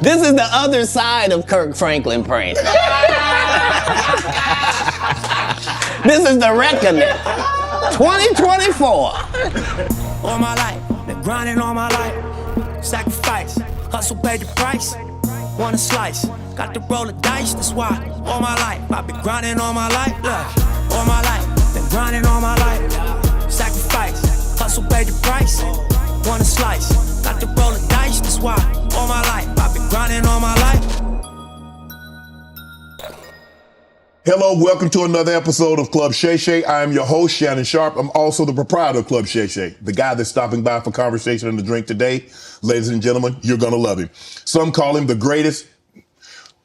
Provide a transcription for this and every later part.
This is the other side of Kirk Franklin prank. This is the reckoning. 2024. All my life, been grinding all my life. Sacrifice, hustle paid the price. Want a slice, got to roll the dice. That's why all my life, I've been grinding all my life. Look, all my life, been grinding all my life. Sacrifice, hustle paid the price. Want a slice, got to roll the dice. That's why all my life, I've been grinding all my life. Hello, welcome to another episode of Club Shay Shay. I am your host, Shannon Sharp. I'm also the proprietor of Club Shay Shay, the guy that's stopping by for conversation and a drink today. Ladies and gentlemen, you're gonna love him. Some call him the greatest,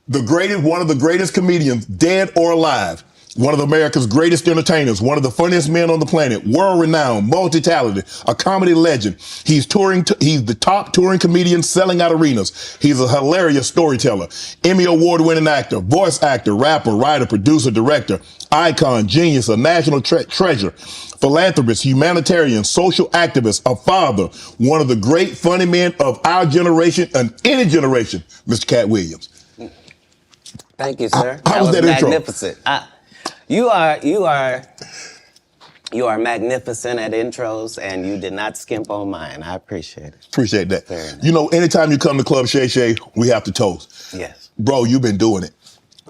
one of the greatest comedians, dead or alive. One of America's greatest entertainers, one of the funniest men on the planet, world-renowned, multi-talented, a comedy legend. He's the top touring comedian selling out arenas. He's a hilarious storyteller, Emmy award-winning actor, voice actor, rapper, writer, producer, director, icon, genius, a national treasure, philanthropist, humanitarian, social activist, a father, one of the great funny men of our generation and any generation, Mr. Katt Williams. Thank you, sir. How was that intro? Magnificent. You are magnificent at intros, and you did not skimp on mine. I appreciate it. Appreciate that. Very nice. You know, anytime you come to Club Shay Shay, we have to toast. Yes. Bro, you've been doing it.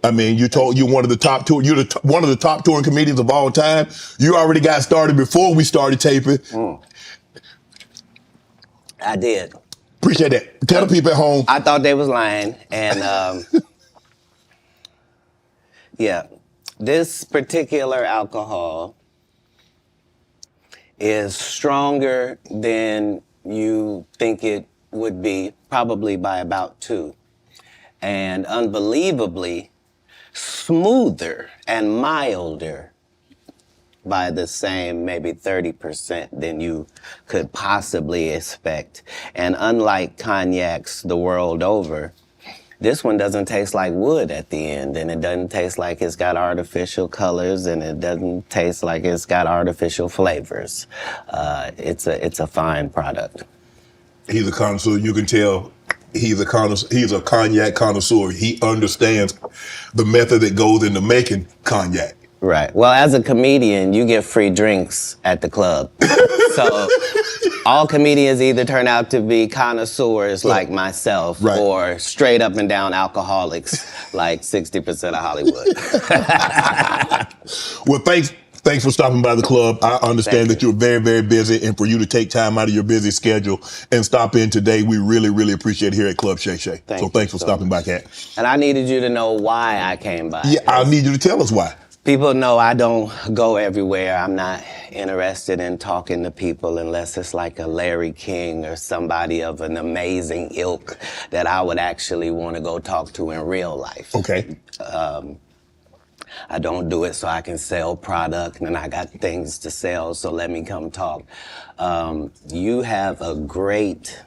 I mean, you're one of the top one of the top touring comedians of all time. You already got started before we started taping. I did. Appreciate that. Tell the people at home. I thought they was lying, and yeah. This particular alcohol is stronger than you think it would be, probably by about 2. And unbelievably smoother and milder by the same maybe 30% than you could possibly expect. And unlike cognacs the world over, this one doesn't taste like wood at the end, and it doesn't taste like it's got artificial colors, and it doesn't taste like it's got artificial flavors. It's a fine product. He's a connoisseur. You can tell he's a connoisseur. He's a cognac connoisseur. He understands the method that goes into making cognac. Right. Well, as a comedian, you get free drinks at the club. So all comedians either turn out to be connoisseurs like myself, right, or straight up and down alcoholics like 60% of Hollywood. Well, thanks for stopping by the club. I understand that you're very, very busy, and for you to take time out of your busy schedule and stop in today, we really, really appreciate it here at Club Shay Shay. So thanks for stopping by, Katt. And I needed you to know why I came by. Yeah, I need you to tell us why. People know I don't go everywhere. I'm not interested in talking to people unless it's like a Larry King or somebody of an amazing ilk that I would actually want to go talk to in real life. Okay. I don't do it so I can sell product, and I got things to sell, so let me come talk. You have a great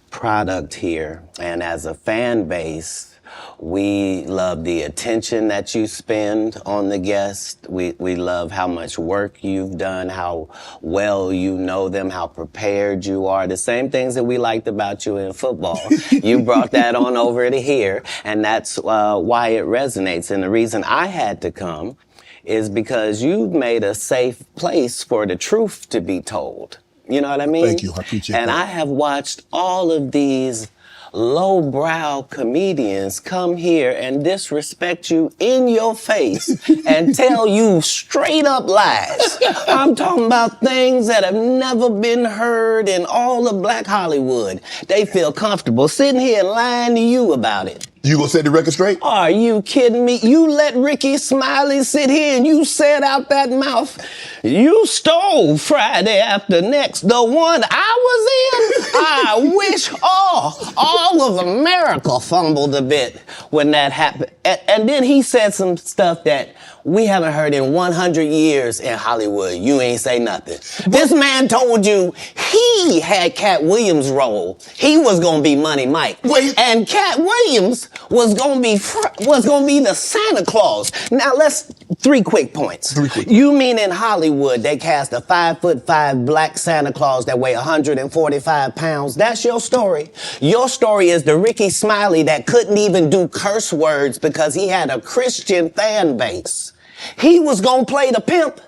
product here, and as a fan base, we love the attention that you spend on the guest. We love how much work you've done, how well you know them, how prepared you are. The same things that we liked about you in football. You brought that on over to here, and that's why it resonates. And the reason I had to come is because you've made a safe place for the truth to be told. You know what I mean? Thank you. I appreciate that. And I have watched all of these lowbrow comedians come here and disrespect you in your face and tell you straight up lies. I'm talking about things that have never been heard in all of Black Hollywood. They feel comfortable sitting here lying to you about it. You gonna set the record straight? Are you kidding me? You let Ricky Smiley sit here and you said out that mouth, you stole Friday After Next, the one I was in. I wish all of America fumbled a bit when that happened. And then he said some stuff that we haven't heard in 100 years in Hollywood. You ain't say nothing. This man told you he had Katt Williams' role. He was gonna be Money Mike. And Katt Williams was gonna be the Santa Claus. Now let's Three quick points. You mean in Hollywood they cast a 5'5" black Santa Claus that weigh 145 pounds? That's your story. Your story is the Ricky Smiley that couldn't even do curse words because he had a Christian fan base. He was gonna play the pimp.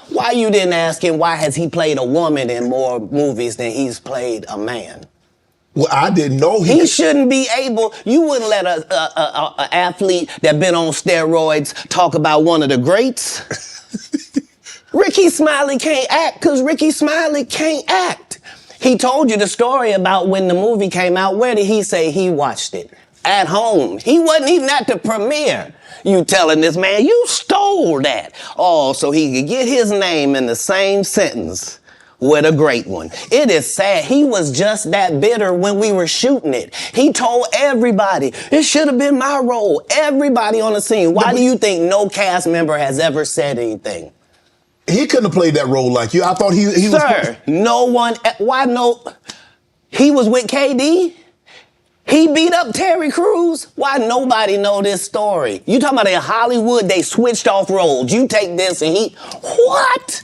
Why you didn't ask him why has he played a woman in more movies than he's played a man? Well, I didn't know he shouldn't be able. You wouldn't let a athlete that been on steroids talk about one of the greats. Ricky Smiley can't act because Ricky Smiley can't act. He told you the story about when the movie came out. Where did he say he watched it? At home. He wasn't even at the premiere. You telling this man, you stole that. Oh, so he could get his name in the same sentence with a great one. It is sad. He was just that bitter when we were shooting it. He told everybody, it should have been my role. Everybody on the scene. Why do you think no cast member has ever said anything? He couldn't have played that role like you. I thought he was... Sir, no one... Why no... He was with KD? He beat up Terry Crews? Why nobody know this story? You talking about in Hollywood, they switched off roles. You take this and he... What?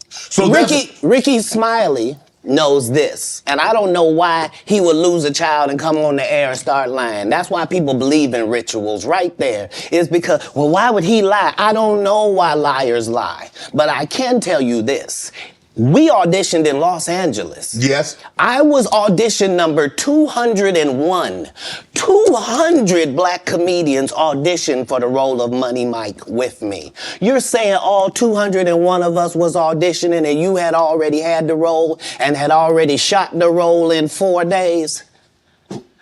So Ricky Smiley knows this, and I don't know why he would lose a child and come on the air and start lying. That's why people believe in rituals right there. It's because, well, why would he lie? I don't know why liars lie, but I can tell you this. We auditioned in Los Angeles. Yes. I was audition number 201. 200 black comedians auditioned for the role of Money Mike with me. You're saying all 201 of us was auditioning and you had already had the role and had already shot the role in 4 days?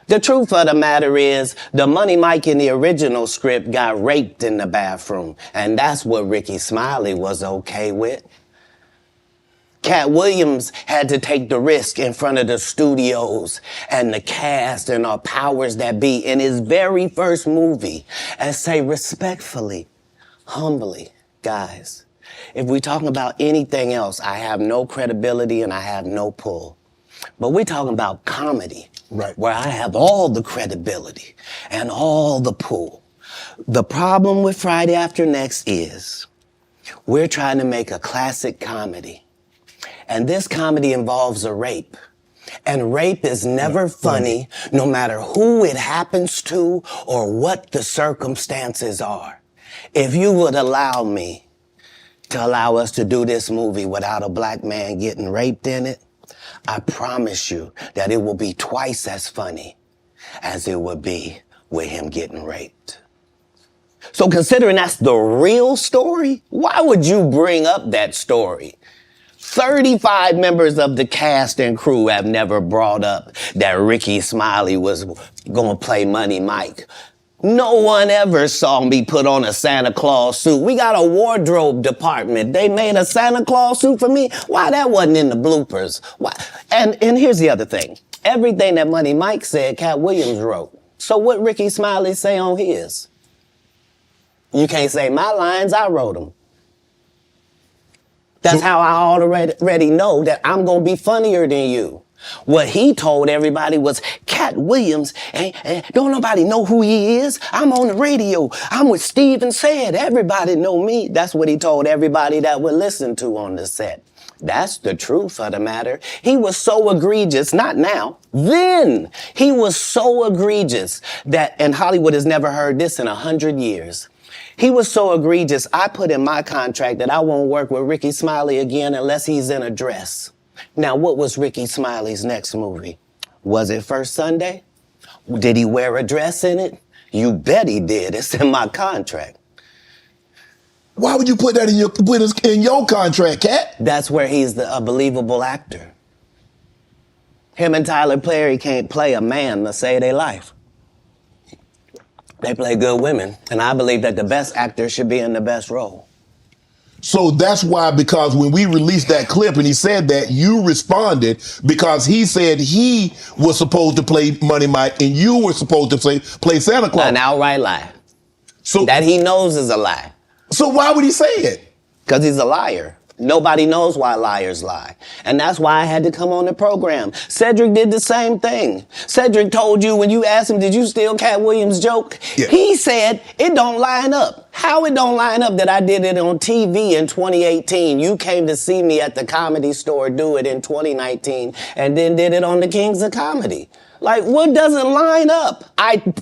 The truth of the matter is, the Money Mike in the original script got raped in the bathroom, and that's what Ricky Smiley was okay with. Katt Williams had to take the risk in front of the studios and the cast and our powers that be in his very first movie and say respectfully, humbly, guys, if we're talking about anything else, I have no credibility and I have no pull. But we're talking about comedy, right, where I have all the credibility and all the pull. The problem with Friday After Next is we're trying to make a classic comedy. And this comedy involves a rape. And rape is never funny, no matter who it happens to or what the circumstances are. If you would allow me to allow us to do this movie without a black man getting raped in it, I promise you that it will be twice as funny as it would be with him getting raped. So considering that's the real story, why would you bring up that story? 35 members of the cast and crew have never brought up that Ricky Smiley was gonna play Money Mike. No one ever saw me put on a Santa Claus suit. We got a wardrobe department. They made a Santa Claus suit for me. Why that wasn't in the bloopers? Why? And here's the other thing. Everything that Money Mike said, Katt Williams wrote. So what Ricky Smiley say on his? You can't say my lines, I wrote them. That's how I already know that I'm going to be funnier than you. What he told everybody was, Katt Williams, don't nobody know who he is. I'm on the radio. I'm with Steven Said. Everybody know me. That's what he told everybody that would listen to on the set. That's the truth of the matter. He was so egregious, not now, then. He was so egregious that, and Hollywood has never heard this in 100 years. He was so egregious, I put in my contract that I won't work with Ricky Smiley again unless he's in a dress. Now, what was Ricky Smiley's next movie? Was it First Sunday? Did he wear a dress in it? You bet he did. It's in my contract. Why would you put that in your contract, Katt? That's where he's a believable actor. Him and Tyler Perry can't play a man to save their life. They play good women, and I believe that the best actor should be in the best role. So that's why, because when we released that clip and he said that, you responded because he said he was supposed to play Money Mike and you were supposed to play Santa Claus. An outright lie. So that he knows is a lie. So why would he say it? Because he's a liar. Nobody knows why liars lie. And that's why I had to come on the program. Cedric did the same thing. Cedric told you when you asked him, did you steal Cat Williams' joke? Yeah. He said, it don't line up. How it don't line up that I did it on TV in 2018? You came to see me at the Comedy Store do it in 2019 and then did it on the Kings of Comedy. Like, what doesn't line up?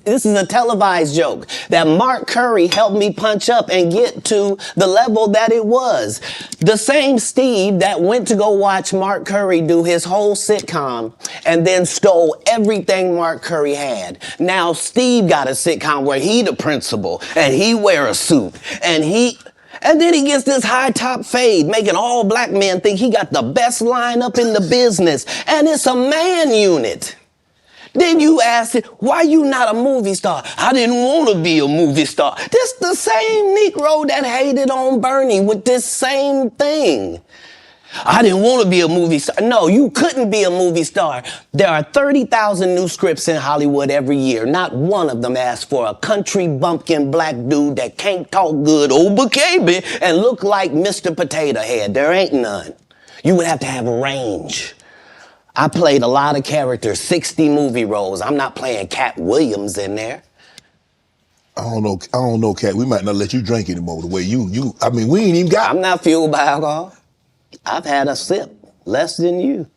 This is a televised joke that Mark Curry helped me punch up and get to the level that it was. The same Steve that went to go watch Mark Curry do his whole sitcom and then stole everything Mark Curry had. Now Steve got a sitcom where he the principal and he wear a suit and then he gets this high top fade, making all black men think he got the best lineup in the business. And it's a man unit. Then you ask it, why you not a movie star? I didn't want to be a movie star. This the same Negro that hated on Bernie with this same thing. I didn't want to be a movie star. No, you couldn't be a movie star. There are 30,000 new scripts in Hollywood every year. Not one of them asks for a country bumpkin black dude that can't talk good, baby, and look like Mr. Potato Head. There ain't none. You would have to have range. I played a lot of characters, 60 movie roles. I'm not playing Cat Williams in there. I don't know, Cat. We might not let you drink anymore the way I mean, we ain't even got... I'm not fueled by alcohol. I've had a sip, less than you.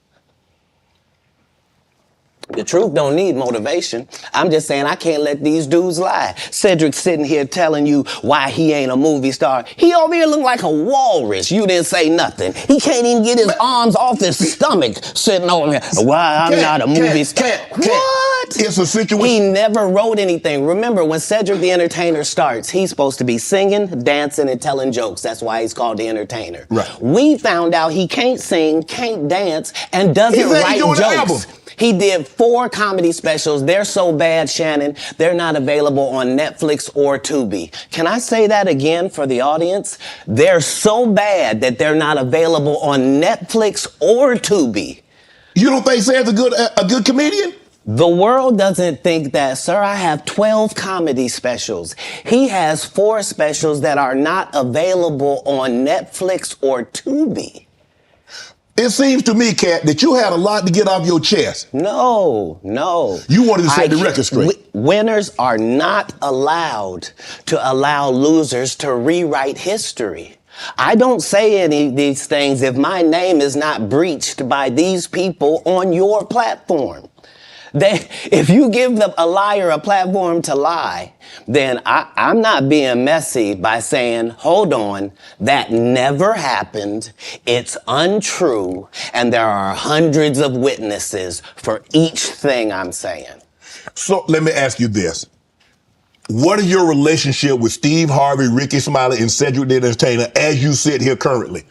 The truth don't need motivation. I'm just saying I can't let these dudes lie. Cedric's sitting here telling you why he ain't a movie star. He over here look like a walrus. You didn't say nothing. He can't even get his arms off his stomach sitting over here. Why I'm not a movie star. What? It's a situation. He never wrote anything. Remember, when Cedric the Entertainer starts, he's supposed to be singing, dancing, and telling jokes. That's why he's called the Entertainer. Right. We found out he can't sing, can't dance, and doesn't write jokes. He did 4 comedy specials. They're so bad, Shannon, they're not available on Netflix or Tubi. Can I say that again for the audience? They're so bad that they're not available on Netflix or Tubi. You don't think Sam's a good comedian? The world doesn't think that, sir. I have 12 comedy specials. He has 4 specials that are not available on Netflix or Tubi. It seems to me, Cat, that you had a lot to get off your chest. No. You wanted to set the record straight. Winners are not allowed to allow losers to rewrite history. I don't say any of these things if my name is not breached by these people on your platform. If you give a liar a platform to lie, then I'm not being messy by saying, hold on, that never happened, it's untrue, and there are hundreds of witnesses for each thing I'm saying. So let me ask you this. What is your relationship with Steve Harvey, Ricky Smiley, and Cedric the Entertainer as you sit here currently?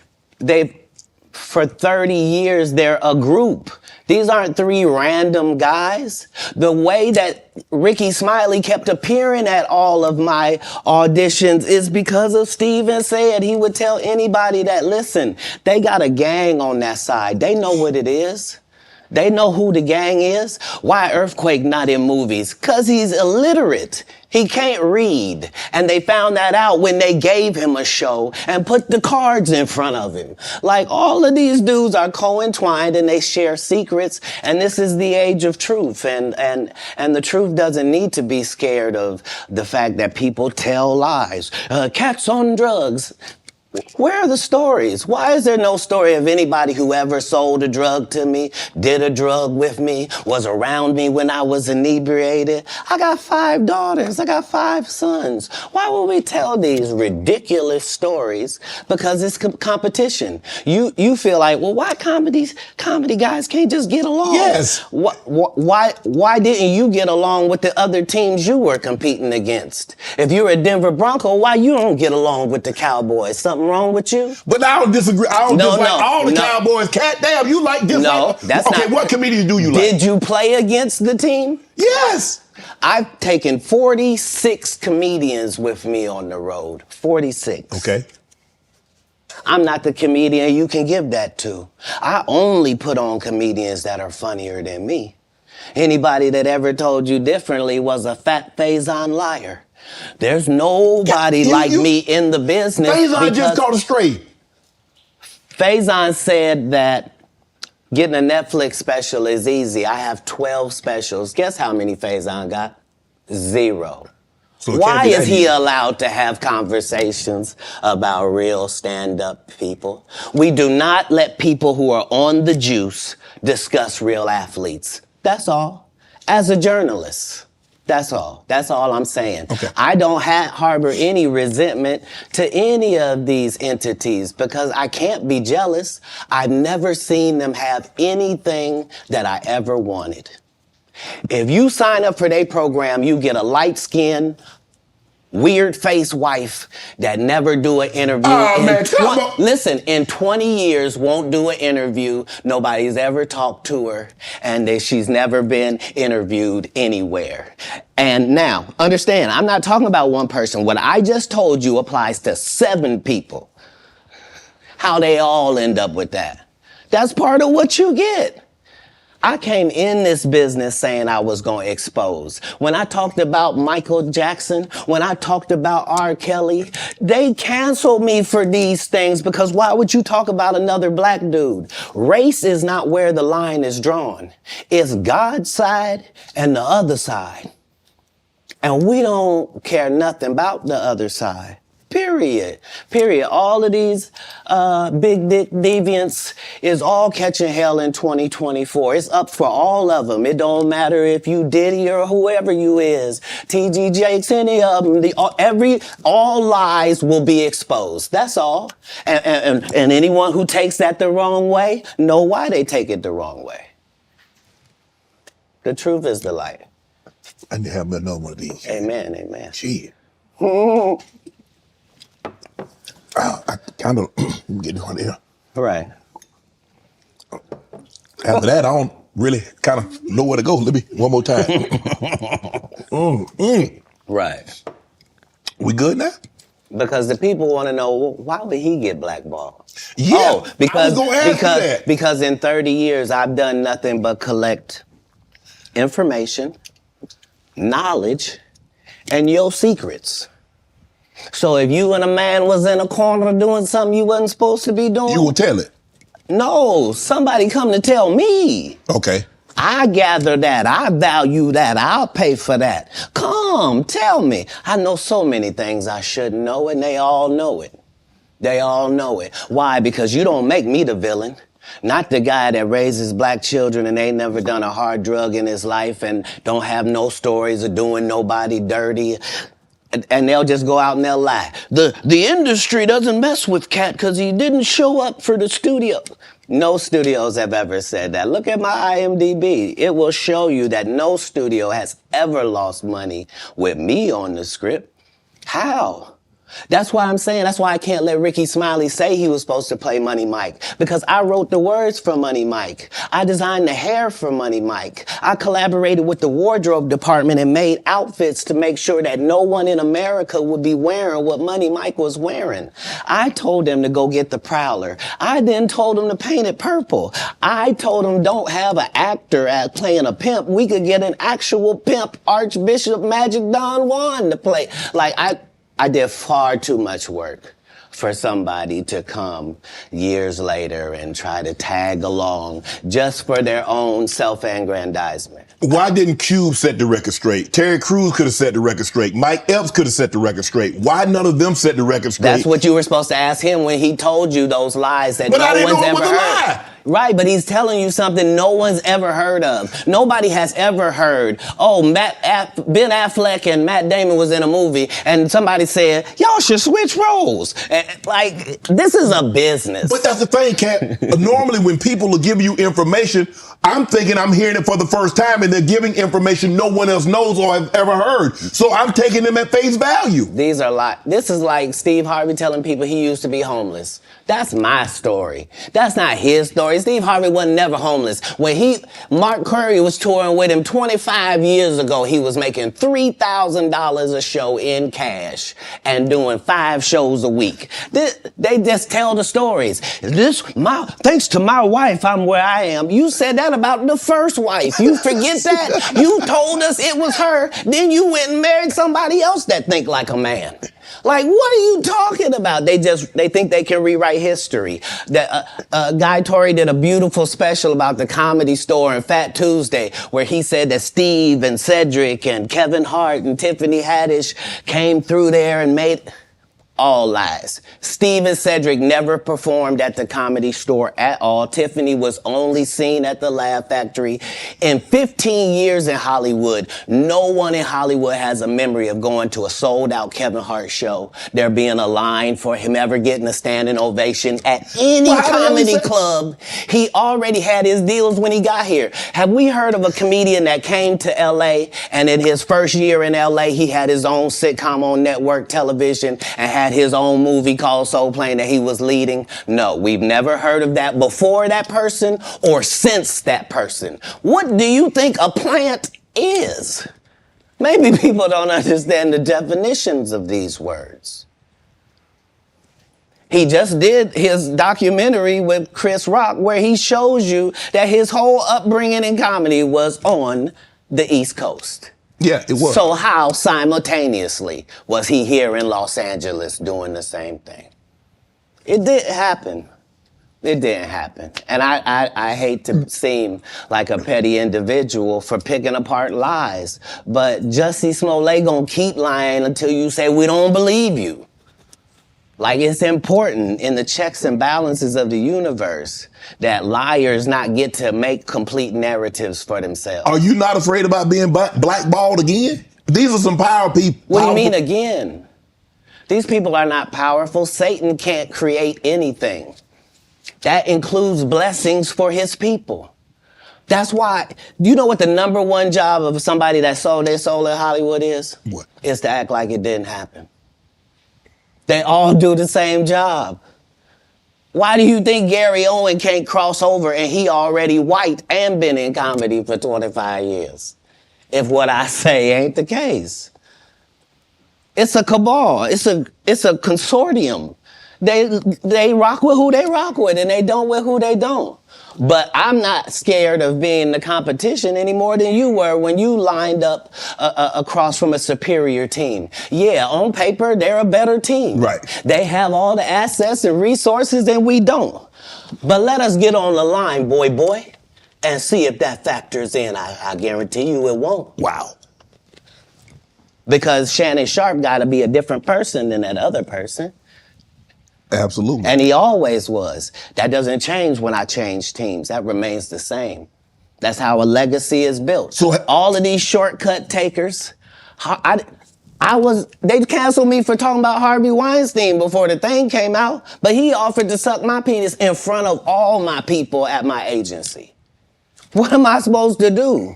For 30 years, they're a group. These aren't 3 random guys. The way that Ricky Smiley kept appearing at all of my auditions is because of Steven said he would tell anybody that, listen, they got a gang on that side. They know what it is. They know who the gang is. Why Earthquake not in movies? 'Cause he's illiterate. He can't read. And they found that out when they gave him a show and put the cards in front of him. Like, all of these dudes are co-entwined and they share secrets. And this is the age of truth. And the truth doesn't need to be scared of the fact that people tell lies. Cats on drugs. Where are the stories? Why is there no story of anybody who ever sold a drug to me, did a drug with me, was around me when I was inebriated? I got 5 daughters. I got 5 sons. Why would we tell these ridiculous stories? Because it's competition. You feel like, well, why comedy guys can't just get along? Yes. Why didn't you get along with the other teams you were competing against? If you're a Denver Bronco, why you don't get along with the Cowboys? Something wrong with you? But I don't disagree. I don't dislike all the Cowboys. Cat, damn, you like this? No, that's not. Okay, what comedians do you like? Did you play against the team? Yes. I've taken 46 comedians with me on the road. 46. Okay. I'm not the comedian you can give that to. I only put on comedians that are funnier than me. Anybody that ever told you differently was a fat Faison liar. There's nobody like me in the business. Faison just caught a stray. Faison said that getting a Netflix special is easy. I have 12 specials. Guess how many Faison got? 0. So it Why can't be that is he easy. allowed to have conversations about real stand-up people? We do not let people who are on the juice discuss real athletes. That's all. As a journalist. That's all. That's all I'm saying. Okay. I don't harbor any resentment to any of these entities because I can't be jealous. I've never seen them have anything that I ever wanted. If you sign up for their program, you get a light-skinned, weird-faced wife that never do an interview. Oh, man, come on. Listen, in 20 years, won't do an interview. Nobody's ever talked to her, and she's never been interviewed anywhere. And now, understand, I'm not talking about one person. What I just told you applies to 7 people. How they all end up with that. That's part of what you get. I came in this business saying I was going to expose. When I talked about Michael Jackson, when I talked about R. Kelly, they canceled me for these things because why would you talk about another black dude? Race is not where the line is drawn. It's God's side and the other side. And we don't care nothing about the other side. Period. All of these big dick deviants is all catching hell in 2024. It's up for all of them. It don't matter if you Diddy or whoever you is. TG Jakes, any of them. All lies will be exposed. That's all. And anyone who takes that the wrong way, know why they take it the wrong way. The truth is the light. I need to have another one of these. Amen, amen. Shit. I kind of get one here. Right. After that, I don't really kind of know where to go. Let me one more time. Right. We good now? Because the people want to know, well, why would he get blackballed? Yeah, Oh, I was gonna ask you that. because in 30 years, I've done nothing but collect information, knowledge, and your secrets. So if you and a man was in a corner doing something you wasn't supposed to be doing, You will tell it. no, somebody come to tell me. Okay. I gather that. I value that. I'll pay for that. Come, tell me. I know so many things I shouldn't know, and they all know it. They all know it. Why? Because you don't make me the villain. Not the guy that raises black children and ain't never done a hard drug in his life and don't have no stories of doing nobody dirty. And they'll just go out and they'll lie. The industry doesn't mess with Katt because he didn't show up for the studio. No studios have ever said that. Look at my IMDb. It will show you that no studio has ever lost money with me on the script. How? That's why I'm saying, that's why I can't let Ricky Smiley say he was supposed to play Money Mike. Because I wrote the words for Money Mike. I designed the hair for Money Mike. I collaborated with the wardrobe department and made outfits to make sure that no one in America would be wearing what Money Mike was wearing. I told them to go get the Prowler. I then told them to paint it purple. I told them don't have an actor playing a pimp. We could get an actual pimp, Archbishop Magic Don Juan, to play. Like, I did far too much work for somebody to come years later and try to tag along just for their own self-aggrandizement. Why didn't Cube set the record straight? Terry Crews could have set the record straight. Mike Epps could have set the record straight. Why none of them set the record straight? That's what you were supposed to ask him when he told you those lies that But I no didn't one's know it ever was a heard. lie. Right, but he's telling you something no one's ever heard of. Nobody has ever heard, Ben Affleck and Matt Damon was in a movie and somebody said, y'all should switch roles. Like, this is a business. But that's the thing, Kat. Normally when people are giving you information, I'm thinking I'm hearing it for the first time and they're giving information no one else knows or has ever heard. So I'm taking them at face value. These are this is like Steve Harvey telling people he used to be homeless. That's my story. That's not his story. Steve Harvey wasn't never homeless. When Mark Curry was touring with him 25 years ago, he was making $3,000 a show in cash and doing 5 shows a week. They just tell the stories. Thanks to my wife, I'm where I am. You said that about the first wife. You forget that? You told us it was her. Then you went and married somebody else that think like a man. Like, what are you talking about? They think they can rewrite history. Guy Torrey did a beautiful special about the Comedy Store and Fat Tuesday, where he said that Steve and Cedric and Kevin Hart and Tiffany Haddish came through there and made... All lies. Steve and Cedric never performed at the Comedy Store at all. Tiffany was only seen at the Laugh Factory. In 15 years in Hollywood, no one in Hollywood has a memory of going to a sold-out Kevin Hart show, there being a line for him ever getting a standing ovation at any comedy club. He already had his deals when he got here. Have we heard of a comedian that came to LA and in his first year in LA, he had his own sitcom on network television and had his own movie called Soul Plane that he was leading? No, we've never heard of that before that person or since that person. What do you think a plant is? Maybe people don't understand the definitions of these words. He just did his documentary with Chris Rock where he shows you that his whole upbringing in comedy was on the East Coast. Yeah, it was. So how simultaneously was he here in Los Angeles doing the same thing? It didn't happen. It didn't happen. And I hate to seem like a petty individual for picking apart lies, but Jussie Smollett gonna keep lying until you say we don't believe you. Like, it's important in the checks and balances of the universe that liars not get to make complete narratives for themselves. Are you not afraid about being blackballed again? These are some power people. What do you mean again? These people are not powerful. Satan can't create anything. That includes blessings for his people. That's why, do you know what the number one job of somebody that sold their soul in Hollywood is? What? Is to act like it didn't happen. They all do the same job. Why do you think Gary Owen can't cross over and he already white and been in comedy for 25 years? If what I say ain't the case. It's a cabal. It's a consortium. They rock with who they rock with and they don't with who they don't. But I'm not scared of being the competition any more than you were when you lined up across from a superior team. Yeah, on paper, they're a better team. Right. They have all the assets and resources and we don't. But let us get on the line, boy, and see if that factors in. I guarantee you it won't. Wow. Because Shannon Sharp got to be a different person than that other person. Absolutely. And he always was. That doesn't change when I change teams. That remains the same. That's how a legacy is built. So all of these shortcut takers, they canceled me for talking about Harvey Weinstein before the thing came out, but he offered to suck my penis in front of all my people at my agency. What am I supposed to do?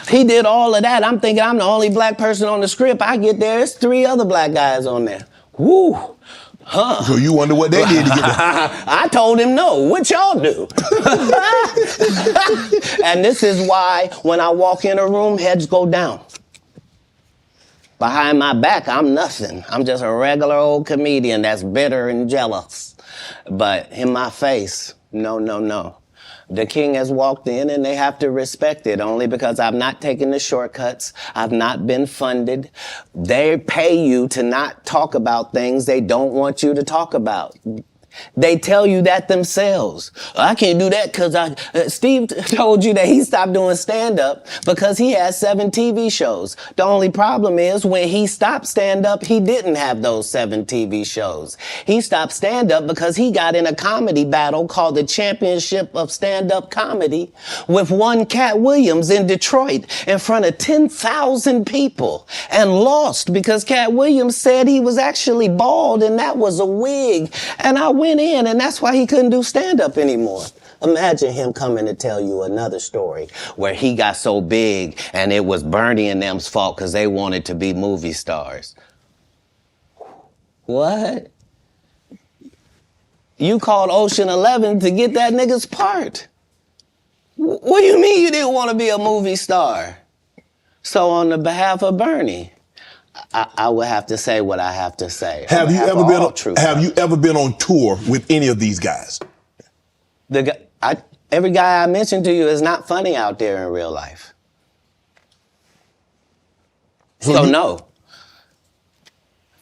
He did all of that. I'm thinking I'm the only black person on the script. I get there, there's 3 other black guys on there. Woo. Huh. So you wonder what they did to get there. I told him no. What y'all do? And this is why when I walk in a room, heads go down. Behind my back, I'm nothing. I'm just a regular old comedian that's bitter and jealous. But in my face, no. The king has walked in and they have to respect it only because I've not taken the shortcuts. I've not been funded. They pay you to not talk about things they don't want you to talk about. They tell you that themselves. I can't do that because Steve told you that he stopped doing stand-up because he had 7 TV shows. The only problem is when he stopped stand-up, he didn't have those 7 TV shows. He stopped stand-up because he got in a comedy battle called the Championship of Stand-Up Comedy with one Katt Williams in Detroit in front of 10,000 people and lost because Katt Williams said he was actually bald and that was a wig. And I went in and that's why he couldn't do stand-up anymore. Imagine him coming to tell you another story where he got so big and it was Bernie and them's fault because they wanted to be movie stars. What? You called Ocean 11 to get that nigga's part. What do you mean you didn't want to be a movie star? So on the behalf of Bernie, I would have to say what I have to say. Have you ever been on tour with any of these guys? Every guy I mentioned to you is not funny out there in real life. So no.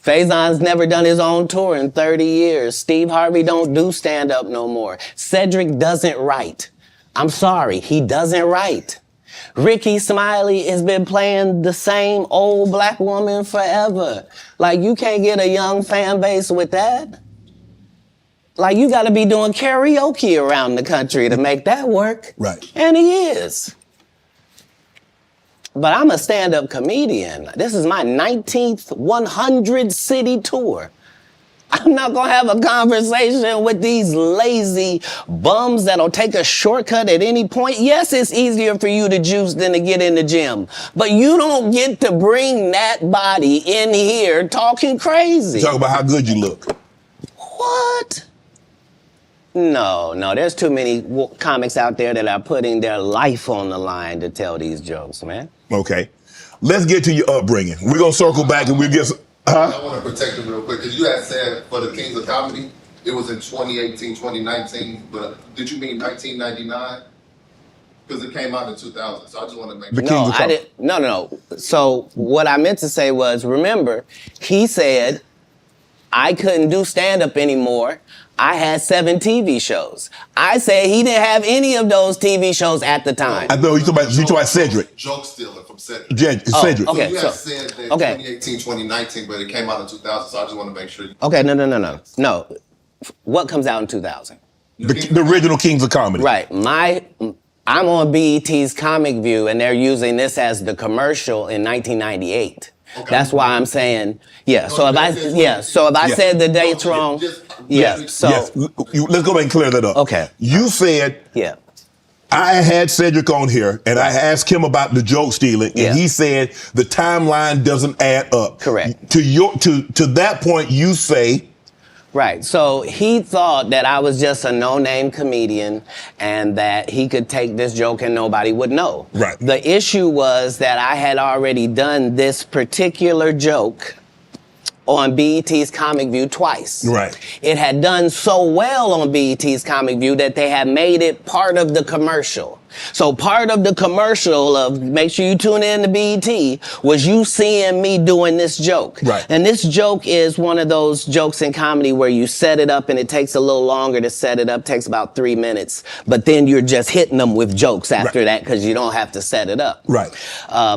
Faison's never done his own tour in 30 years. Steve Harvey don't do stand-up no more. Cedric doesn't write. I'm sorry, he doesn't write. Ricky Smiley has been playing the same old black woman forever. Like, you can't get a young fan base with that. Like, you gotta be doing karaoke around the country to make that work. Right. And he is. But I'm a stand-up comedian. This is my 19th 100-city tour. I'm not gonna have a conversation with these lazy bums that'll take a shortcut at any point. Yes, it's easier for you to juice than to get in the gym, but you don't get to bring that body in here talking crazy. Talk about how good you look. What? No, there's too many comics out there that are putting their life on the line to tell these jokes, man. Okay. Let's get to your upbringing. We're going to circle back and we'll get... I want to protect him real quick, because you had said for the Kings of Comedy, it was in 2018, 2019, but did you mean 1999? Because it came out in 2000, so I just want to make sure. No, I didn't. No. So what I meant to say was, remember, he said I couldn't do stand-up anymore. I had 7 TV shows. I said he didn't have any of those TV shows at the time. I know you talking about Cedric. Joke stealing from Cedric. Cedric. Okay. So you had said that 2018, 2019, but it came out in 2000, so I just want to make sure. Okay, no. What comes out in 2000? The original Kings of Comedy. Right. I'm on BET's Comic View, and they're using this as the commercial in 1998. Okay. That's why I'm saying, yeah. So if I said the dates wrong, So let's go back and clear that up. Okay. You said, I had Cedric on here, and I asked him about the joke stealing, and he said the timeline doesn't add up. Correct. To that point, you say. Right. So he thought that I was just a no-name comedian and that he could take this joke and nobody would know. Right. The issue was that I had already done this particular joke on BET's Comic View twice. Right. It had done so well on BET's Comic View that they had made it part of the commercial. So part of the commercial of make sure you tune in to BET was you seeing me doing this joke. Right. And this joke is one of those jokes in comedy where you set it up and it takes a little longer to set it up, takes about 3 minutes, but then you're just hitting them with jokes after that because you don't have to set it up. Right.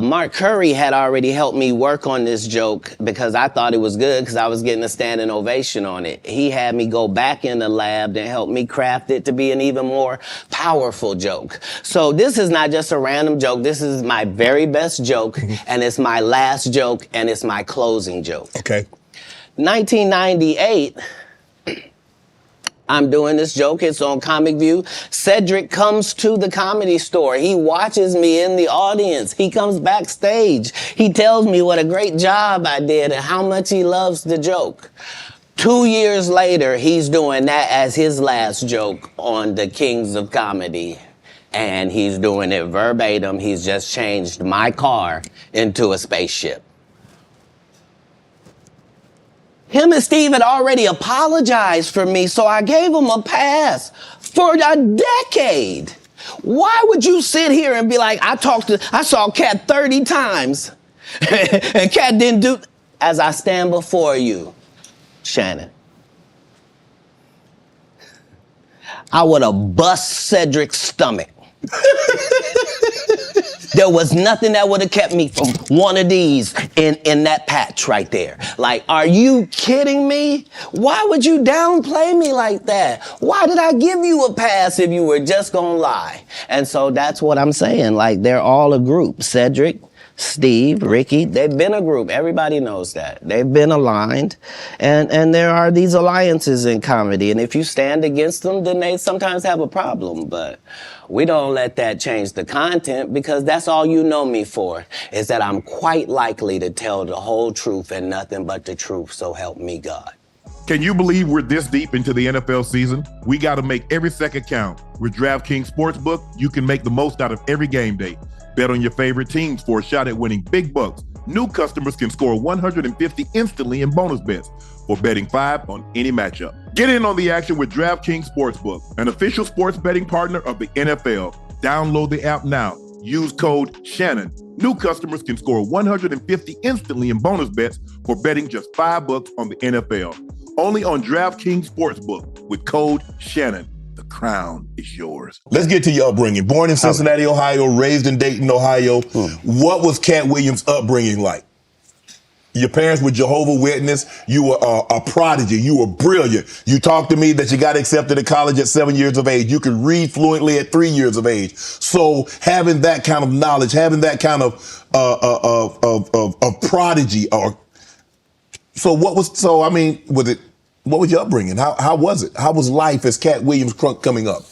Mark Curry had already helped me work on this joke because I thought it was good because I was getting a standing ovation on it. He had me go back in the lab and help me craft it to be an even more powerful joke. So this is not just a random joke. This is my very best joke, and it's my last joke, and it's my closing joke. Okay. 1998, I'm doing this joke. It's on Comic View. Cedric comes to the Comedy Store. He watches me in the audience. He comes backstage. He tells me what a great job I did and how much he loves the joke. 2 years later, he's doing that as his last joke on the Kings of Comedy. And he's doing it verbatim. He's just changed my car into a spaceship. Him and Steve had already apologized for me, so I gave him a pass for a decade. Why would you sit here and be like, I saw Katt 30 times, and Katt didn't do, as I stand before you, Shannon, I would have bust Cedric's stomach. There was nothing that would have kept me from one of these in that patch right there. Like, are you kidding me? Why would you downplay me like that? Why did I give you a pass if you were just gonna lie? And so that's what I'm saying. Like, they're all a group. Cedric, Steve, Ricky, they've been a group. Everybody knows that. They've been aligned. And there are these alliances in comedy. And if you stand against them, then they sometimes have a problem. But we don't let that change the content because that's all you know me for, is that I'm quite likely to tell the whole truth and nothing but the truth, so help me God. Can you believe we're this deep into the NFL season? We got to make every second count. With DraftKings Sportsbook, you can make the most out of every game day. Bet on your favorite teams for a shot at winning big bucks. New customers can score $150 instantly in bonus bets for betting $5 on any matchup. Get in on the action with DraftKings Sportsbook, an official sports betting partner of the NFL. Download the app now Use code Shannon. New customers can score $150 instantly in bonus bets for betting just $5 on the NFL. Only on DraftKings Sportsbook with code Shannon. The crown is yours. Let's get to your upbringing. Born in Cincinnati, Ohio, raised in Dayton, Ohio. What was Katt Williams' upbringing like? Your parents were Jehovah's Witness. You were a prodigy. You were brilliant. You talked to me that you got accepted to college at 7 years of age. You could read fluently at 3 years of age. So having that kind of knowledge, having that kind of prodigy, what was your upbringing? How was it? How was life as Katt Williams Crunk coming up?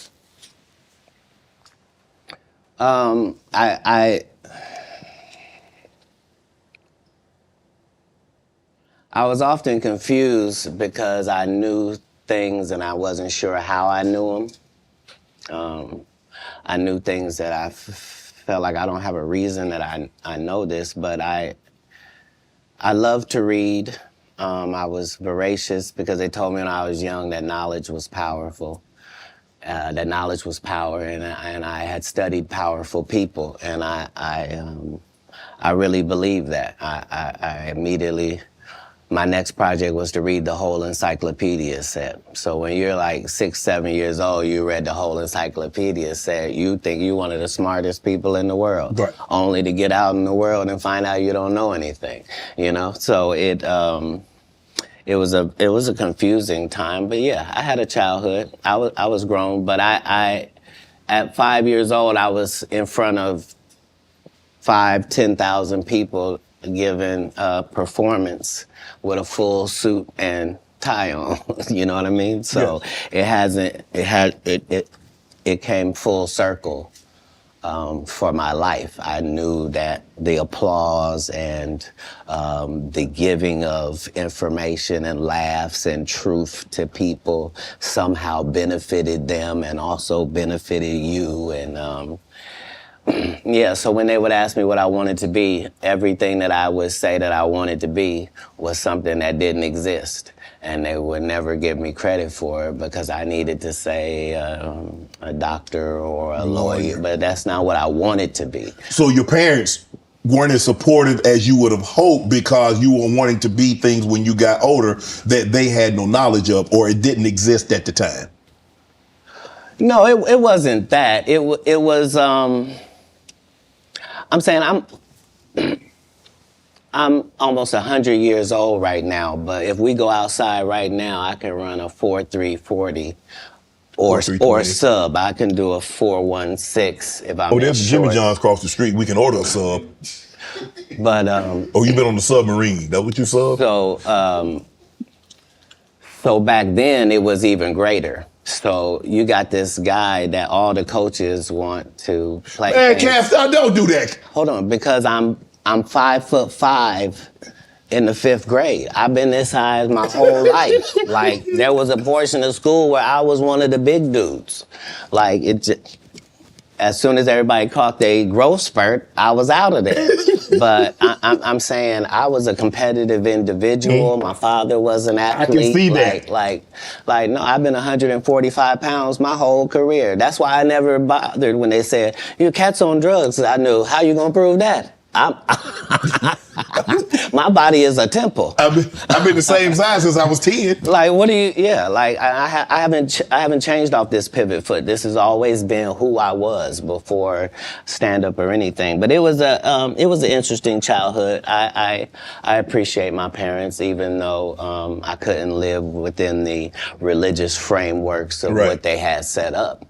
I was often confused because I knew things and I wasn't sure how I knew them. I knew things that I felt like I don't have a reason that I know this, but I love to read. I was voracious because they told me when I was young that knowledge was powerful. That knowledge was power, and I had studied powerful people, and I really believed that. I immediately. My next project was to read the whole encyclopedia set. So when you're like 6, 7 years old, you read the whole encyclopedia set, you think you're one of the smartest people in the world, right, only to get out in the world and find out you don't know anything, you know? So it was a confusing time, but yeah, I had a childhood. I was grown, but I at 5 years old, I was in front of 10,000 people giving a performance with a full suit and tie on, you know what I mean? So yeah. It came full circle for my life. I knew that the applause and the giving of information and laughs and truth to people somehow benefited them and also benefited you. And yeah, so when they would ask me what I wanted to be, everything that I would say that I wanted to be was something that didn't exist. And they would never give me credit for it because I needed to say a doctor or a lawyer, but that's not what I wanted to be. So your parents weren't as supportive as you would have hoped because you were wanting to be things when you got older that they had no knowledge of, or it didn't exist at the time? No, it wasn't that. It was... I'm saying I'm almost 100 years old right now, but if we go outside right now, I can run a 4.340 or sub. I can do a 4.16 if I'm there's Jimmy John's across the street. We can order a sub. But you've been on the submarine. That what you sub? So back then it was even greater. So you got this guy that all the coaches want to play. Man, Cass, don't do that. Hold on, because I'm 5'5" in the 5th grade. I've been this size my whole life. Like there was a portion of school where I was one of the big dudes. Like as soon as everybody caught their growth spurt, I was out of there. But I'm saying I was a competitive individual. My father was an athlete. I can see that. Like, no, I've been 145 pounds my whole career. That's why I never bothered when they said, your cat's on drugs. I knew, how you gonna prove that? My body is a temple. I've been the same size since I was 10. Like, what do you? Yeah, like I haven't changed off this pivot foot. This has always been who I was before stand up or anything. But it was an interesting childhood. I appreciate my parents, even though I couldn't live within the religious frameworks of what they had set up.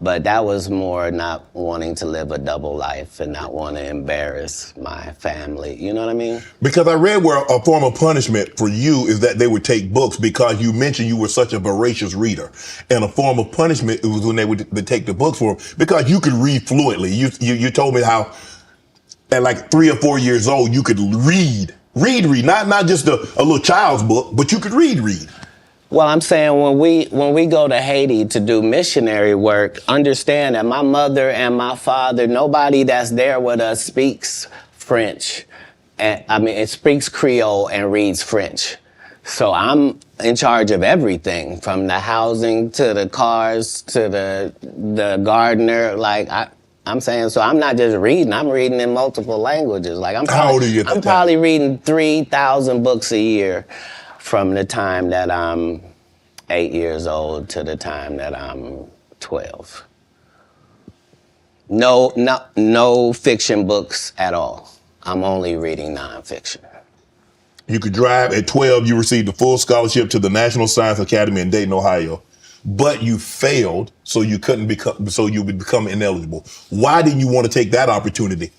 But that was more not wanting to live a double life and not want to embarrass my family. You know what I mean? Because I read where a form of punishment for you is that they would take books because you mentioned you were such a voracious reader. And a form of punishment was when they would take the books for because you could read fluently. You told me how at like 3 or 4 years old you could read, not just a little child's book, but you could read. Well, I'm saying when we go to Haiti to do missionary work, understand that my mother and my father, nobody that's there with us speaks French. It speaks Creole and reads French. So I'm in charge of everything, from the housing to the cars to the gardener. Like I'm saying, so I'm not just reading, I'm reading in multiple languages. Like How old are you at that I'm time? probably reading 3,000 books a year from the time that I'm 8 years old to the time that I'm 12. No fiction books at all. I'm only reading nonfiction. You could drive. At 12, you received a full scholarship to the National Science Academy in Dayton, Ohio. But you failed, so you would become ineligible. Why did you want to take that opportunity?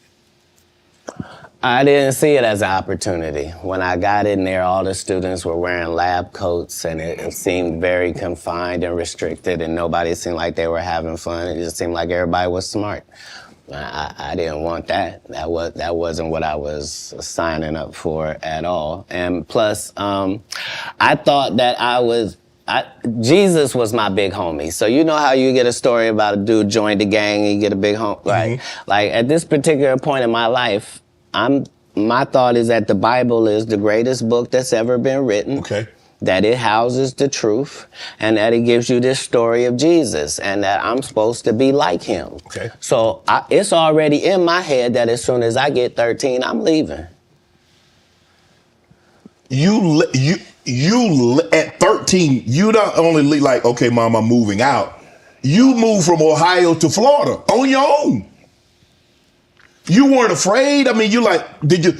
I didn't see it as an opportunity. When I got in there, all the students were wearing lab coats, and it seemed very confined and restricted, and nobody seemed like they were having fun. It just seemed like everybody was smart. I didn't want that. That wasn't what I was signing up for at all. And plus, I thought that Jesus was my big homie. So you know how you get a story about a dude joined the gang and you get a big homie, right? Like at this particular point in my life, my thought is that the Bible is the greatest book that's ever been written. Okay. That it houses the truth, and that it gives you this story of Jesus, and that I'm supposed to be like him. Okay. So it's already in my head that as soon as I get 13, I'm leaving. At 13, you don't only like, okay, Mom, I'm moving out. You moved from Ohio to Florida on your own. You weren't afraid. I mean, you like, did you?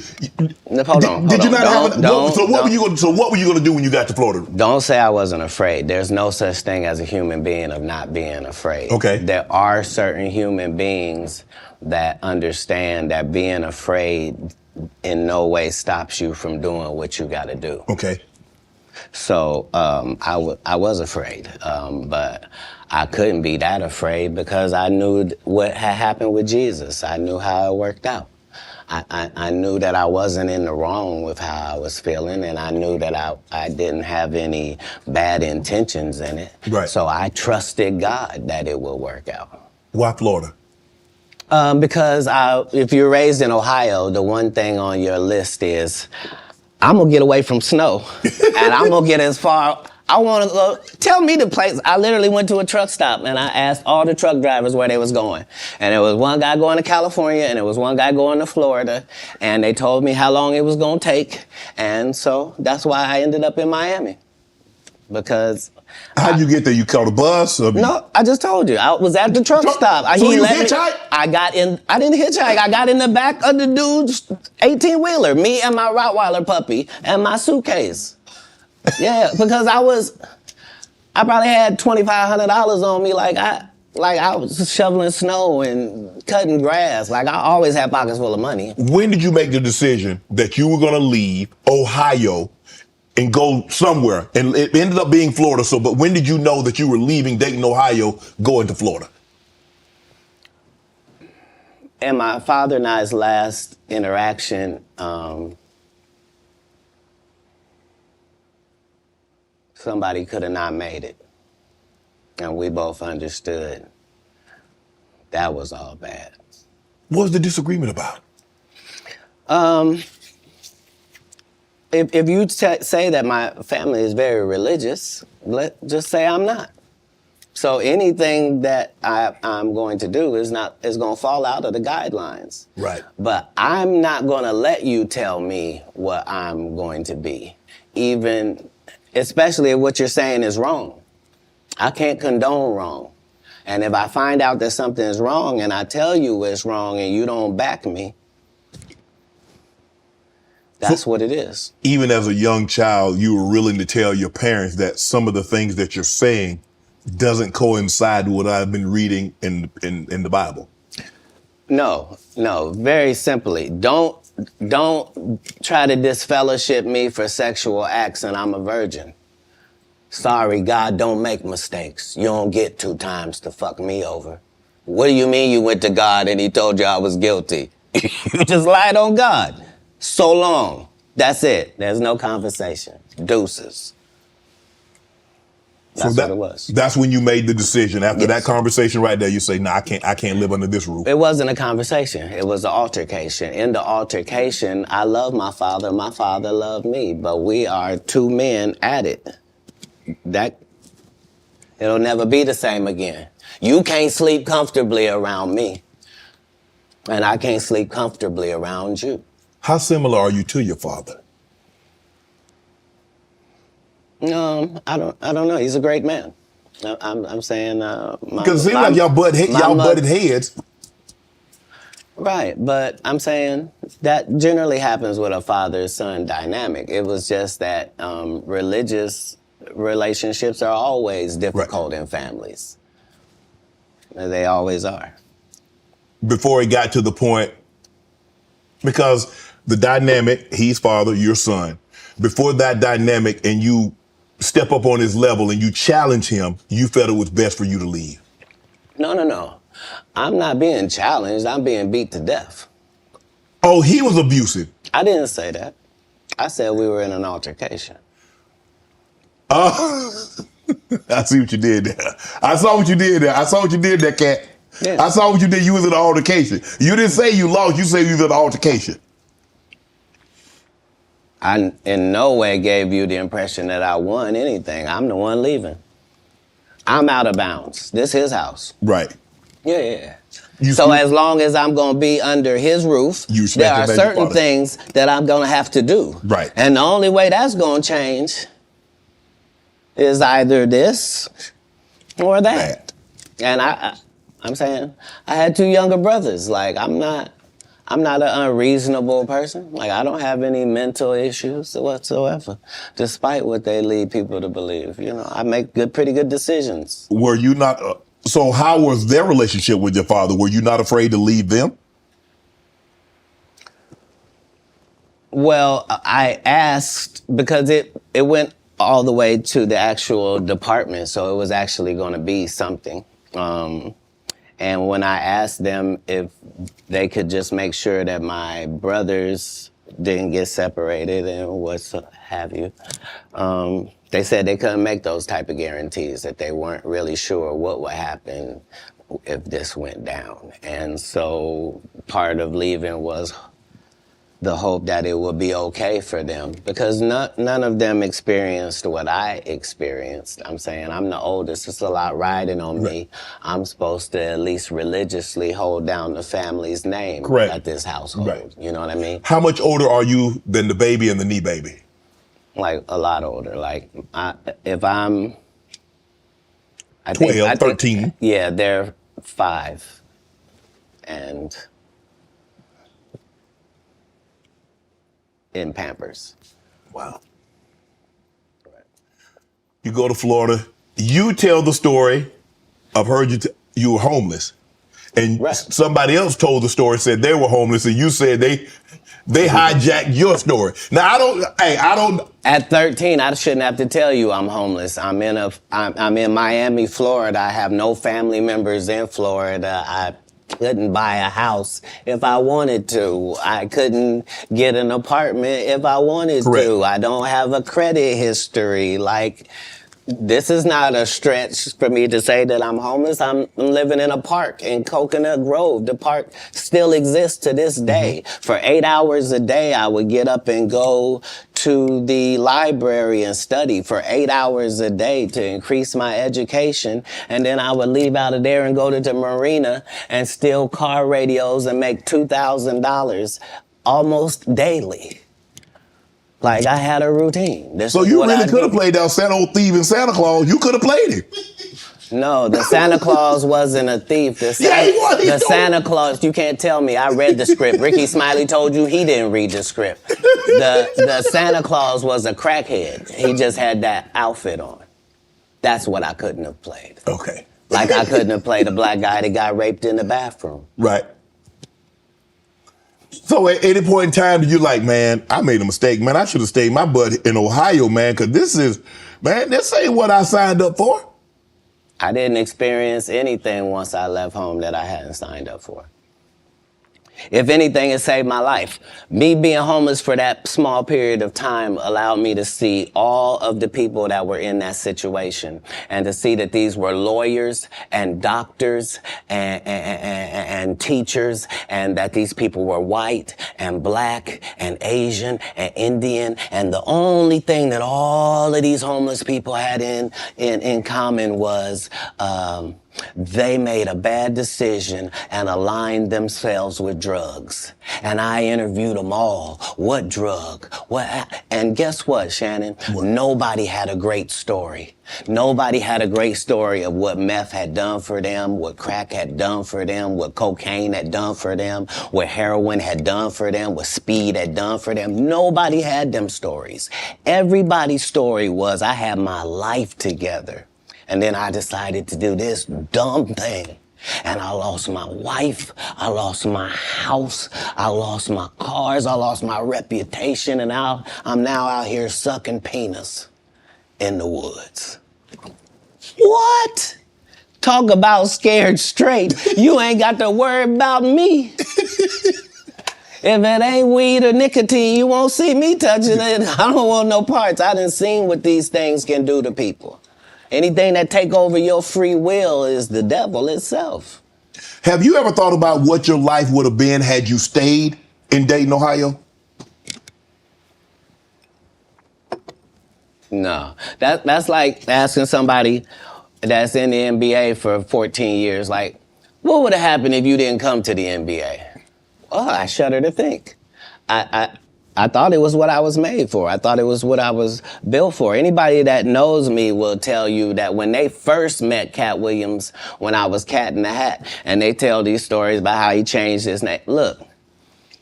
Hold on. Did you not have? So what were you going to do when you got to Florida? Don't say I wasn't afraid. There's no such thing as a human being of not being afraid. Okay. There are certain human beings that understand that being afraid in no way stops you from doing what you got to do. Okay. So I was afraid, but I couldn't be that afraid because I knew what had happened with Jesus. I knew how it worked out. I knew that I wasn't in the wrong with how I was feeling, and I knew that I didn't have any bad intentions in it. Right. So I trusted God that it would work out. Why Florida? Because if you're raised in Ohio, the one thing on your list is, I'm gonna get away from snow, and I'm gonna get as far. I want to go. Tell me the place. I literally went to a truck stop and I asked all the truck drivers where they was going, and there was one guy going to California and there was one guy going to Florida, and they told me how long it was gonna take, and so that's why I ended up in Miami, because. How'd you get there? You caught a bus? No, I just told you. I was at the truck stop. So you hitchhiked? I didn't hitchhike. I got in the back of the dude's 18-wheeler, me and my Rottweiler puppy and my suitcase. Yeah, because I probably had $2,500 on me, like I was shoveling snow and cutting grass. Like I always had pockets full of money. When did you make the decision that you were going to leave Ohio and go somewhere? And it ended up being Florida. But when did you know that you were leaving Dayton, Ohio, going to Florida? In my father and I's last interaction, somebody could have not made it. And we both understood that was all bad. What was the disagreement about? If you say that my family is very religious, just say I'm not. So anything that I'm going to do is going to fall out of the guidelines. Right. But I'm not going to let you tell me what I'm going to be, especially if what you're saying is wrong. I can't condone wrong. And if I find out that something is wrong and I tell you it's wrong and you don't back me, that's what it is. Even as a young child, you were willing to tell your parents that some of the things that you're saying doesn't coincide with what I've been reading in the Bible. No, very simply. Don't try to disfellowship me for sexual acts and I'm a virgin. Sorry, God don't make mistakes. You don't get 2 times to fuck me over. What do you mean you went to God and he told you I was guilty? You just lied on God. So long. That's it. There's no conversation. Deuces. That's what it was. That's when you made the decision. After Yes. that conversation right there, you say, "No, I can't live under this roof." It wasn't a conversation. It was an altercation. In the altercation, I love my father. My father loved me. But we are 2 men at it. It'll never be the same again. You can't sleep comfortably around me. And I can't sleep comfortably around you. How similar are you to your father? I don't know. He's a great man. I'm saying, Because it seems like y'all butted heads. Right, but I'm saying that generally happens with a father-son dynamic. It was just that religious relationships are always difficult in families. They always are. Before it got to the point, because the dynamic, he's father, you're son. Before that dynamic and you step up on his level and you challenge him, you felt it was best for you to leave. No. I'm not being challenged. I'm being beat to death. Oh, he was abusive. I didn't say that. I said we were in an altercation. I see what you did there. I saw what you did there, Cat. Yeah. I saw what you did. You was in an altercation. You didn't say you lost. You said you was in an altercation. I in no way gave you the impression that I won anything. I'm the one leaving. I'm out of bounds. This is his house. Right. Yeah. So as long as I'm going to be under his roof, there are certain things that I'm going to have to do. Right. And the only way that's going to change is either this or that. And I'm saying I had two younger brothers. Like, I'm not an unreasonable person. Like, I don't have any mental issues whatsoever, despite what they lead people to believe. You know, I make pretty good decisions. Were you not... So how was their relationship with your father? Were you not afraid to leave them? Well, I asked because it went all the way to the actual department, so it was actually going to be something. And when I asked them if they could just make sure that my brothers didn't get separated and what have you, they said they couldn't make those type of guarantees, that they weren't really sure what would happen if this went down. And so part of leaving was the hope that it would be okay for them, because none of them experienced what I experienced. I'm saying I'm the oldest. It's a lot riding on me. I'm supposed to at least religiously hold down the family's name at this household. Right. You know what I mean? How much older are you than the baby and the knee baby? Like a lot older. Like if I'm... 13. Yeah, they're 5. And... in Pampers. Wow. You go to Florida. You tell the story. I've heard you were homeless. And somebody else told the story, said they were homeless, and you said they hijacked your story. Now, I don't. At 13, I shouldn't have to tell you I'm homeless. I'm in Miami, Florida. I have no family members in Florida. I couldn't buy a house if I wanted to. I couldn't get an apartment if I wanted to. I don't have a credit history. Like, this is not a stretch for me to say that I'm homeless. I'm living in a park in Coconut Grove. The park still exists to this day. For 8 hours a day, I would get up and go to the library and study for 8 hours a day to increase my education. And then I would leave out of there and go to the marina and steal car radios and make $2,000 almost daily. Like, I had a routine. So you really could have played that Santa old thief and Santa Claus. You could have played it. No, the Santa Claus wasn't a thief. The Santa Claus, you can't tell me. I read the script. Ricky Smiley told you he didn't read the script. The Santa Claus was a crackhead. He just had that outfit on. That's what I couldn't have played. Okay. Like, I couldn't have played a black guy that got raped in the bathroom. Right. So at any point in time, you're like, man, I made a mistake. Man, I should have stayed my butt in Ohio, man, because this ain't what I signed up for. I didn't experience anything once I left home that I hadn't signed up for. If anything, it saved my life. Me being homeless for that small period of time allowed me to see all of the people that were in that situation, and to see that these were lawyers and doctors and teachers, and that these people were white and black and Asian and Indian. And the only thing that all of these homeless people had in common was They made a bad decision and aligned themselves with drugs. And I interviewed them all. What drug? And guess what, Shannon? What? Nobody had a great story. Nobody had a great story of what meth had done for them, what crack had done for them, what cocaine had done for them, what heroin had done for them, what speed had done for them. Nobody had them stories. Everybody's story was, I had my life together. And then I decided to do this dumb thing. And I lost my wife, I lost my house, I lost my cars, I lost my reputation, and I'm now out here sucking penis in the woods. What? Talk about scared straight. You ain't got to worry about me. If it ain't weed or nicotine, you won't see me touching it. I don't want no parts. I done seen what these things can do to people. Anything that take over your free will is the devil itself. Have you ever thought about what your life would have been had you stayed in Dayton, Ohio? No. That's like asking somebody that's in the NBA for 14 years, like, what would have happened if you didn't come to the NBA? Well, I shudder to think. I thought it was what I was made for. I thought it was what I was built for. Anybody that knows me will tell you that when they first met Katt Williams, when I was Cat in the Hat, and they tell these stories about how he changed his name. Look,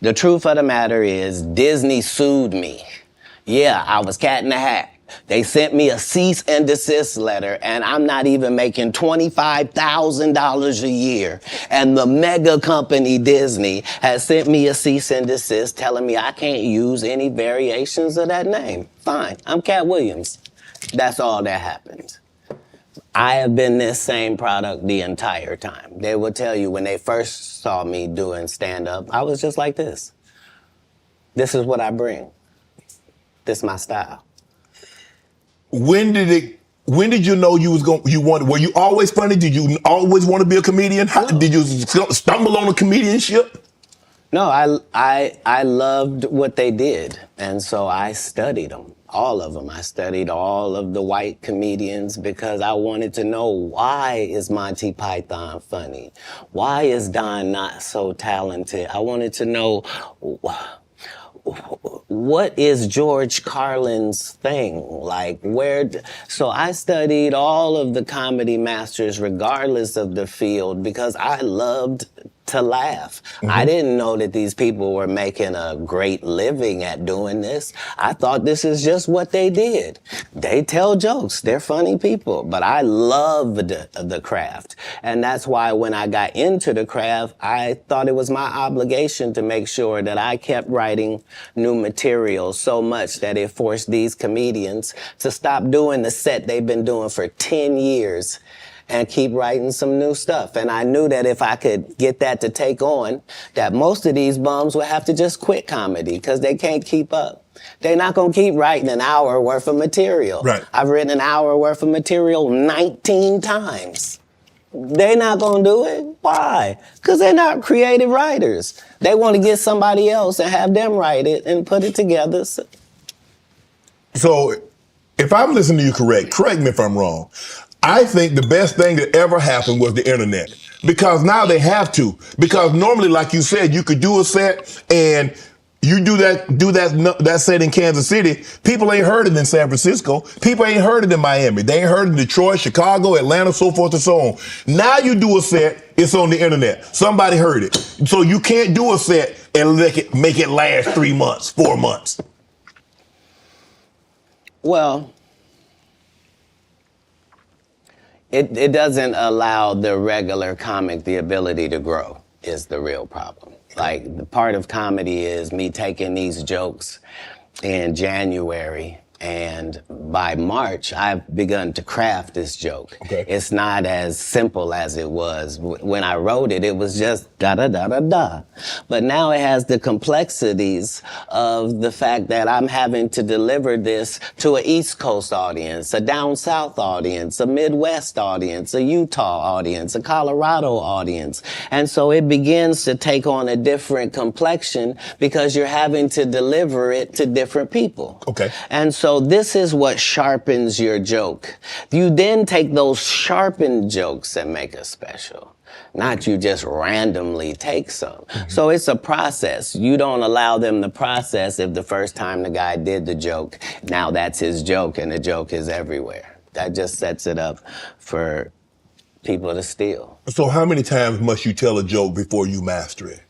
the truth of the matter is Disney sued me. Yeah, I was Cat in the Hat. They sent me a cease and desist letter, and I'm not even making $25,000 a year. And the mega company Disney has sent me a cease and desist telling me I can't use any variations of that name. Fine, I'm Katt Williams. That's all that happened. I have been this same product the entire time. They will tell you when they first saw me doing stand-up, I was just like this. This is what I bring. This is my style. When did you know were you always funny? Did you always want to be a comedian? No. Did you stumble on a comedianship? No, I loved what they did, and so I studied them, all of them. I studied all of the white comedians because I wanted to know, why is Monty Python funny? Why is Don not so talented? I wanted to know, what is George Carlin's thing? So I studied all of the comedy masters regardless of the field because I loved to laugh. Mm-hmm. I didn't know that these people were making a great living at doing this. I thought this is just what they did. They tell jokes. They're funny people. But I loved the craft. And that's why when I got into the craft, I thought it was my obligation to make sure that I kept writing new material so much that it forced these comedians to stop doing the set they've been doing for 10 years and keep writing some new stuff. And I knew that if I could get that to take on, that most of these bums would have to just quit comedy because they can't keep up. They're not going to keep writing an hour worth of material. Right. I've written an hour worth of material 19 times. They're not going to do it. Why? Because they're not creative writers. They want to get somebody else and have them write it and put it together. So if I'm listening to you correct me if I'm wrong. I think the best thing that ever happened was the internet. Because now they have to. Because normally, like you said, you could do a set and you do that set in Kansas City. People ain't heard it in San Francisco. People ain't heard it in Miami. They ain't heard it in Detroit, Chicago, Atlanta, so forth and so on. Now you do a set, it's on the internet. Somebody heard it. So you can't do a set and make it last 3 months, 4 months. Well, it doesn't allow the regular comic the ability to grow is the real problem. Like, the part of comedy is me taking these jokes in January, and by March, I've begun to craft this joke. Okay. It's not as simple as it was. When I wrote it, it was just da-da-da-da-da. But now it has the complexities of the fact that I'm having to deliver this to an East Coast audience, a down South audience, a Midwest audience, a Utah audience, a Colorado audience. And so it begins to take on a different complexion because you're having to deliver it to different people. Okay. And so So this is what sharpens your joke. You then take those sharpened jokes and make a special. Not you just randomly take some. So it's a process. You don't allow them to process if the first time the guy did the joke, now that's his joke and the joke is everywhere. That just sets it up for people to steal. So how many times must you tell a joke before you master it?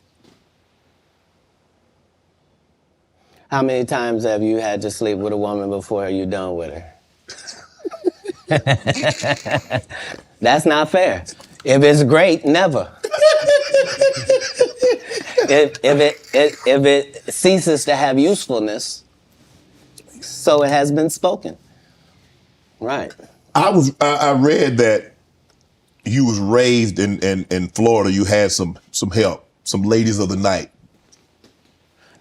How many times have you had to sleep with a woman before you're done with her? That's not fair. If it's great, never. if it ceases to have usefulness, so it has been spoken. Right. I read that you was raised in Florida. You had some help, some ladies of the night.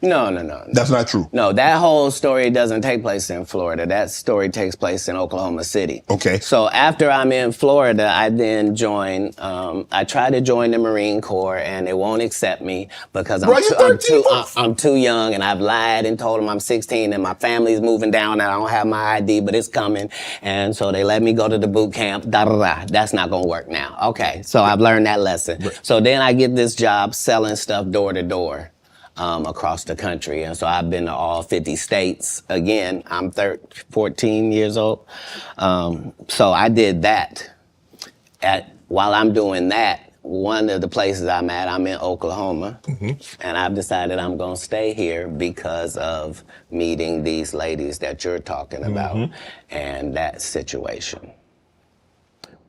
No. That's not true. No, that whole story doesn't take place in Florida. That story takes place in Oklahoma City. Okay. So after I'm in Florida, I then join, I try to join the Marine Corps and they won't accept me because I'm too young and I've lied and told them I'm 16 and my family's moving down and I don't have my ID, but it's coming. And so they let me go to the boot camp, That's not gonna work now. Okay, so I've learned that lesson. Right. So then I get this job selling stuff door to door. Across the country. And so I've been to all 50 states. Again, I'm 14 years old. So I did that. While I'm doing that, one of the places I'm at, I'm in Oklahoma. And I've decided I'm going to stay here because of meeting these ladies that you're talking about and that situation.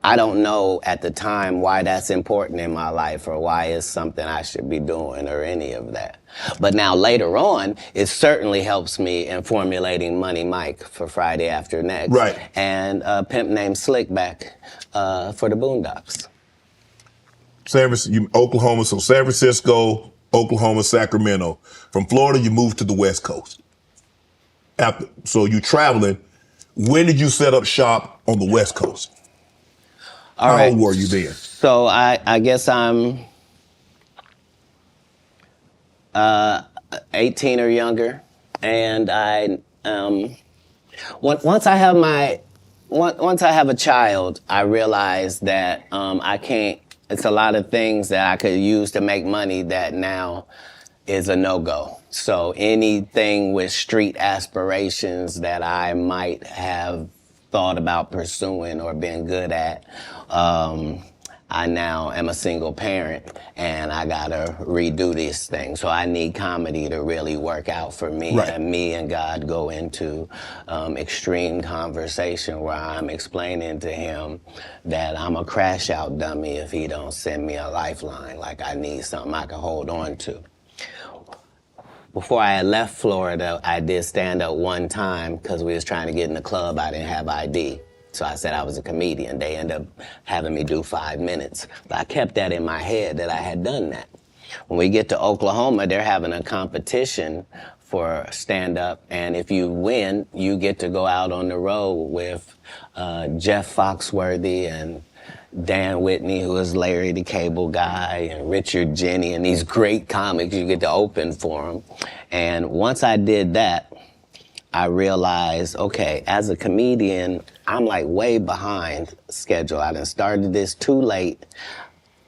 I don't know at the time why that's important in my life or why it's something I should be doing or any of that. But now later on, it certainly helps me in formulating Money Mike for Friday After Next. Right. And a pimp named Slickback for the Boondocks. Oklahoma, so San Francisco, Oklahoma, Sacramento. From Florida, you moved to the West Coast. So you traveling. When did you set up shop on the West Coast? How old were you then? So I guess I'm 18 or younger, and once I have a child, I realize that I can't. It's a lot of things that I could use to make money that now is a no-go. So anything with street aspirations that I might have thought about pursuing or being good at, I now am a single parent and I gotta redo this thing. So I need comedy to really work out for me. Right. And me and God go into extreme conversation where I'm explaining to him that I'm a crash out dummy if he don't send me a lifeline. Like I need something I can hold on to. Before I had left Florida, I did stand up one time because we was trying to get in the club. I didn't have ID. So I said I was a comedian. They ended up having me do 5 minutes. But I kept that in my head that I had done that. When we get to Oklahoma, they're having a competition for stand-up. And if you win, you get to go out on the road with Jeff Foxworthy and Dan Whitney, who is Larry the Cable Guy, and Richard Jenny, and these great comics. You get to open for them. And once I did that, I realized, okay, as a comedian, I'm like way behind schedule. I done started this too late.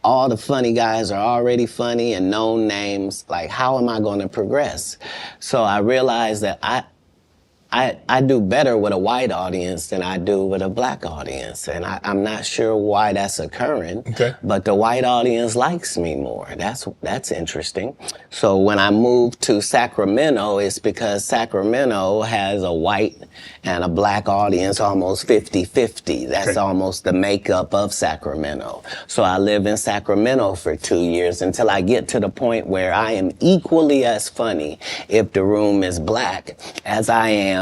All the funny guys are already funny and known names. Like, how am I going to progress? So I realized that I do better with a white audience than I do with a black audience. And I'm not sure why that's occurring, but the white audience likes me more. That's interesting. So when I moved to Sacramento, it's because Sacramento has a white and a black audience almost 50-50. That's almost the makeup of Sacramento. So I live in Sacramento for 2 years until I get to the point where I am equally as funny if the room is black as I am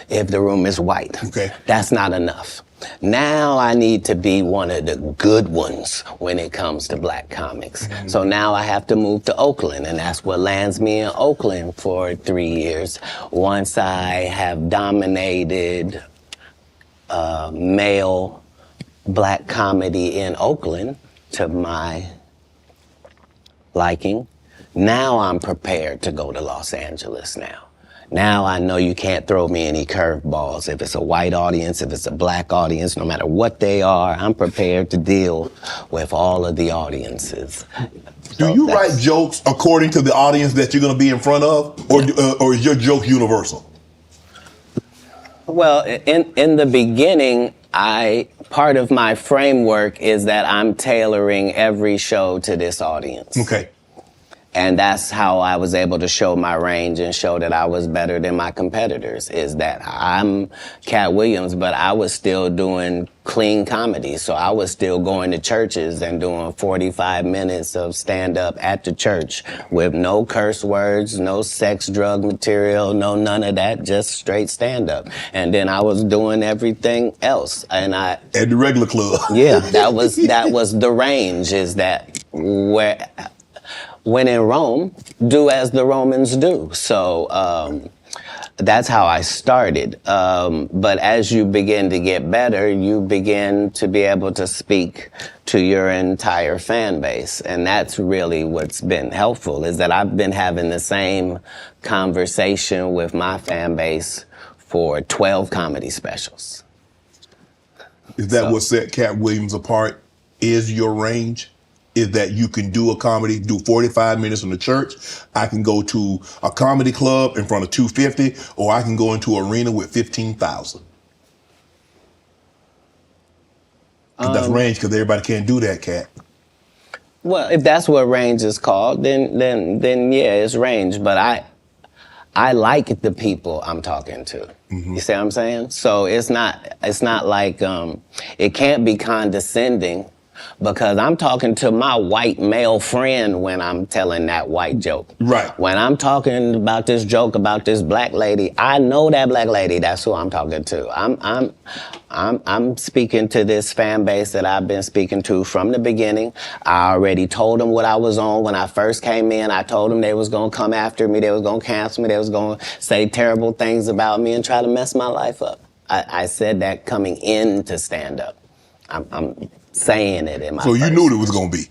if the room is white. That's not enough. Now I need to be one of the good ones when it comes to black comics. So now I have to move to Oakland, and that's what lands me in Oakland for 3 years. Once I have dominated male black comedy in Oakland to my liking, now I'm prepared to go to Los Angeles now. Now I know you can't throw me any curveballs. If it's a white audience, if it's a black audience, no matter what they are, I'm prepared to deal with all of the audiences. Do you write jokes according to the audience that you're going to be in front of, or is your joke universal? Well, in the beginning, part of my framework is that I'm tailoring every show to this audience. Okay. And that's how I was able to show my range and show that I was better than my competitors, is that I'm Katt Williams, but I was still doing clean comedy. So I was still going to churches and doing 45 minutes of stand-up at the church with no curse words, no sex, drug material, no none of that, just straight stand-up. And then I was doing everything else. And at the regular club. Yeah, that was the range, is that when in Rome, do as the Romans do. So that's how I started. But as you begin to get better, you begin to be able to speak to your entire fan base. And that's really what's been helpful, is that I've been having the same conversation with my fan base for 12 comedy specials. Is that what set Katt Williams apart? Is your range? Is that you can do a comedy, do 45 minutes in the church. I can go to a comedy club in front of 250, or I can go into an arena with 15,000. That's range, because everybody can't do that, Katt. Well, if that's what range is called, then yeah, it's range. But I like the people I'm talking to. Mm-hmm. You see what I'm saying? So it's not like it can't be condescending, because I'm talking to my white male friend when I'm telling that white joke. Right. When I'm talking about this joke about this black lady, I know that black lady. That's who I'm talking to. I'm speaking to this fan base that I've been speaking to from the beginning. I already told them what I was on when I first came in. I told them they was gonna come after me. They was gonna cancel me. They was gonna say terrible things about me and try to mess my life up. I said that coming into stand-up. I'm saying it in my So you knew it was going to be?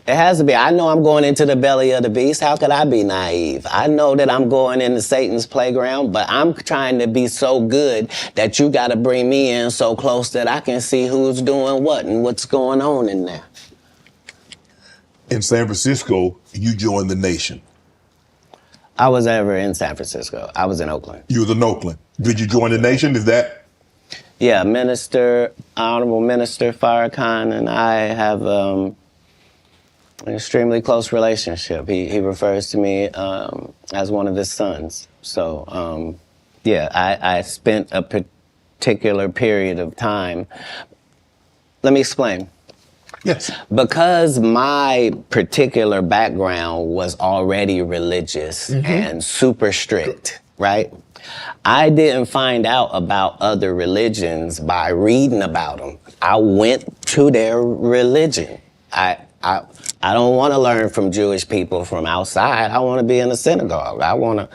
It has to be. I know I'm going into the belly of the beast. How could I be naive? I know that I'm going into Satan's playground, but I'm trying to be so good that you got to bring me in so close that I can see who's doing what and what's going on in there. In San Francisco, you joined the Nation. I was never in San Francisco. I was in Oakland. You was in Oakland. Did you join the Nation? Is that? Yeah, Honorable Minister Farrakhan and I have an extremely close relationship. He refers to me as one of his sons. So, yeah, I spent a particular period of time. Let me explain. Yes. Because my particular background was already religious and super strict, right? I didn't find out about other religions by reading about them. I went to their religion. I don't want to learn from Jewish people from outside. I want to be in a synagogue. I don't want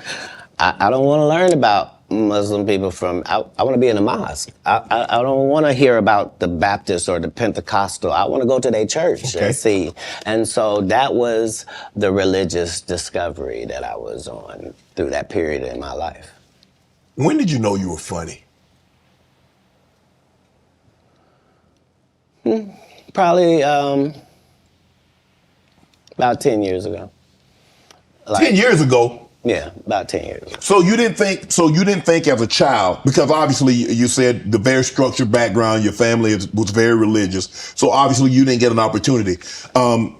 to learn about Muslim people I want to be in a mosque. I don't want to hear about the Baptist or the Pentecostal. I want to go to their church and see. And so that was the religious discovery that I was on through that period in my life. When did you know you were funny? Probably about 10 years ago. 10 years ago? Yeah, about 10 years ago. So you didn't think as a child, because obviously you said the very structured background, your family was very religious. So obviously you didn't get an opportunity. I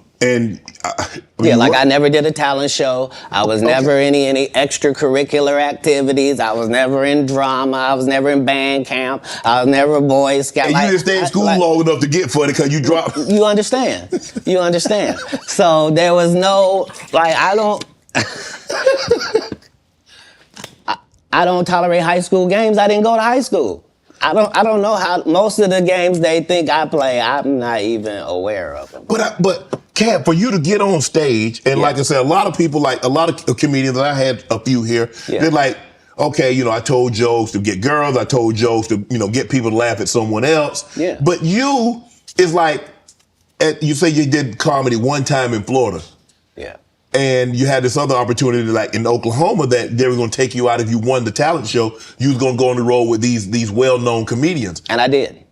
never did a talent show. I was never in any extracurricular activities. I was never in drama. I was never in band camp. I was never a Boy Scout. And you didn't stay in school long enough to get funny because you dropped. You understand. You understand. So there was no, I don't tolerate high school games. I didn't go to high school. I don't know how most of the games they think I play, I'm not even aware of them. But Katt, for you to get on stage, and like I said, a lot of people, like a lot of comedians, I had a few here, they're like, okay, I told jokes to get girls, I told jokes to, get people to laugh at someone else. Yeah. But you is like, you say you did comedy one time in Florida. Yeah. And you had this other opportunity, like in Oklahoma, that they were going to take you out if you won the talent show. You was going to go on the road with these well-known comedians. And I did.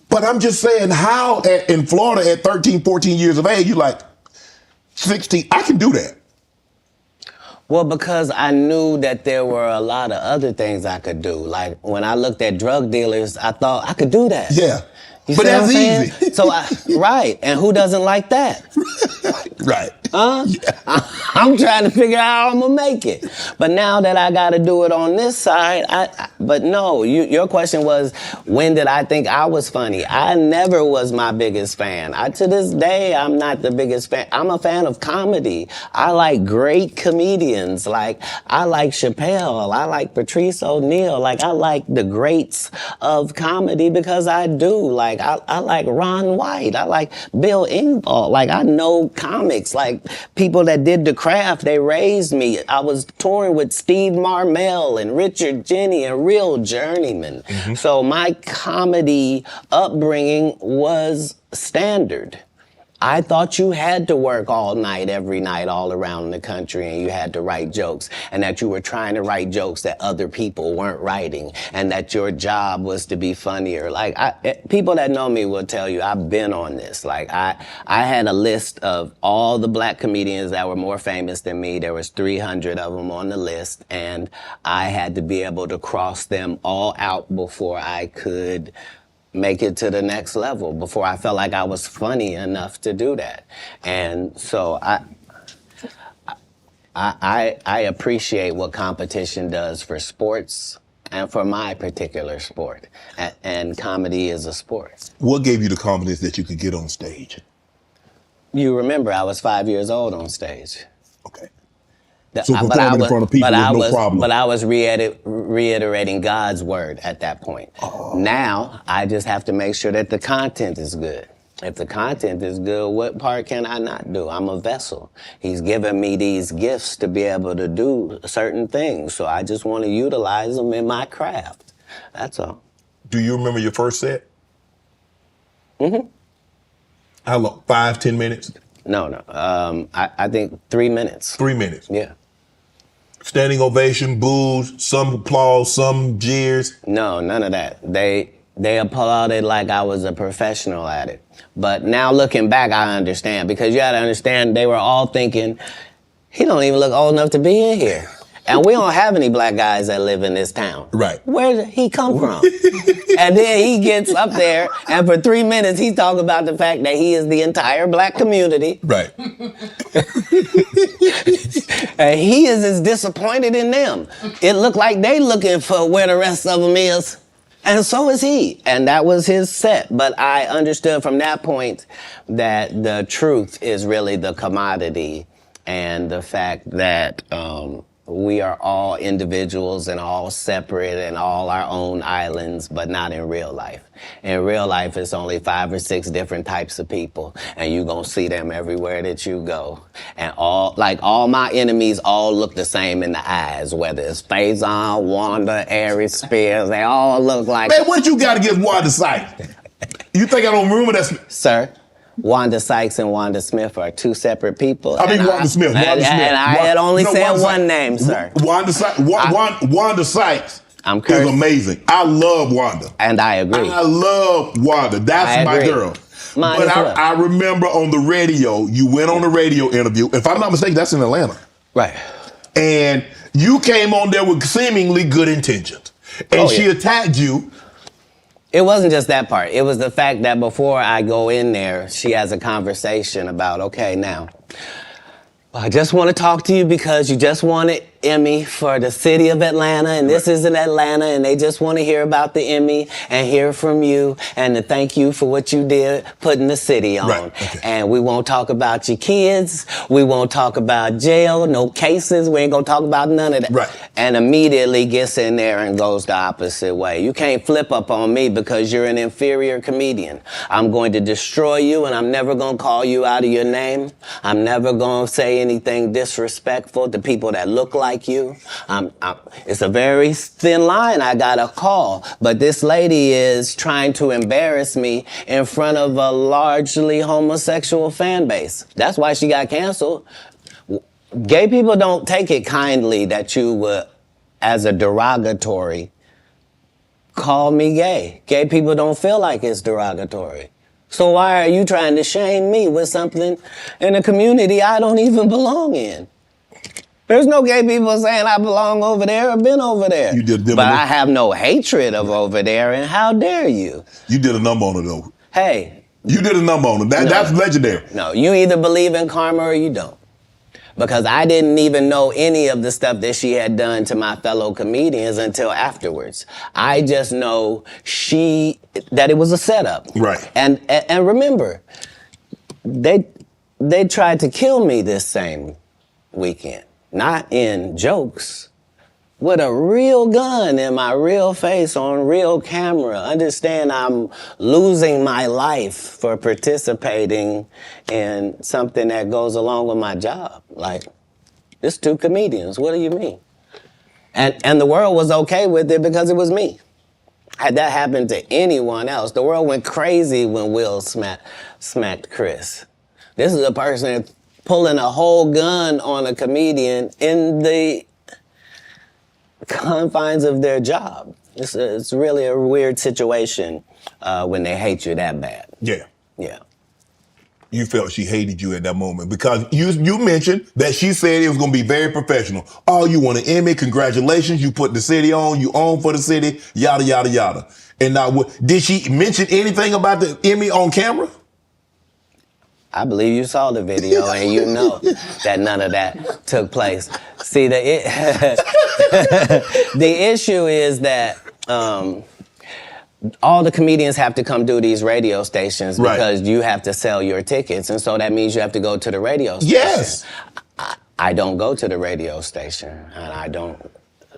But I'm just saying, how in Florida at 13, 14 years of age, you like 16, I can do that. Well, because I knew that there were a lot of other things I could do. Like when I looked at drug dealers, I thought I could do that. Yeah. You But see what I'm that's saying? easy. So right. And who doesn't like that? Right. Huh? Yeah. I'm trying to figure out how I'm gonna make it. But now that I gotta do it on this side, but no, your question was, when did I think I was funny? I never was my biggest fan. To this day, I'm not the biggest fan. I'm a fan of comedy. I like great comedians. Like, I like Chappelle. I like Patrice O'Neal. Like, I like the greats of comedy because I do. Like, I like Ron White. I like Bill Engvall. Like, I know comics. Like, people that did the craft, they raised me. I was touring with Steve Marmel and Richard Jenny and real journeymen. Mm-hmm. So my comedy upbringing was standard. I thought you had to work all night, every night, all around the country, and you had to write jokes, and that you were trying to write jokes that other people weren't writing, and that your job was to be funnier. Like, people that know me will tell you I've been on this. Like, I had a list of all the black comedians that were more famous than me. There was 300 of them on the list, and I had to be able to cross them all out before I could make it to the next level, before I felt like I was funny enough to do that. And so I appreciate what competition does for sports and for my particular sport. And comedy is a sport. What gave you the confidence that you could get on stage? You remember I was 5 years old on stage. Okay. So performing in front of people was no problem. But I was reiterating God's word at that point. Oh. Now, I just have to make sure that the content is good. If the content is good, what part can I not do? I'm a vessel. He's given me these gifts to be able to do certain things. So I just want to utilize them in my craft. That's all. Do you remember your first set? Mm-hmm. How long? 5, 10 minutes? No. I think 3 minutes. 3 minutes? Yeah. Standing ovation, boos, some applause, some jeers? No, none of that. They applauded like I was a professional at it. But now looking back, I understand. Because you gotta understand, they were all thinking, he don't even look old enough to be in here. And we don't have any black guys that live in this town. Right. Where did he come from? And then he gets up there, and for 3 minutes, he's talking about the fact that he is the entire black community. Right. And he is as disappointed in them. It looked like they looking for where the rest of them is. And so is he. And that was his set. But I understood from that point that the truth is really the commodity, and the fact that we are all individuals and all separate and all our own islands, but not in real life. In real life, it's only 5 or 6 different types of people, and you're gonna see them everywhere that you go. And all my enemies all look the same in the eyes, whether it's Faison, Wanda, Aries Spears, they all look like... Man, what you got against Wanda Sykes? You think I don't remember that? Sir? Wanda Sykes and Wanda Smith are 2 separate people. I mean, Wanda Smith. And I had only said one name, sir. Wanda Sykes I'm cursed. is amazing. I love Wanda. And I agree. I love Wanda. That's my girl. Mine but as well. I remember on the radio, you went on a radio interview. If I'm not mistaken, that's in Atlanta. Right. And you came on there with seemingly good intentions. And she attacked you. It wasn't just that part. It was the fact that before I go in there, she has a conversation about, okay, now, I just want to talk to you because you just won an Emmy for the city of Atlanta, and this is in Atlanta, and they just want to hear about the Emmy and hear from you and to thank you for what you did putting the city on. Right. Okay. And we won't talk about your kids. We won't talk about jail, no cases. We ain't going to talk about none of that. Right. And immediately gets in there and goes the opposite way. You can't flip up on me because you're an inferior comedian. I'm going to destroy you, and I'm never going to call you out of your name. I'm never going to say anything disrespectful to people that look like you. It's a very thin line I got to call, but this lady is trying to embarrass me in front of a largely homosexual fan base. That's why she got canceled. Gay people don't take it kindly that you would, as a derogatory, call me gay. Gay people don't feel like it's derogatory. So why are you trying to shame me with something in a community I don't even belong in? There's no gay people saying I belong over there or been over there. You did but I have no hatred of over there, and how dare you? You did a number on it, though. Hey. You did a number on it. That's legendary. No, you either believe in karma or you don't. Because I didn't even know any of the stuff that she had done to my fellow comedians until afterwards. I just know that it was a setup. Right. And remember, they tried to kill me this same weekend. Not in jokes, with a real gun in my real face on real camera. Understand I'm losing my life for participating in something that goes along with my job. Like, it's two comedians, what do you mean? And the world was okay with it because it was me. Had that happened to anyone else, the world went crazy when Will smacked Chris. This is a person pulling a whole gun on a comedian in the confines of their job. It's really a weird situation when they hate you that bad. Yeah. Yeah. You felt she hated you at that moment because you mentioned that she said it was going to be very professional. Oh, you won an Emmy, congratulations. You put the city on, you own for the city, yada, yada, yada. And now, did she mention anything about the Emmy on camera? I believe you saw the video and you know that none of that took place. See, the issue is that all the comedians have to come do these radio stations because you have to sell your tickets. And so that means you have to go to the radio station. Yes. I don't go to the radio station and I don't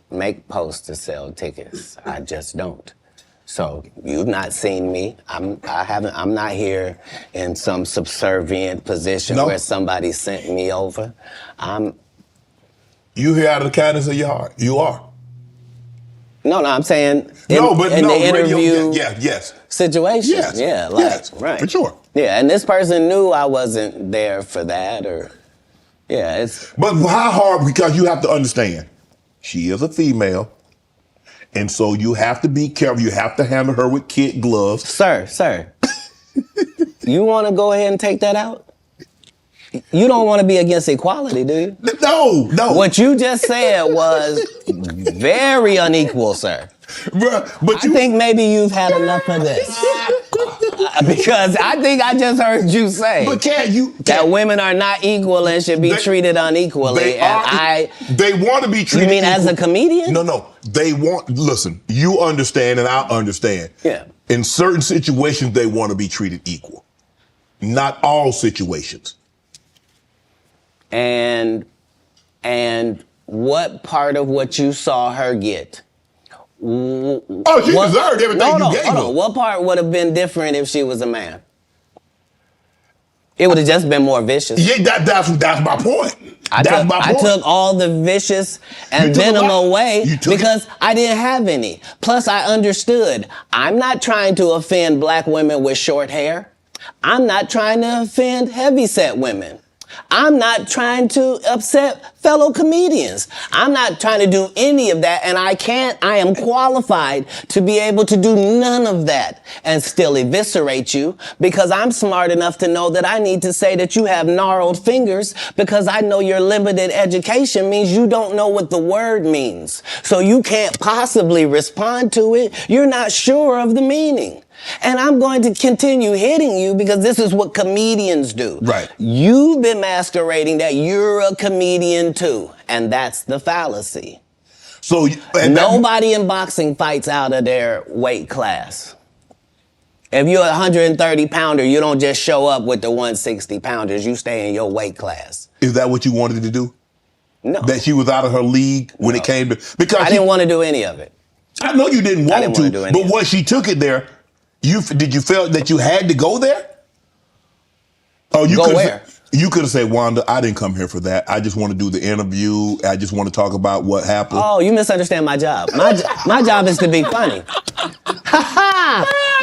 make posts to sell tickets. I just don't. So you've not seen me. I'm not here in some subservient position where somebody sent me over. You here out of the kindness of your heart. You are. No, I'm saying in the interview situation. Yes. Yeah, right. For sure. Yeah, and this person knew I wasn't there for that But how hard, because you have to understand, she is a female. And so you have to be careful. You have to handle her with kid gloves. Sir. You want to go ahead and take that out? You don't want to be against equality, do you? No. What you just said was very unequal, sir. But I think maybe you've had enough of this. Because I think I just heard you say that women are not equal and should be treated unequally. They want to be treated. You mean equal. As a comedian? No. Listen, you understand and I understand. Yeah. In certain situations, they want to be treated equal. Not all situations. And what part of what you saw her get? She deserved everything you gave her. What part would have been different if she was a man? It would have just been more vicious. Yeah, that's my point. I took all the vicious and venom away because I didn't have any. Plus, I understood. I'm not trying to offend black women with short hair. I'm not trying to offend heavyset women. I'm not trying to upset fellow comedians. I'm not trying to do any of that, and I am qualified to be able to do none of that and still eviscerate you because I'm smart enough to know that I need to say that you have gnarled fingers because I know your limited education means you don't know what the word means. So you can't possibly respond to it. You're not sure of the meaning. And I'm going to continue hitting you because this is what comedians do. Right. You've been masquerading that you're a comedian too. And that's the fallacy. So nobody in boxing fights out of their weight class. If you're a 130 pounder, you don't just show up with the 160 pounders. You stay in your weight class. Is that what you wanted to do? No. That she was out of her league when it came to... Because I didn't want to do any of it. I know you didn't want to, do any but once she took it there, did you feel that you had to go there? Oh, where? You could have said, Wanda, I didn't come here for that. I just want to do the interview. I just want to talk about what happened. Oh, you misunderstand my job. My job is to be funny.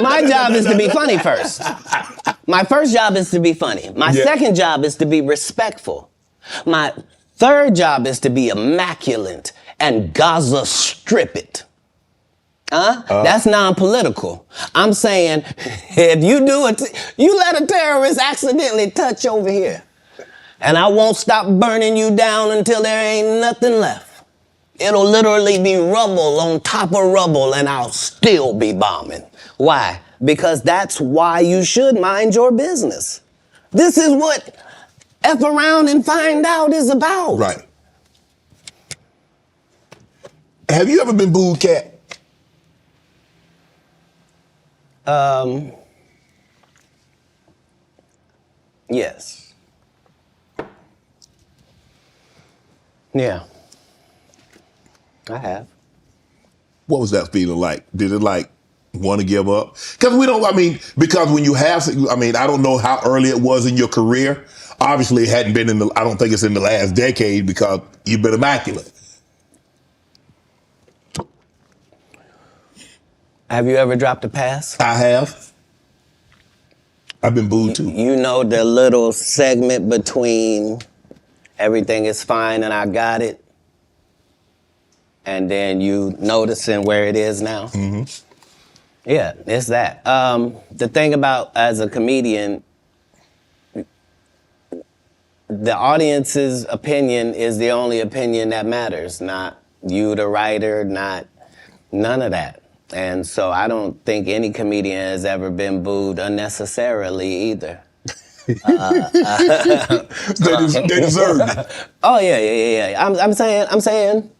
My job is to be funny first. My first job is to be funny. My second job is to be respectful. My third job is to be immaculate and Gaza strip it. That's non-political. I'm saying if you do it, you let a terrorist accidentally touch over here, and I won't stop burning you down until there ain't nothing left. It'll literally be rubble on top of rubble, and I'll still be bombing. Why? Because that's why you should mind your business. This is what F around and find out is about. Right. Have you ever been booed, Cat? Yes. Yeah. I have. What was that feeling like? Did it like want to give up? Because because when you have, I don't know how early it was in your career. Obviously, it hadn't been I don't think it's in the last decade because you've been immaculate. Have you ever dropped a pass? I have. I've been booed too. You know the little segment between everything is fine and I got it, and then you noticing where it is now? Mm-hmm. Yeah, it's that. The thing about as a comedian, the audience's opinion is the only opinion that matters, not you, the writer, not none of that. And so I don't think any comedian has ever been booed unnecessarily either. They deserve it. Oh yeah. I'm saying,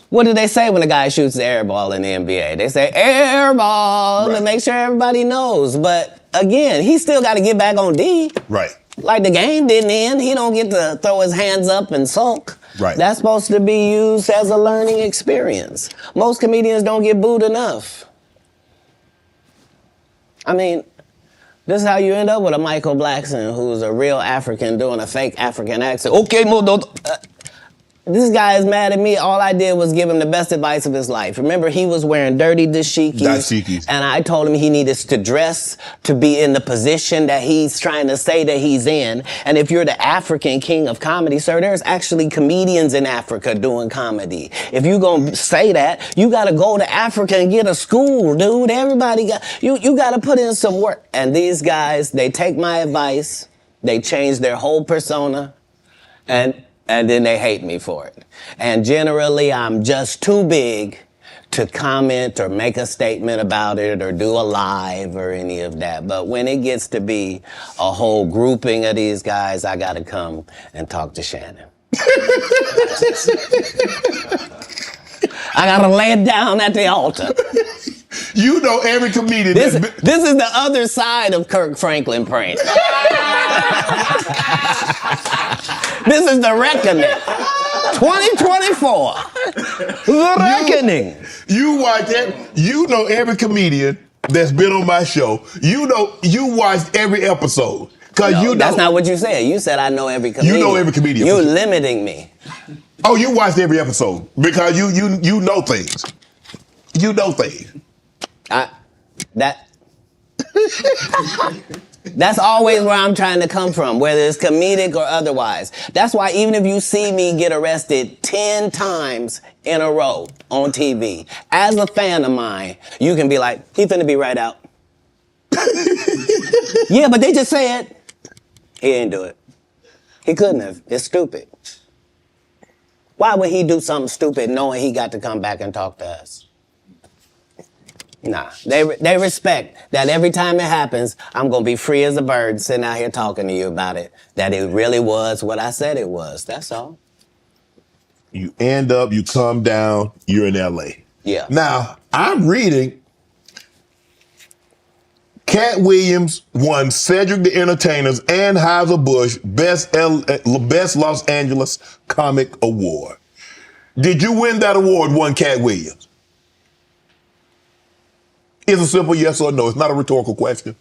what do they say when a guy shoots the air ball in the NBA? They say air ball to make sure everybody knows. But again, he still got to get back on D. Right. Like the game didn't end. He don't get to throw his hands up and sulk. Right. That's supposed to be used as a learning experience. Most comedians don't get booed enough. I mean, this is how you end up with a Michael Blackson who's a real African doing a fake African accent. Okay, this guy is mad at me. All I did was give him the best advice of his life. Remember, he was wearing dirty dashikis. And I told him he needed to dress to be in the position that he's trying to say that he's in. And if you're the African king of comedy, sir, there's actually comedians in Africa doing comedy. If you're going to say that, you got to go to Africa and get a school, dude. Everybody got, you got to put in some work. And these guys, they take my advice, they change their whole persona, and then they hate me for it. And generally, I'm just too big to comment or make a statement about it or do a live or any of that. But when it gets to be a whole grouping of these guys, I gotta come and talk to Shannon. I gotta lay it down at the altar. You know every comedian. This is the other side of Kirk Franklin prank. This is the reckoning. 2024. The reckoning. You watch that. You know every comedian that's been on my show. You watched every episode. No, that's not what you said. You said I know every comedian. You know every comedian. You're limiting me. Oh, you watched every episode because you know things. You know things. That's always where I'm trying to come from, whether it's comedic or otherwise. That's why even if you see me get arrested 10 times in a row on TV, as a fan of mine, you can be like, he finna be right out. Yeah, but they just said he didn't do it. He couldn't have. It's stupid. Why would he do something stupid knowing he got to come back and talk to us? Nah, they respect that every time it happens, I'm going to be free as a bird sitting out here talking to you about it, that it really was what I said it was. That's all. You end up, you come down, you're in L.A. Yeah. Now, I'm reading Katt Williams won Cedric the Entertainer's Anheuser-Busch Best Los Angeles Comic Award. Did you win that award, won Katt Williams? It's a simple yes or no. It's not a rhetorical question.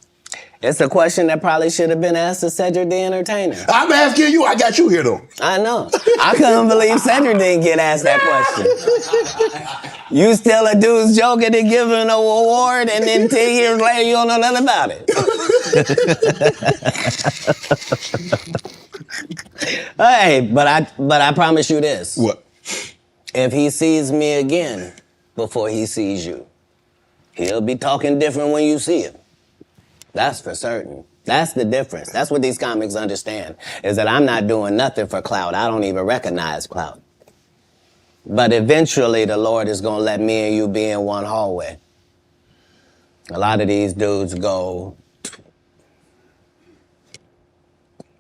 It's a question that probably should have been asked to Cedric the Entertainer. I'm asking you. I got you here, though. I know. I couldn't believe Cedric didn't get asked that question. You still a dude's joking and giving an award, and then 10 years later, you don't know nothing about it. Hey, but I promise you this. What? If he sees me again before he sees you, he'll be talking different when you see him. That's for certain. That's the difference. That's what these comics understand, is that I'm not doing nothing for clout. I don't even recognize clout. But eventually the Lord is gonna let me and you be in one hallway. A lot of these dudes go,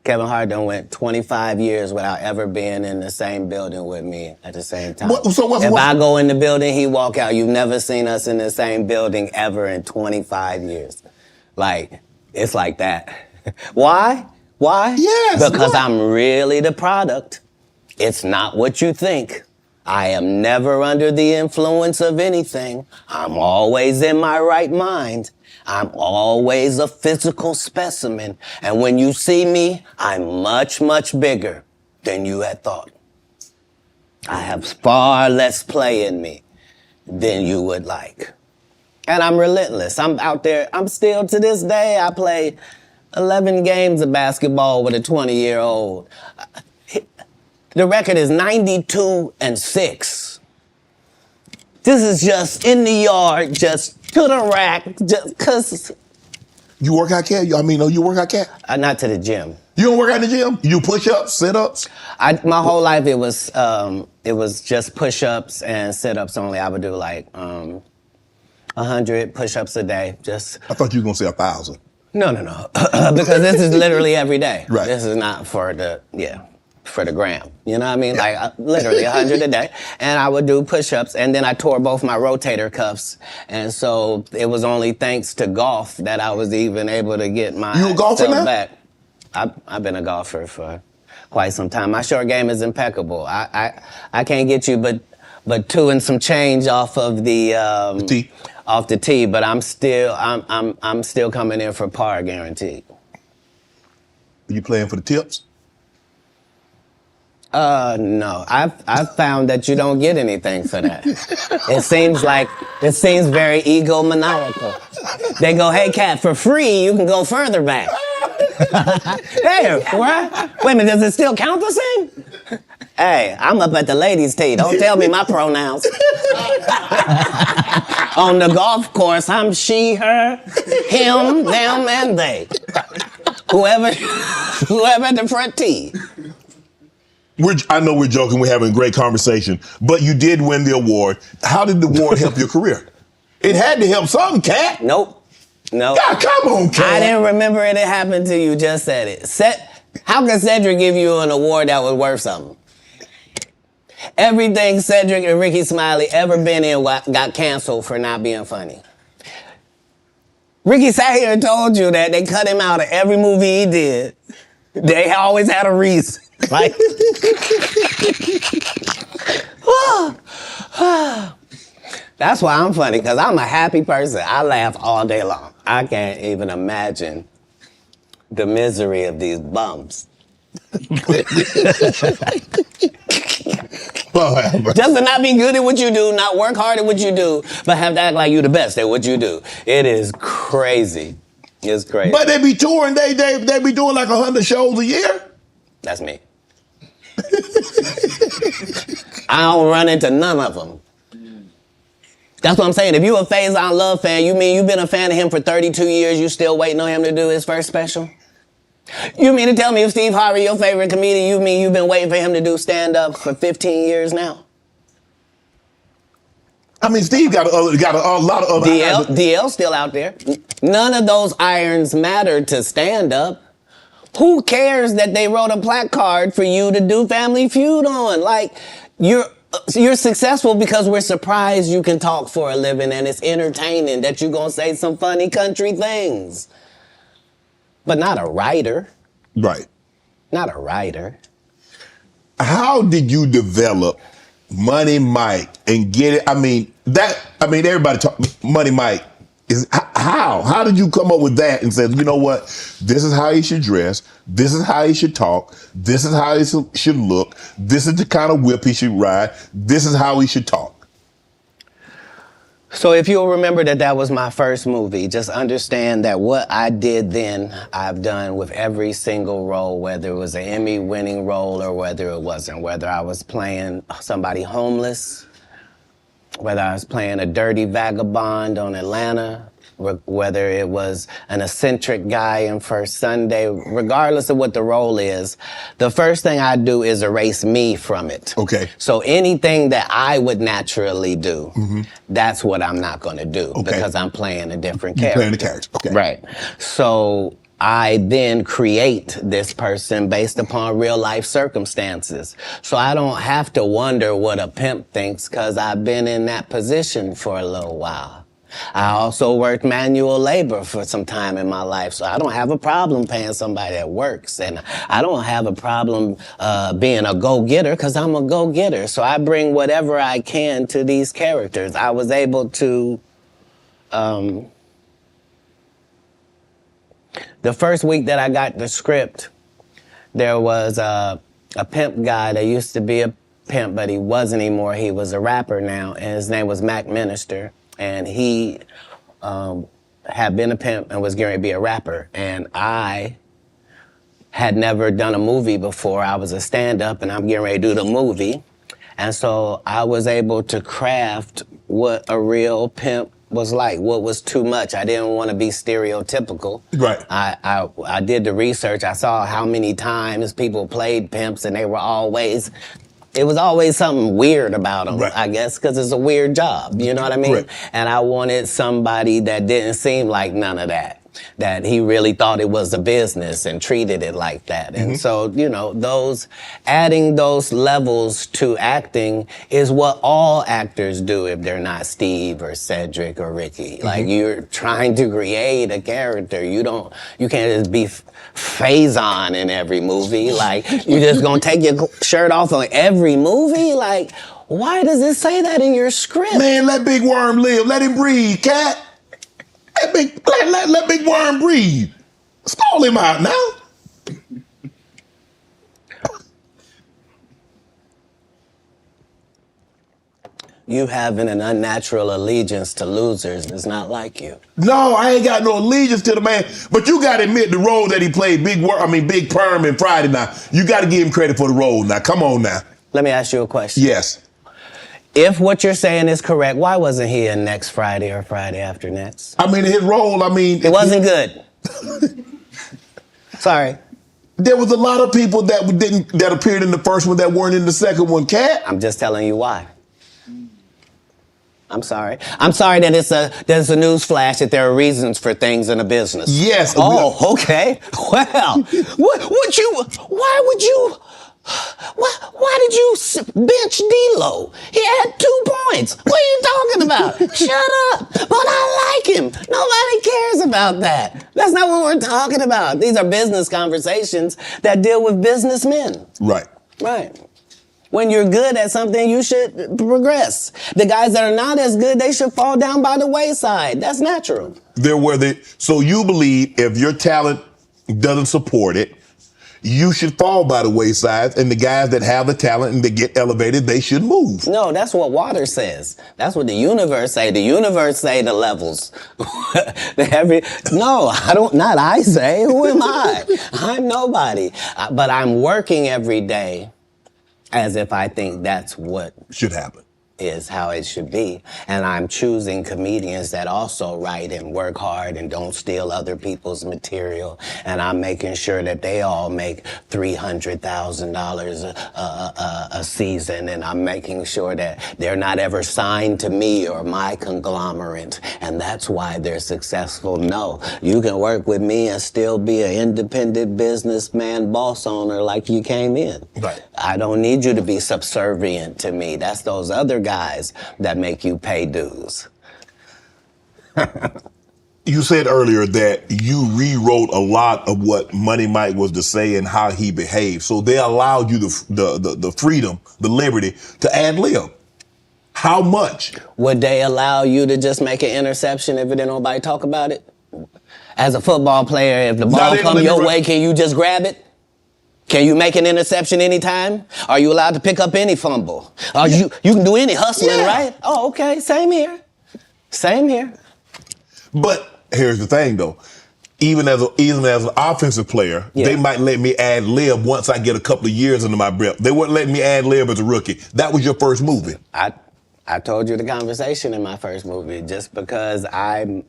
Kevin Hart done went 25 years without ever being in the same building with me at the same time. If I go in the building, he walk out. You've never seen us in the same building ever in 25 years. Like, it's like that. Why? Why? Yes. Because I'm really the product. It's not what you think. I am never under the influence of anything. I'm always in my right mind. I'm always a physical specimen. And when you see me, I'm much, much bigger than you had thought. I have far less play in me than you would like. And I'm relentless. I'm out there. I'm still, to this day, I play 11 games of basketball with a 20-year-old. The record is 92-6. This is just in the yard, just to the rack, just cause. You work out, Cat? You work out, Cat? Not to the gym. You don't work out in the gym? You do push-ups, sit-ups? My whole life it was just push-ups and sit-ups only. I would do like 100 push-ups a day. Just. I thought you were gonna say 1,000. No, because this is literally every day. Right. This is not for the gram. You know what I mean? Like literally 100 a day. And I would do push-ups, and then I tore both my rotator cuffs. And so it was only thanks to golf that I was even able to get my You a golfer now? back. I've been a golfer for quite some time. My short game is impeccable. I can't get you but 2 and some change off of the tee. Off the tee, but I'm still coming in for par guaranteed. You playing for the tips? No. I've found that you don't get anything for that. It seems very egomaniacal. They go, hey, Cat, for free, you can go further back. Hey, what? Wait a minute, does it still count the same? Hey, I'm up at the ladies' tee. Don't tell me my pronouns. On the golf course, I'm she, her, him, them, and they. Whoever at the front tee. I know we're joking, we're having a great conversation, but you did win the award. How did the award help your career? It had to help something, Cat. Nope. God, come on, Cat. I didn't remember it happened to you, just said it. How can Cedric give you an award that was worth something? Everything Cedric and Ricky Smiley ever been in got canceled for not being funny. Ricky sat here and told you that they cut him out of every movie he did. They always had a reason. Like, that's why I'm funny, because I'm a happy person. I laugh all day long. I can't even imagine the misery of these bums. Just to not be good at what you do, not work hard at what you do, but have to act like you the best at what you do. It is crazy. It's crazy. But they be touring, they be doing like 100 shows a year. That's me. I don't run into none of them. That's what I'm saying. If you a Faison Love fan, you mean you've been a fan of him for 32 years, you still waiting on him to do his first special? You mean to tell me if Steve Harvey, your favorite comedian, you mean you've been waiting for him to do stand-up for 15 years now? I mean, Steve got a lot of other DL's still out there. None of those irons matter to stand-up. Who cares that they wrote a placard for you to do Family Feud on? Like, you're successful because we're surprised you can talk for a living and it's entertaining that you're gonna say some funny country things. But not a writer. Right. Not a writer. How did you develop Money Mike and get it? Everybody talk Money Mike. How did you come up with that and say, you know what, this is how he should dress, this is how he should talk, this is how he should look, this is the kind of whip he should ride, this is how he should talk? So if you'll remember that was my first movie, just understand that what I did then, I've done with every single role, whether it was an Emmy-winning role or whether it wasn't, whether I was playing somebody homeless, whether I was playing a dirty vagabond on Atlanta, whether it was an eccentric guy in First Sunday, regardless of what the role is, the first thing I do is erase me from it. Okay. So anything that I would naturally do, that's what I'm not going to do because I'm playing a different character. Playing the character, okay. Right. So I then create this person based upon real life circumstances. So I don't have to wonder what a pimp thinks because I've been in that position for a little while. I also worked manual labor for some time in my life, so I don't have a problem paying somebody that works. And I don't have a problem being a go-getter because I'm a go-getter. So I bring whatever I can to these characters. I was able to... the first week that I got the script, there was a pimp guy that used to be a pimp, but he wasn't anymore. He was a rapper now, and his name was Mac Minister. And he had been a pimp and was getting ready to be a rapper. And I had never done a movie before. I was a stand-up, and I'm getting ready to do the movie. And so I was able to craft what a real pimp was like, what was too much. I didn't want to be stereotypical. Right. I did the research. I saw how many times people played pimps, and they were always... It was always something weird about them, right. I guess, because it's a weird job, you know what I mean? Right. And I wanted somebody that didn't seem like none of that he really thought it was a business and treated it like that. And so, you know, adding those levels to acting is what all actors do if they're not Steve or Cedric or Ricky. Like, you're trying to create a character. You can't just be Faison in every movie. Like, you just gonna take your shirt off on every movie? Like, why does it say that in your script? Man, let Big Worm live. Let him breathe, cat. Let Big Worm breathe. Stall him out now. You having an unnatural allegiance to losers is not like you. No, I ain't got no allegiance to the man. But you got to admit the role that he played, Big Perm in Friday now. You got to give him credit for the role now. Come on now. Let me ask you a question. Yes. If what you're saying is correct, why wasn't he in next Friday or Friday after next? I mean, his role, It wasn't good. Sorry. There was a lot of people that appeared in the first one that weren't in the second one, cat. I'm just telling you why. I'm sorry. I'm sorry that there's a news flash that there are reasons for things in a business. Yes. Oh, okay. Well, why did you bench D-Lo? He had 2 points. What are you talking about? Shut up. But I like him. Nobody cares about that. That's not what we're talking about. These are business conversations that deal with businessmen. Right. Right. When you're good at something, you should progress. The guys that are not as good, they should fall down by the wayside. That's natural. So you believe if your talent doesn't support it, you should fall by the wayside, and the guys that have the talent and they get elevated, they should move. No, that's what water says. That's what the universe say. The universe say the levels. No, not I say. Who am I? I'm nobody. But I'm working every day as if I think that's what should happen. Is how it should be. And I'm choosing comedians that also write and work hard and don't steal other people's material. And I'm making sure that they all make $300,000 a season. And I'm making sure that they're not ever signed to me or my conglomerate. And that's why they're successful. No, you can work with me and still be an independent businessman, boss owner like you came in. Right. I don't need you to be subservient to me. That's those other guys that make you pay dues. You said earlier that you rewrote a lot of what Money Mike was to say and how he behaved. So they allowed you the freedom, the liberty to ad lib. How much? Would they allow you to just make an interception if didn't nobody talk about it? As a football player, if the ball come your way, can you just grab it? Can you make an interception anytime? Are you allowed to pick up any fumble? You can do any hustling, right? Oh, okay, same here. Same here. But here's the thing, though. Even as an offensive player, they might let me ad lib once I get a couple of years under my belt. They wouldn't let me ad lib as a rookie. That was your first movie. I told you the conversation in my first movie. Just because I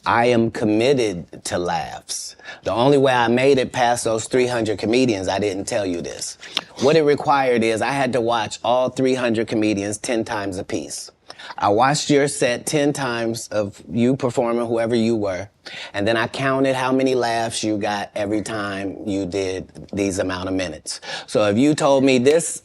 am committed to laughs. The only way I made it past those 300 comedians, I didn't tell you this. What it required is I had to watch all 300 comedians 10 times a piece. I watched your set 10 times of you performing, whoever you were, and then I counted how many laughs you got every time you did these amount of minutes. So if you told me this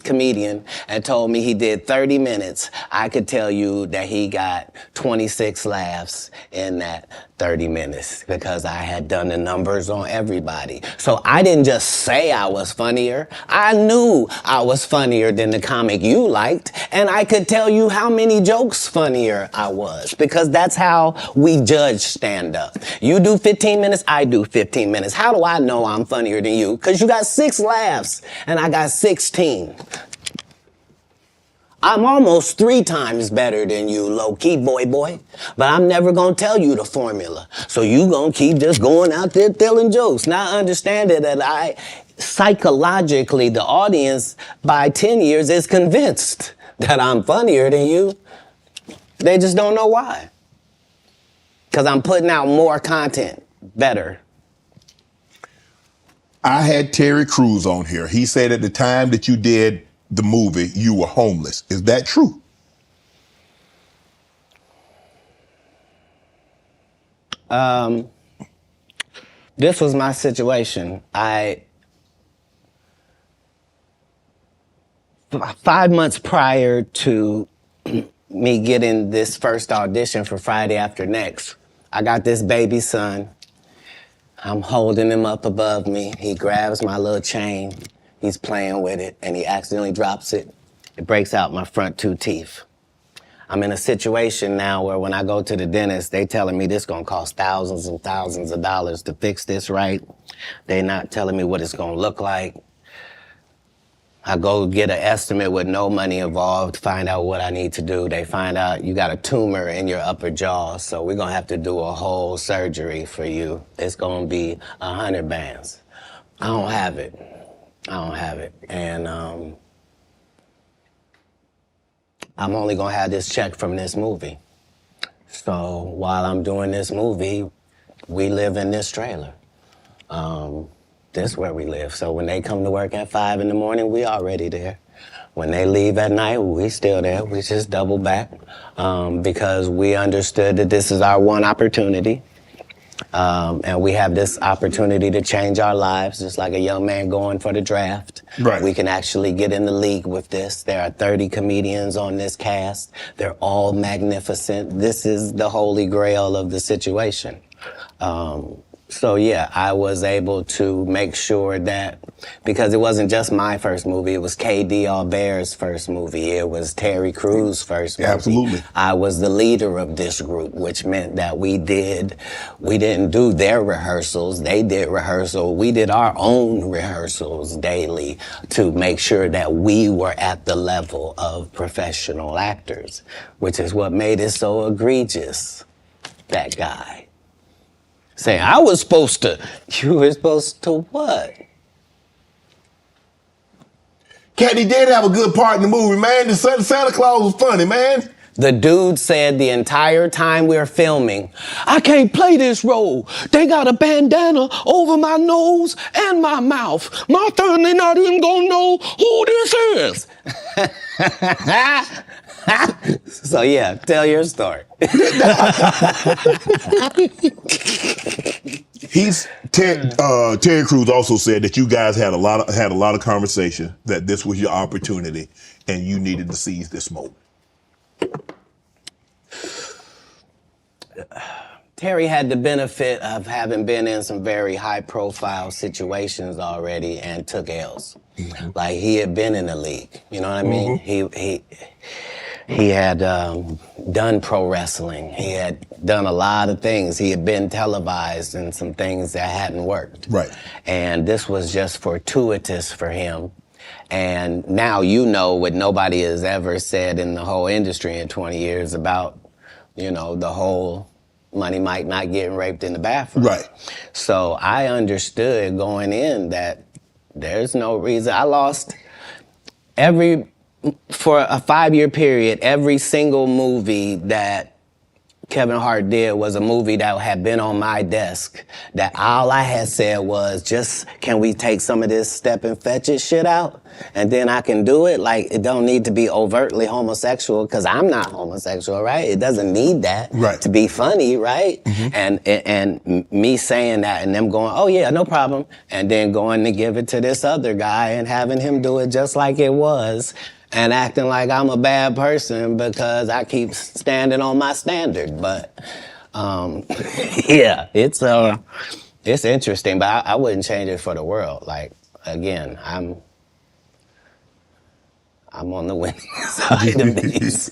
comedian and told me he did 30 minutes, I could tell you that he got 26 laughs in that 30 minutes because I had done the numbers on everybody. So I didn't just say I was funnier. I knew I was funnier than the comic you liked, and I could tell you how many jokes funnier I was because that's how we judge stand-up. You do 15 minutes, I do 15 minutes. How do I know I'm funnier than you? Because you got 6 laughs and I got 16. I'm almost 3 times better than you, low-key, boy. But I'm never gonna tell you the formula. So you gonna keep just going out there telling jokes. Now understanding that psychologically, the audience by 10 years is convinced that I'm funnier than you. They just don't know why. Because I'm putting out more content, better. I had Terry Crews on here. He said at the time that you did the movie, you were homeless. Is that true? This was my situation. 5 months prior to me getting this first audition for Friday After Next, I got this baby son. I'm holding him up above me. He grabs my little chain. He's playing with it, and he accidentally drops it. It breaks out my front 2 teeth. I'm in a situation now where when I go to the dentist, they telling me this gonna cost thousands and thousands of dollars to fix this right. They not telling me what it's gonna look like. I go get an estimate with no money involved, find out what I need to do. They find out you got a tumor in your upper jaw, so we're gonna have to do a whole surgery for you. It's gonna be 100 bands. I don't have it. And I'm only gonna have this check from this movie. So while I'm doing this movie, we live in this trailer. This is where we live. So when they come to work at 5 in the morning, we already there. When they leave at night, we still there. We just double back because we understood that this is our one opportunity. And we have this opportunity to change our lives, just like a young man going for the draft. Right. We can actually get in the league with this. There are 30 comedians on this cast. They're all magnificent. This is the holy grail of the situation. So yeah, I was able to make sure that, because it wasn't just my first movie, it was K.D. Albert's first movie, it was Terry Crews' first movie. Absolutely. I was the leader of this group, which meant that we didn't do their rehearsals, they did rehearsal, we did our own rehearsals daily to make sure that we were at the level of professional actors, which is what made it so egregious, that guy. Saying, you were supposed to what? Katt, he did have a good part in the movie, man. The Santa Claus was funny, man. The dude said the entire time we were filming, I can't play this role. They got a bandana over my nose and my mouth. My family not even gonna know who this is. So yeah, tell your story. Terry Crews also said that you guys had a lot of conversation, that this was your opportunity and you needed to seize this moment. Terry had the benefit of having been in some very high-profile situations already and took L's. Mm-hmm. Like, he had been in the league, you know what I mean? Mm-hmm. He had done pro wrestling. He had done a lot of things. He had been televised in some things that hadn't worked. Right. And this was just fortuitous for him. And now you know what nobody has ever said in the whole industry in 20 years about, the whole Money Mike not getting raped in the bathroom. Right. So I understood going in that there's no reason. I lost for a 5-year period, every single movie that Kevin Hart did was a movie that had been on my desk, that all I had said was, just, can we take some of this step and fetch it shit out? And then I can do it. Like, it don't need to be overtly homosexual, because I'm not homosexual, right? It doesn't need that to be funny, right? And me saying that and them going, oh yeah, no problem. And then going to give it to this other guy and having him do it just like it was. And acting like I'm a bad person because I keep standing on my standard. But, yeah, it's interesting, but I wouldn't change it for the world. Like, again, I'm on the winning side of these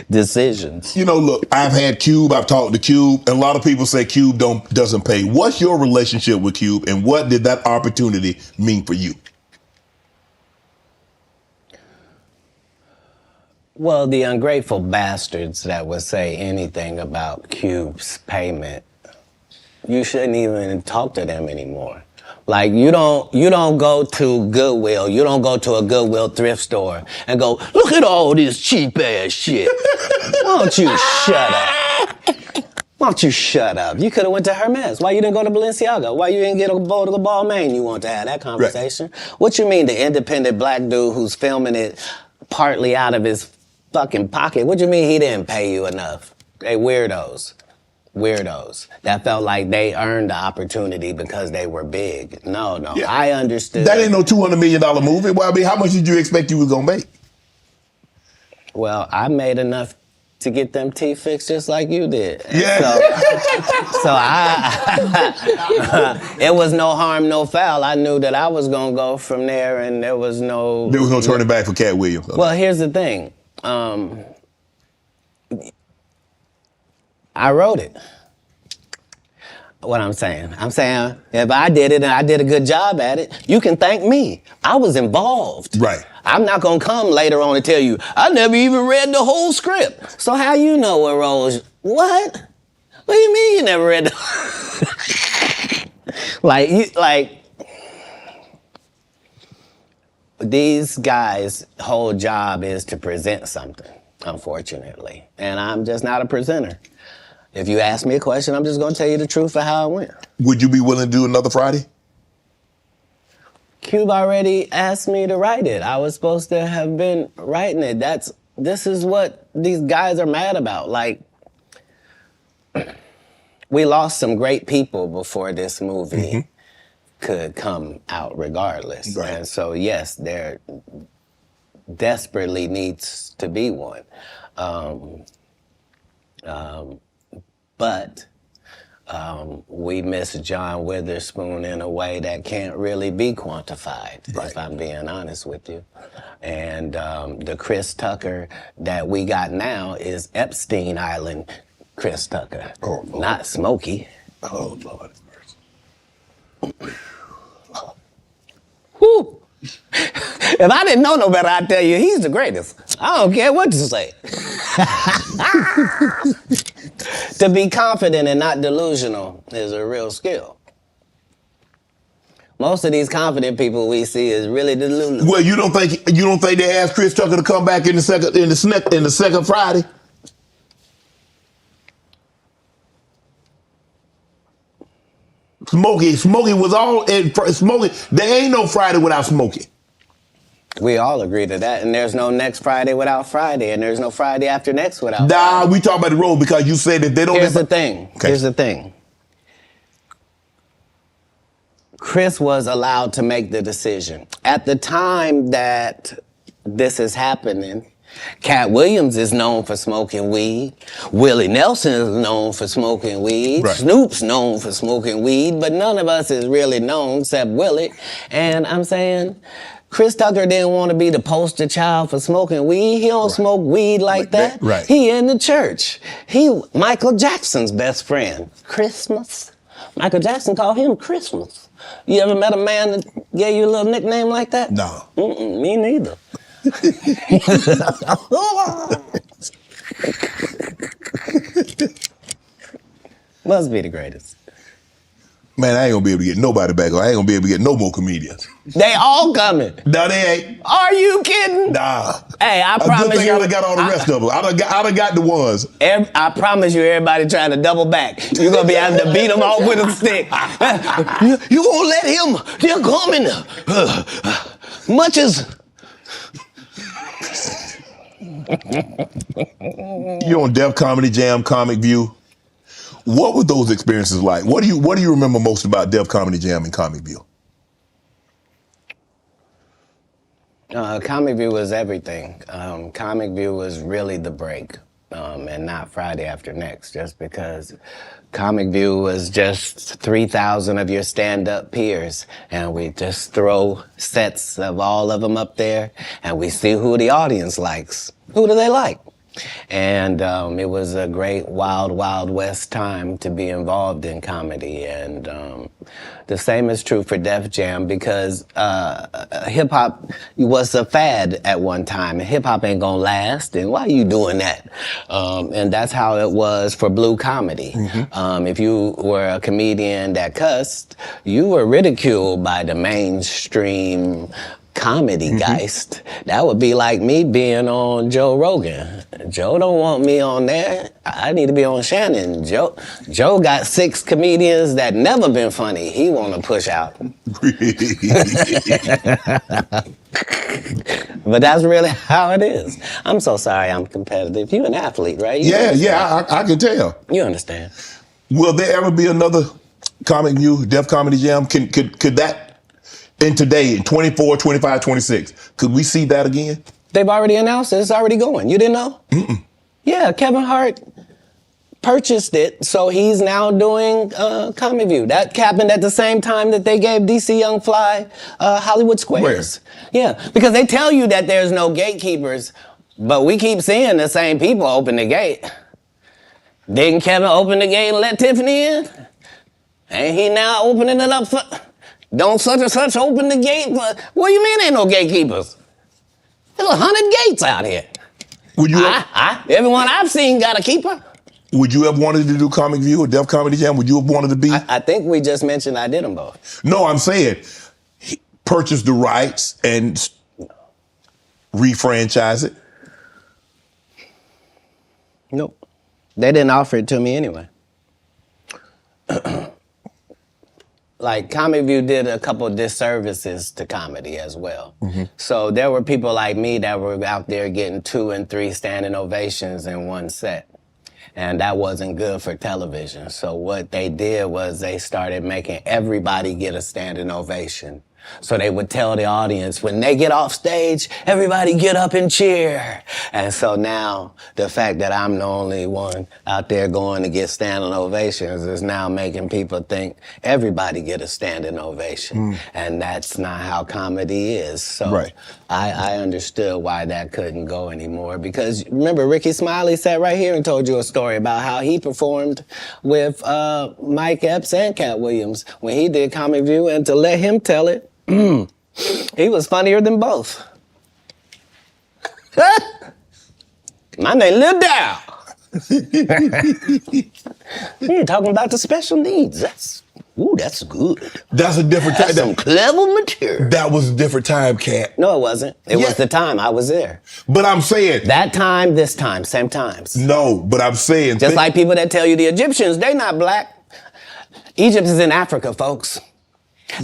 decisions. Look, I've had Cube, I've talked to Cube, and a lot of people say Cube doesn't pay. What's your relationship with Cube, and what did that opportunity mean for you? Well, the ungrateful bastards that would say anything about Cube's payment, you shouldn't even talk to them anymore. Like, you don't go to Goodwill, you don't go to a Goodwill thrift store and go, look at all this cheap ass shit. Why don't you shut up? Why don't you shut up? You could have went to Hermes. Why you didn't go to Balenciaga? Why you didn't get a bowl to the Balmain? You want to have that conversation? Right. What you mean, the independent black dude who's filming it partly out of his fucking pocket? What do you mean he didn't pay you enough? They weirdos. That felt like they earned the opportunity because they were big. No, yeah. I understood. That ain't no $200 million movie. Well, I mean, how much did you expect you was gonna make? Well, I made enough to get them teeth fixed just like you did. Yeah. So it was no harm, no foul. I knew that I was gonna go from there, and there was no turning back for Katt Williams. Okay. Well, here's the thing. I wrote it. What I'm saying if I did it and I did a good job at it, you can thank me. I was involved. Right. I'm not gonna come later on and tell you, I never even read the whole script. So how you know what roles? What? What do you mean you never read the these guys' whole job is to present something, unfortunately. And I'm just not a presenter. If you ask me a question, I'm just going to tell you the truth of how it went. Would you be willing to do another Friday? Cube already asked me to write it. I was supposed to have been writing it. This is what these guys are mad about. Like, we lost some great people before this movie could come out regardless. Right. And so, yes, there desperately needs to be one. But we miss John Witherspoon in a way that can't really be quantified, if I'm being honest with you. And the Chris Tucker that we got now is Epstein Island Chris Tucker, not Smokey. Oh, Lord. Whew. If I didn't know no better, I'd tell you he's the greatest. I don't care what you say. To be confident and not delusional is a real skill. Most of these confident people we see is really delusional. Well, you don't think they asked Chris Tucker to come back in the second Friday? Smokey was all in Smokey. There ain't no Friday without Smokey. We all agree to that, and there's no next Friday without Friday, and there's no Friday after next without Friday. Nah, we talk about the road because you said that they don't. Here's the thing. Okay. Here's the thing. Chris was allowed to make the decision. At the time that this is happening, Katt Williams is known for smoking weed. Willie Nelson is known for smoking weed. Right. Snoop's known for smoking weed, but none of us is really known except Willie. And I'm saying, Chris Tucker didn't want to be the poster child for smoking weed. He don't smoke weed like that. Right. He in the church. Michael Jackson's best friend. Christmas. Michael Jackson called him Christmas. You ever met a man that gave you a little nickname like that? No. Me neither. Must be the greatest. Man, I ain't gonna be able to get nobody back. I ain't gonna be able to get no more comedians. They all coming. No, they ain't. Are you kidding? Nah. Hey, I A promise good thing you. I done got all the rest of them. I done got the ones. I promise you, everybody trying to double back. You're gonna be able to beat them off with a stick. You gonna let him? They're coming. Much as. You're on Def Comedy Jam, Comic View. What were those experiences like? What do you remember most about Def Comedy Jam and Comic View? Comic View was everything. Comic View was really the break, and not Friday After Next, just because Comic View was just 3,000 of your stand-up peers, and we just throw sets of all of them up there, and we see who the audience likes. Who do they like? And it was a great wild, wild west time to be involved in comedy. And the same is true for Def Jam, because hip hop was a fad at one time, and hip hop ain't gonna last. And why are you doing that? And that's how it was for blue comedy. If you were a comedian that cussed, you were ridiculed by the mainstream comedy geist. That would be like me being on Joe Rogan. Joe don't want me on there. I need to be on Shannon. Joe got 6 comedians that never been funny. He want to push out. But that's really how it is. I'm so sorry I'm competitive. You an athlete, right? I can tell. You understand. Will there ever be another Comic View, Def Comedy Jam? Could that, in today, in 24, 25, 26, could we see that again? They've already announced it. It's already going. You didn't know? Yeah, Kevin Hart purchased it, so he's now doing Comic View. That happened at the same time that they gave DC Young Fly Hollywood Squares. Where? Yeah, because they tell you that there's no gatekeepers, but we keep seeing the same people open the gate. Didn't Kevin open the gate and let Tiffany in? Ain't he now opening it up for... Don't such and such open the gate? What do you mean ain't no gatekeepers? There's 100 gates out here. Would you? Everyone I've seen got a keeper. Would you have wanted to do Comic View or Def Comedy Jam? Would you have wanted to be? I think we just mentioned I did them both. No, I'm saying purchase the rights and refranchise it. Nope. They didn't offer it to me anyway. Like, Comic View did a couple of disservices to comedy as well. So there were people like me that were out there getting 2 and 3 standing ovations in one set. And that wasn't good for television. So what they did was they started making everybody get a standing ovation. So they would tell the audience, when they get off stage, everybody get up and cheer. And so now the fact that I'm the only one out there going to get standing ovations is now making people think everybody get a standing ovation. And that's not how comedy is. So I understood why that couldn't go anymore, because remember, Ricky Smiley sat right here and told you a story about how he performed with Mike Epps and Cat Williams when he did Comic View, and to let him tell it, he was funnier than both. My name Lil Dow. You're talking about the special needs. That's good. That's a different time. That's some clever material. That was a different time, Cat. No, it wasn't. It was the time I was there. But I'm saying... That time, this time, same times. No, but I'm saying... Just like people that tell you the Egyptians, they not black. Egypt is in Africa, folks.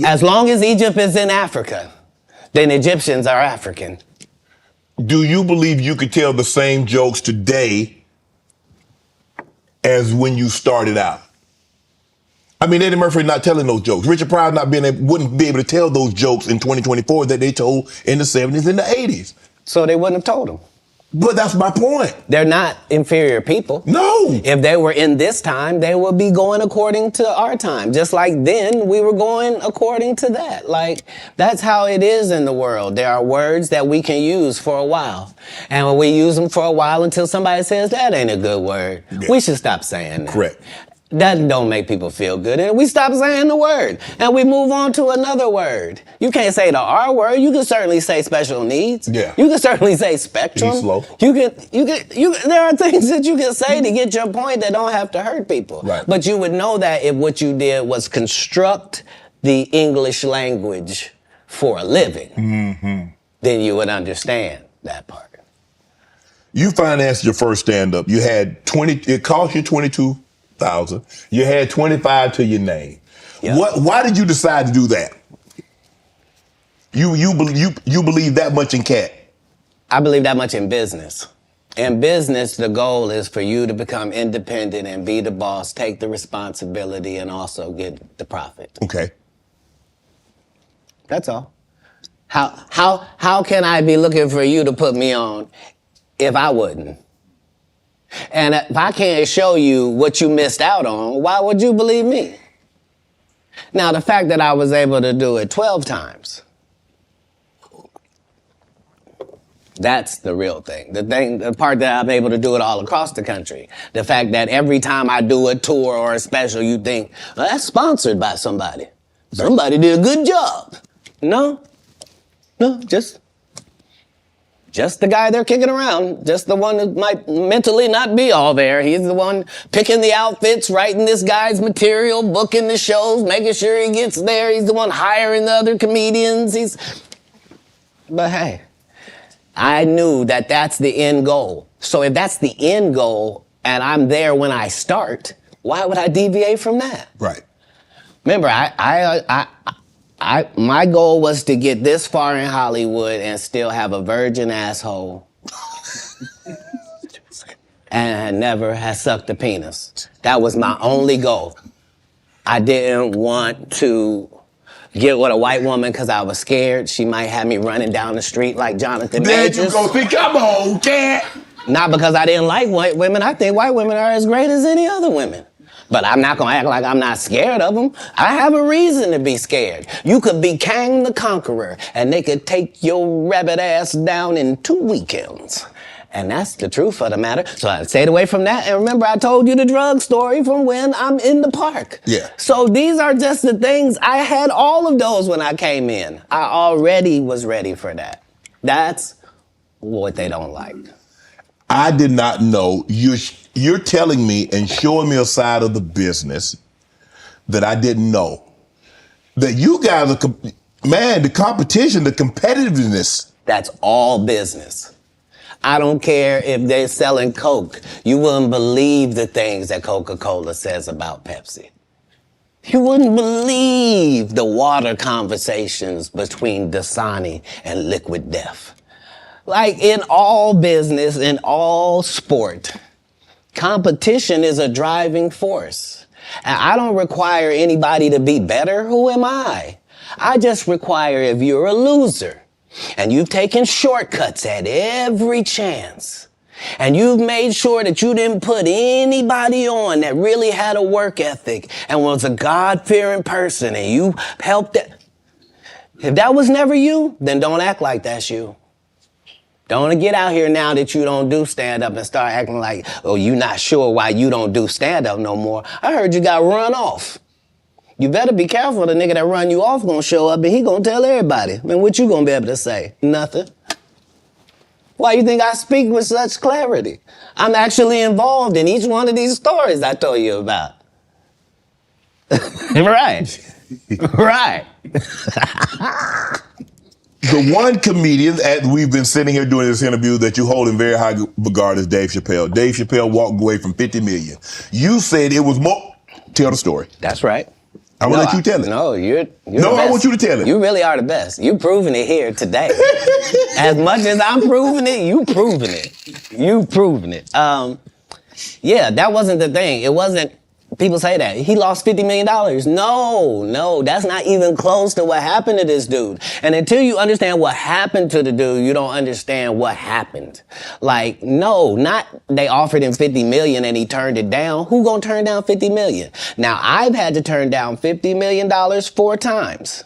As long as Egypt is in Africa, then Egyptians are African. Do you believe you could tell the same jokes today as when you started out? I mean, Eddie Murphy not telling those jokes. Richard Pryor wouldn't be able to tell those jokes in 2024 that they told in the 70s and the 80s. So they wouldn't have told them. But that's my point. They're not inferior people. No. If they were in this time, they would be going according to our time. Just like then, we were going according to that. Like, that's how it is in the world. There are words that we can use for a while. And when we use them for a while until somebody says, that ain't a good word, we should stop saying that. Correct. That don't make people feel good. And we stop saying the word. And we move on to another word. You can't say the R word. You can certainly say special needs. Yeah. You can certainly say spectrum. Be slow. There are things that you can say to get your point that don't have to hurt people. Right. But you would know that if what you did was construct the English language for a living, then you would understand that part. You financed your first stand-up. You had it cost you $22,000. You had 25 to your name. Yeah. Why did you decide to do that? You believe that much in Katt? I believe that much in business. In business, the goal is for you to become independent and be the boss, take the responsibility, and also get the profit. Okay. That's all. How can I be looking for you to put me on if I wouldn't? And if I can't show you what you missed out on, why would you believe me? Now, the fact that I was able to do it 12 times, that's the real thing. The part that I'm able to do it all across the country. The fact that every time I do a tour or a special, you think, well, that's sponsored by somebody. Somebody did a good job. No, just the guy they're kicking around, just the one that might mentally not be all there. He's the one picking the outfits, writing this guy's material, booking the shows, making sure he gets there. He's the one hiring the other comedians. But hey, I knew that that's the end goal. So if that's the end goal and I'm there when I start, why would I deviate from that? Right. Remember, my goal was to get this far in Hollywood and still have a virgin asshole and never have sucked a penis. That was my only goal. I didn't want to get with a white woman because I was scared she might have me running down the street like Jonathan Majors. There you go. See, come on, Katt. Not because I didn't like white women. I think white women are as great as any other women. But I'm not gonna act like I'm not scared of them. I have a reason to be scared. You could be Kang the Conqueror, and they could take your rabbit ass down in 2 weekends. And that's the truth of the matter. So I stayed away from that. And remember, I told you the drug story from when I'm in the park. Yeah. So these are just the things. I had all of those when I came in. I already was ready for that. That's what they don't like. I did not know. You're telling me and showing me a side of the business that I didn't know. That you guys are, man, the competition, the competitiveness. That's all business. I don't care if they're selling Coke. You wouldn't believe the things that Coca-Cola says about Pepsi. You wouldn't believe the water conversations between Dasani and Liquid Death. Like in all business, in all sport, competition is a driving force. And I don't require anybody to be better. Who am I? I just require if you're a loser and you've taken shortcuts at every chance and you've made sure that you didn't put anybody on that really had a work ethic and was a God-fearing person and you helped it. If that was never you, then don't act like that's you. Don't get out here now that you don't do stand-up and start acting like, oh, you not sure why you don't do stand-up no more. I heard you got run off. You better be careful. The nigga that run you off gonna show up and he gonna tell everybody. Man, what you gonna be able to say? Nothing. Why you think I speak with such clarity? I'm actually involved in each one of these stories I told you about. Right. Right. The one comedian, as we've been sitting here doing this interview, that you hold in very high regard is Dave Chappelle. Dave Chappelle walked away from $50 million. You said it was more. Tell the story. That's right. I'm gonna let you tell it. No, you're No, the best. I want you to tell it. You really are the best. You've proven it here today. As much as I'm proving it, you proving it. You proving it. Yeah, that wasn't the thing. It wasn't. People say that. He lost $50 million. No, that's not even close to what happened to this dude. And until you understand what happened to the dude, you don't understand what happened. Like, no, not they offered him $50 million and he turned it down. Who gonna turn down $50 million? Now, I've had to turn down $50 million 4 times.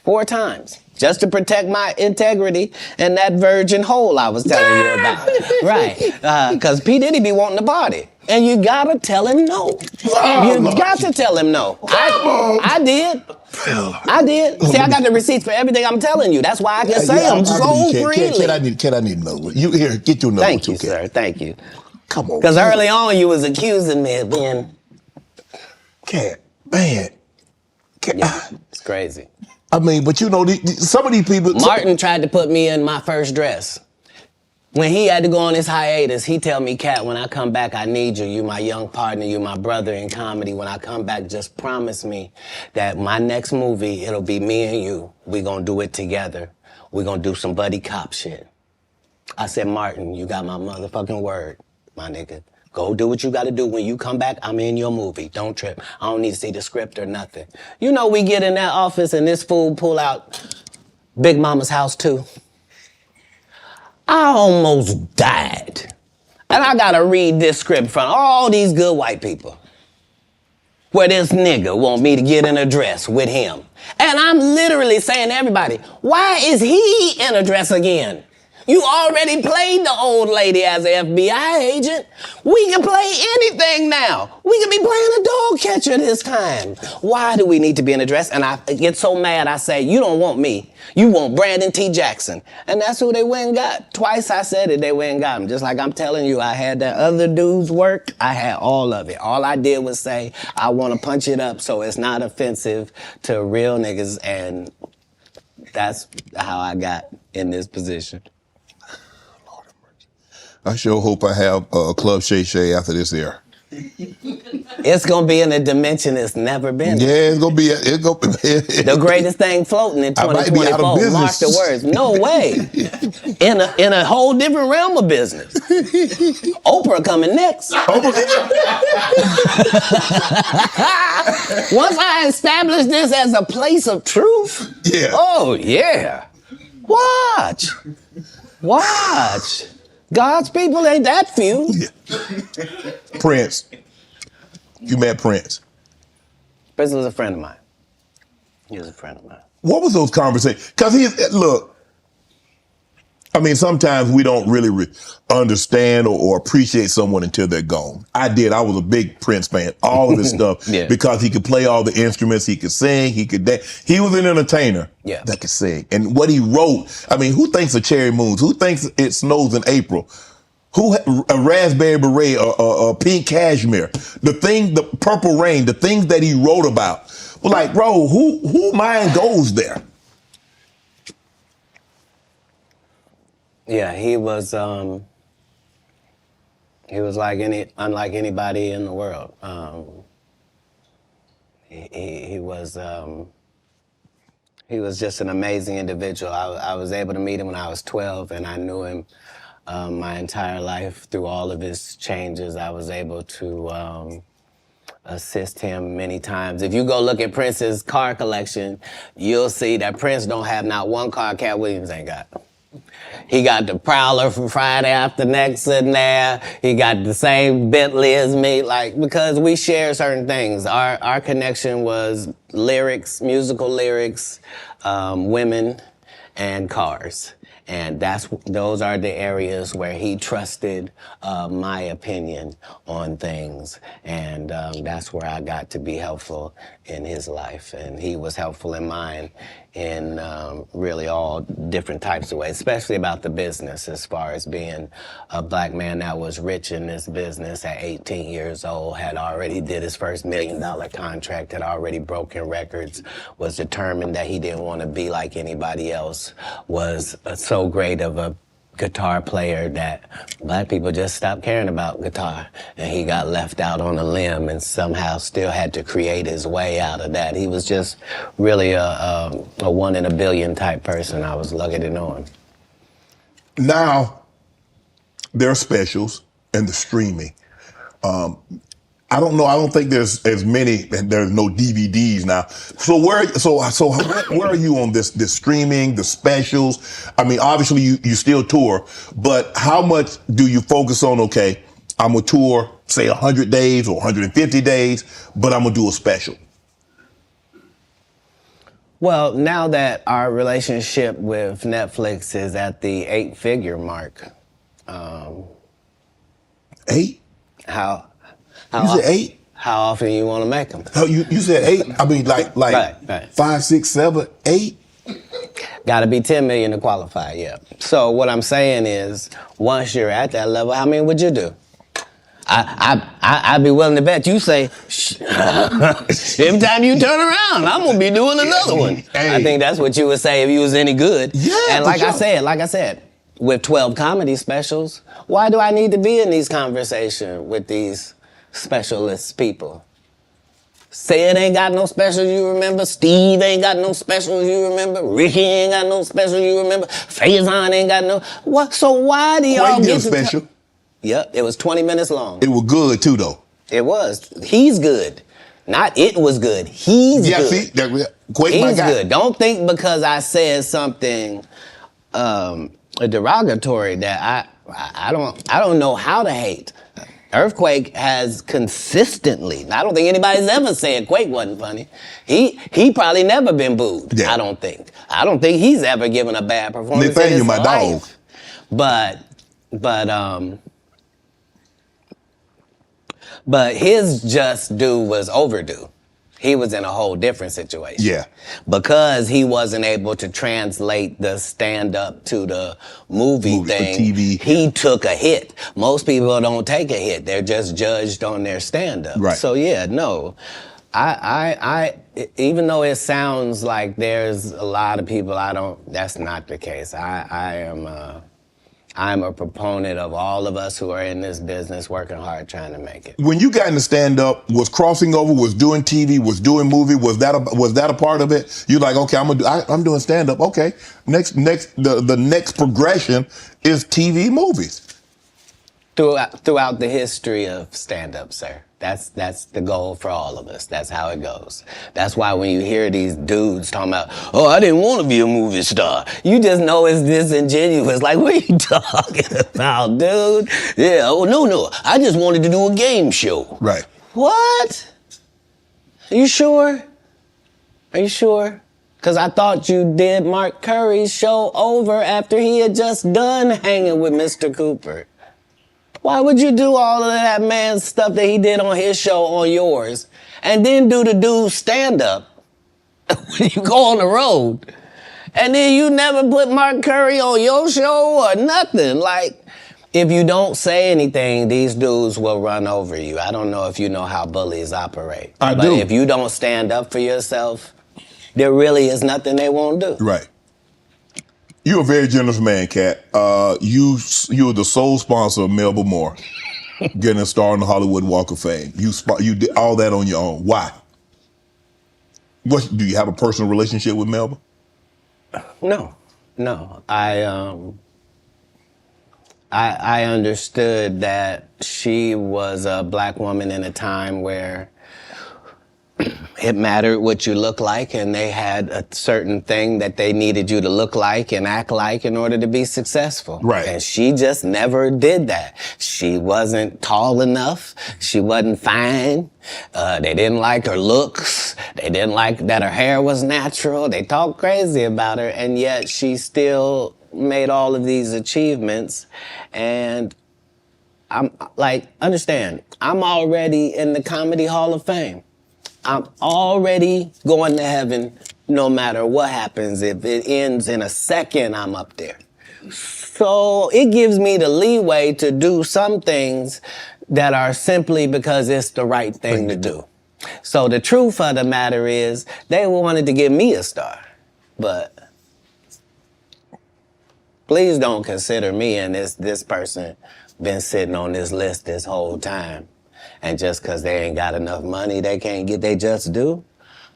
4 times. Just to protect my integrity and that virgin hole I was telling you about. Right. Because P. Diddy be wanting to party. And you gotta tell him no. You got to tell him no. I did. I did. See, I got the receipts for everything I'm telling you. That's why I can say them so freely. Can I need another one? You here? Get your number. Thank you, sir. Thank you. Come on. Because early on you was accusing me of being. Katt, man. Yeah, it's crazy. I mean, but you know, some of these people. Martin tried to put me in my first dress. When he had to go on his hiatus, he tell me, Katt, when I come back, I need you. You my young partner, you my brother in comedy. When I come back, just promise me that my next movie, it'll be me and you. We gonna do it together. We gonna do some buddy cop shit. I said, Martin, you got my motherfucking word, my nigga. Go do what you gotta do. When you come back, I'm in your movie. Don't trip. I don't need to see the script or nothing. You know, we get in that office and this fool pull out Big Mama's House 2. I almost died. And I gotta read this script from all these good white people. Where this nigga want me to get in a dress with him. And I'm literally saying to everybody, why is he in a dress again? You already played the old lady as an FBI agent. We can play anything now. We can be playing a dog catcher this time. Why do we need to be in a dress? And I get so mad, I say, you don't want me. You want Brandon T. Jackson. And that's who they went and got. Twice I said it, they went and got him. Just like I'm telling you, I had that other dude's work. I had all of it. All I did was say, I want to punch it up so it's not offensive to real niggas. And that's how I got in this position. I sure hope I have Club Shay Shay after this air. It's gonna be in a dimension it's never been. Yeah, it's gonna be. The greatest thing floating in 2024. I might be out of business. Mark the words. No way. In a whole different realm of business. Oprah coming next. Once I establish this as a place of truth. Yeah. Oh yeah. Watch. God's people ain't that few. Prince. You met Prince. Prince was a friend of mine. He was a friend of mine. What was those conversations? Because look, I mean, sometimes we don't really understand or appreciate someone until they're gone. I did. I was a big Prince fan. All of his stuff. Yeah. Because he could play all the instruments. He could sing. He could dance. He was an entertainer that could sing. And what he wrote, I mean, who thinks of Cherry Moons? Who thinks it snows in April? A raspberry beret or pink cashmere? The purple rain, the things that he wrote about. Well, like, bro, who mind goes there? Yeah, he was unlike anybody in the world. He was just an amazing individual. I was able to meet him when I was 12, and I knew him my entire life through all of his changes. I was able to assist him many times. If you go look at Prince's car collection, you'll see that Prince don't have not one car Cat Williams ain't got. He got the Prowler from Friday After Next sitting there. He got the same Bentley as me, because we share certain things. Our connection was lyrics, musical lyrics, women, and cars. And those are the areas where he trusted my opinion on things. And that's where I got to be helpful in his life. And he was helpful in mine in really all different types of ways, especially about the business, as far as being a black man that was rich in this business at 18 years old, had already did his first $1 million contract, had already broken records, was determined that he didn't want to be like anybody else, was so great of a guitar player that black people just stopped caring about guitar, and he got left out on a limb and somehow still had to create his way out of that. He was just really a one in a billion type person. I was lucky to know him. Now, there are specials and the streaming. I don't know. I don't think there's as many, and there's no DVDs now. So where are you on this streaming, the specials? I mean, obviously you still tour, but how much do you focus on? Okay, I'm gonna tour, say 100 days or 150 days, but I'm gonna do a special. Well, now that our relationship with Netflix is at the 8-figure mark, Eight? You said 8? How often you want to make them? Oh, you said 8? I mean, like Right. 5, 6, 7, 8? Got to be 10 million to qualify, yeah. So what I'm saying is, once you're at that level, how many would you do? I'd be willing to bet you say, every time you turn around, I'm gonna be doing another one. Hey. I think that's what you would say if you was any good. Yeah, and for like I said, with 12 comedy specials, why do I need to be in these conversations with these specialist people? Sid ain't got no specials you remember. Steve ain't got no specials you remember. Ricky ain't got no specials you remember. Faison ain't got no. What? So why do y'all get special? Yep, it was 20 minutes long. It was good too, though. It was. He's good. Not it was good. He's good. Yeah, see, Quake He's my guy. good. Don't think because I said something derogatory that I don't know how to hate. Earthquake has consistently, I don't think anybody's ever said Quake wasn't funny. He probably never been booed. Yeah. I don't think he's ever given a bad performance. Nathaniel, my dog. But his just due was overdue. He was in a whole different situation. Yeah. Because he wasn't able to translate the stand-up to the movie thing, TV. He took a hit. Most people don't take a hit. They're just judged on their stand-up. Right. So yeah, no. I even though it sounds like there's a lot of people that's not the case. I'm a proponent of all of us who are in this business working hard trying to make it. When you got into stand-up, was crossing over, was doing TV, was doing movie, was that a part of it? You're like, okay, I'm doing stand-up. Okay, the next progression is TV movies. Throughout the history of stand-up, sir. That's the goal for all of us. That's how it goes. That's why when you hear these dudes talking about, oh, I didn't want to be a movie star, you just know it's disingenuous. Like, what are you talking about, dude? Yeah, oh, no, I just wanted to do a game show. Right. What? Are you sure? Because I thought you did Mark Curry's show over after he had just done hanging with Mr. Cooper. Why would you do all of that man's stuff that he did on his show on yours and then do the dude's stand-up when you go on the road? And then you never put Mark Curry on your show or nothing. Like, if you don't say anything, these dudes will run over you. I don't know if you know how bullies operate. But if you don't stand up for yourself, there really is nothing they won't do. Right. You're a very generous man, Katt. You're the sole sponsor of Melba Moore getting a star on the Hollywood Walk of Fame. You did all that on your own. Why? Do you have a personal relationship with Melba? No. I understood that she was a black woman in a time where it mattered what you look like, and they had a certain thing that they needed you to look like and act like in order to be successful. Right. And she just never did that. She wasn't tall enough. She wasn't fine. They didn't like her looks. They didn't like that her hair was natural. They talked crazy about her, and yet she still made all of these achievements. And I'm like, understand, I'm already in the Comedy Hall of Fame. I'm already going to heaven no matter what happens. If it ends in a second, I'm up there. So it gives me the leeway to do some things that are simply because it's the right thing to do. So the truth of the matter is, they wanted to give me a star. But please don't consider me and this person been sitting on this list this whole time. And just because they ain't got enough money, they can't get their just due?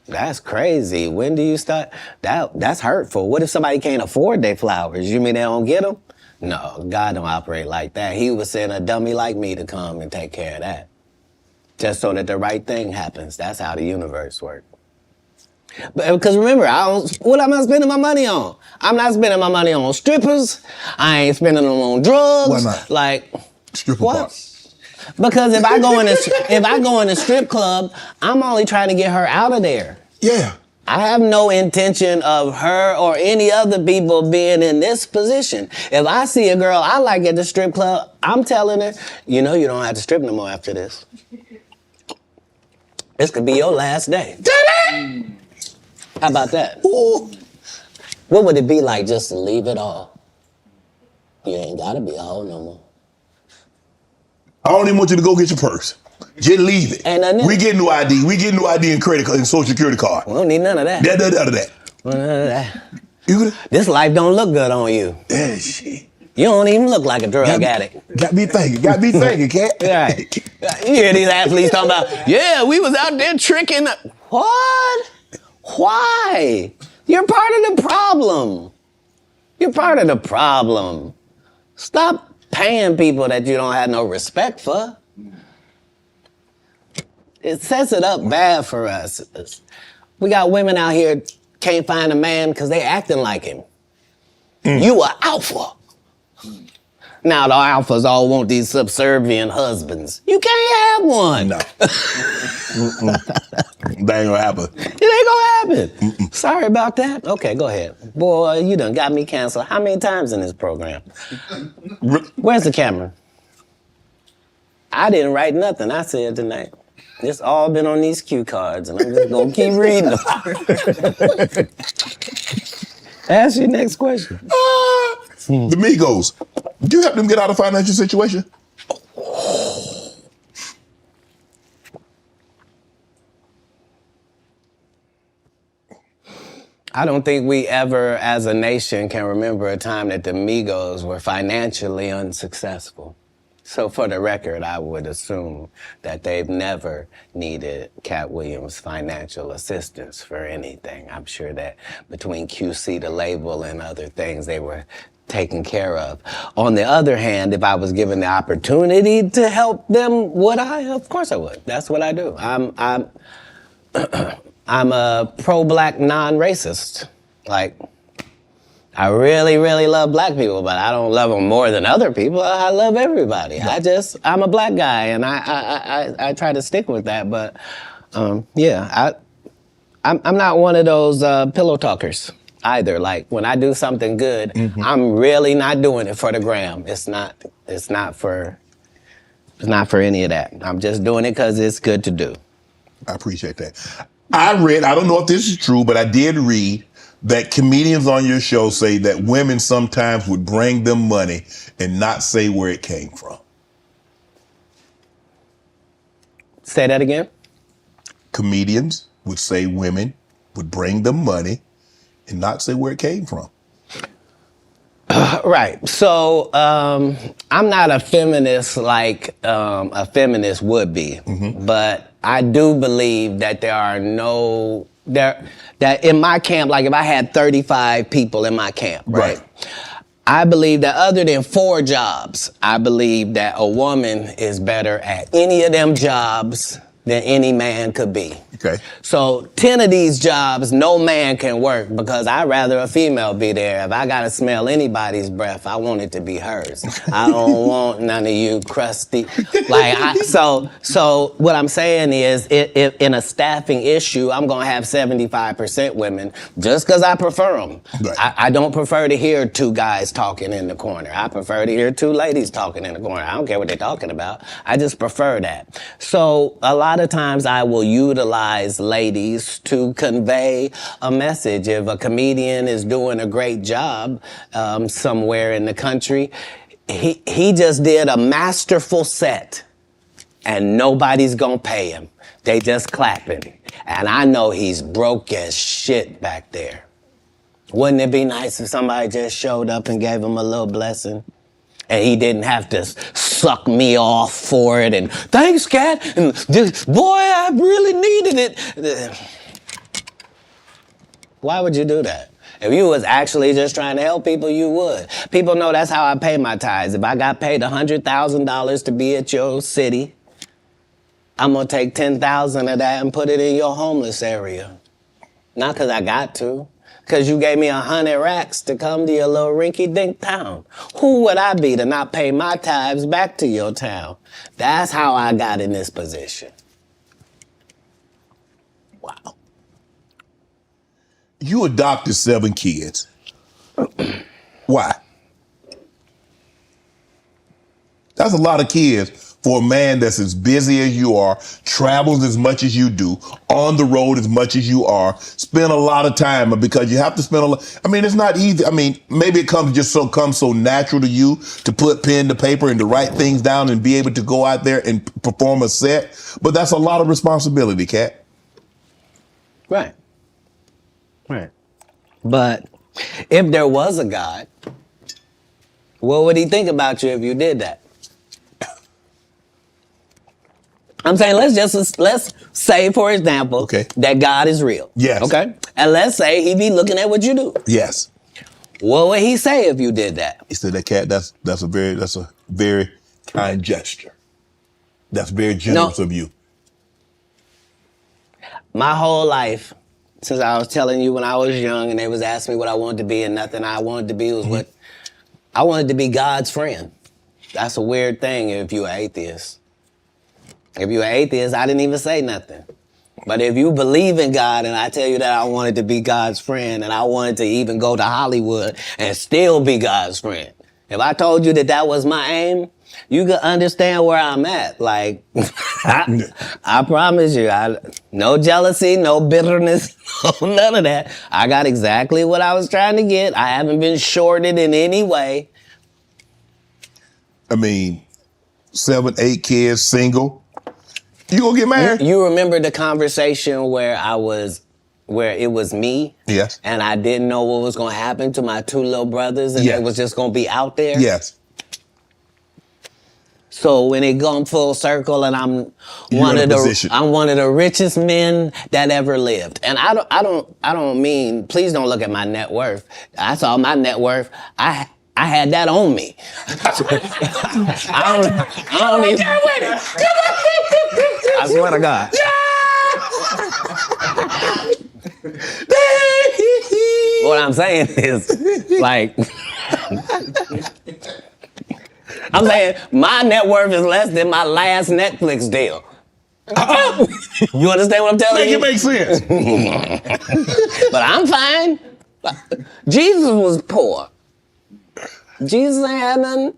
That's crazy. When do you start? That's hurtful. What if somebody can't afford their flowers? You mean they don't get them? No, God don't operate like that. He would send a dummy like me to come and take care of that. Just so that the right thing happens. That's how the universe works. Because remember, what am I spending my money on? I'm not spending my money on strippers. I ain't spending them on drugs. Why not? Like, stripper what? Party. Because if I go in a strip club, I'm only trying to get her out of there. Yeah. I have no intention of her or any other people being in this position. If I see a girl I like at the strip club, I'm telling her, you know you don't have to strip no more after this. This could be your last day. How about that? Ooh. What would it be like just to leave it all? You ain't gotta be a hoe no more. I don't even want you to go get your purse. Just leave it. Ain't nothing in We it. get new ID. We get new ID and credit card and social security card. We don't need none of that. None of that. None of that. You This life don't look good on you. yeah, shit. You don't even look like a drug addict. Got me thinking, cat. Right. You hear these athletes talking about, yeah, we was out there tricking. What? Why? You're part of the problem. You're part of the problem. Stop paying people that you don't have no respect for. It sets it up bad for us. We got women out here can't find a man because they acting like him. You are alpha. Now the alphas all want these subservient husbands. You can't have one. No. That ain't gonna happen. It ain't gonna happen. Sorry about that. Okay, go ahead. Boy, you done got me canceled. How many times in this program? Where's the camera? I didn't write nothing I said tonight. It's all been on these cue cards, and I'm just gonna keep reading them. Ask your next question. The Migos. Do you help them get out of financial situation? I don't think we ever, as a nation, can remember a time that the Migos were financially unsuccessful. So for the record, I would assume that they've never needed Katt Williams' financial assistance for anything. I'm sure that between QC, the label, and other things, they were taken care of. On the other hand, if I was given the opportunity to help them, would I? Of course I would. That's what I do. I'm a pro-black non-racist. Like, I really, really love black people, but I don't love them more than other people. I love everybody. I'm a black guy, and I try to stick with that. But yeah, I'm not one of those pillow talkers either. Like when I do something good, I'm really not doing it for the gram. It's not for any of that. I'm just doing it because it's good to do. I appreciate that. I don't know if this is true, but I did read that comedians on your show say that women sometimes would bring them money and not say where it came from. Say that again? Comedians would say women would bring them money and not say where it came from. Right. So I'm not a feminist like a feminist would be, but I do believe that that in my camp, like if I had 35 people in my camp, right? I believe that other than 4 jobs, I believe that a woman is better at any of them jobs than any man could be. Okay. So 10 of these jobs, no man can work because I'd rather a female be there. If I gotta smell anybody's breath, I want it to be hers. I don't want none of you crusty. So what I'm saying is, if in a staffing issue, I'm gonna have 75% women just because I prefer them. Right. I don't prefer to hear 2 guys talking in the corner. I prefer to hear 2 ladies talking in the corner. I don't care what they're talking about. I just prefer that. So a lot of times I will utilize ladies to convey a message. If a comedian is doing a great job somewhere in the country, he just did a masterful set and nobody's gonna pay him. They just clapping. And I know he's broke as shit back there. Wouldn't it be nice if somebody just showed up and gave him a little blessing? And he didn't have to suck me off for it and thanks, Katt, and this, boy, I really needed it. Why would you do that? If you was actually just trying to help people, you would. People know that's how I pay my tithes. If I got paid $100,000 to be at your city, I'm gonna take 10,000 of that and put it in your homeless area. Not because I got to. Because you gave me 100 racks to come to your little rinky-dink town. Who would I be to not pay my tithes back to your town? That's how I got in this position. Wow. You adopted 7 kids. Why? That's a lot of kids for a man that's as busy as you are, travels as much as you do, on the road as much as you are, spend a lot of time because you have to spend a lot. I mean, it's not easy. I mean, maybe it comes so natural to you to put pen to paper and to write things down and be able to go out there and perform a set. But that's a lot of responsibility, Kat. Right. Right. But if there was a God, what would he think about you if you did that? I'm saying let's say, for example, Okay. that God is real. Yes. Okay? And let's say he be looking at what you do. Yes. What would he say if you did that? He said that, Kat, that's a very kind gesture. That's very generous of you. My whole life, since I was telling you when I was young and they was asking me what I wanted to be, and nothing I wanted to be was what I wanted to be God's friend. That's a weird thing if you're an atheist. If you're an atheist, I didn't even say nothing. But if you believe in God and I tell you that I wanted to be God's friend and I wanted to even go to Hollywood and still be God's friend, if I told you that that was my aim, you could understand where I'm at. Like, I promise you, no jealousy, no bitterness, none of that. I got exactly what I was trying to get. I haven't been shorted in any way. I mean, 7, 8 kids, single. You gonna get married? You remember the conversation where it was me? Yes. And I didn't know what was gonna happen to my 2 little brothers and Yes. they was just gonna be out there? Yes. So when it gone full circle and I'm one of the richest men that ever lived. And I don't mean, please don't look at my net worth. I saw my net worth. I had that on me. I don't even. I swear to God. What I'm saying is, like, I'm saying my net worth is less than my last Netflix deal. You understand what I'm telling you? Make it make sense. But I'm fine. Jesus was poor. Jesus ain't had nothing.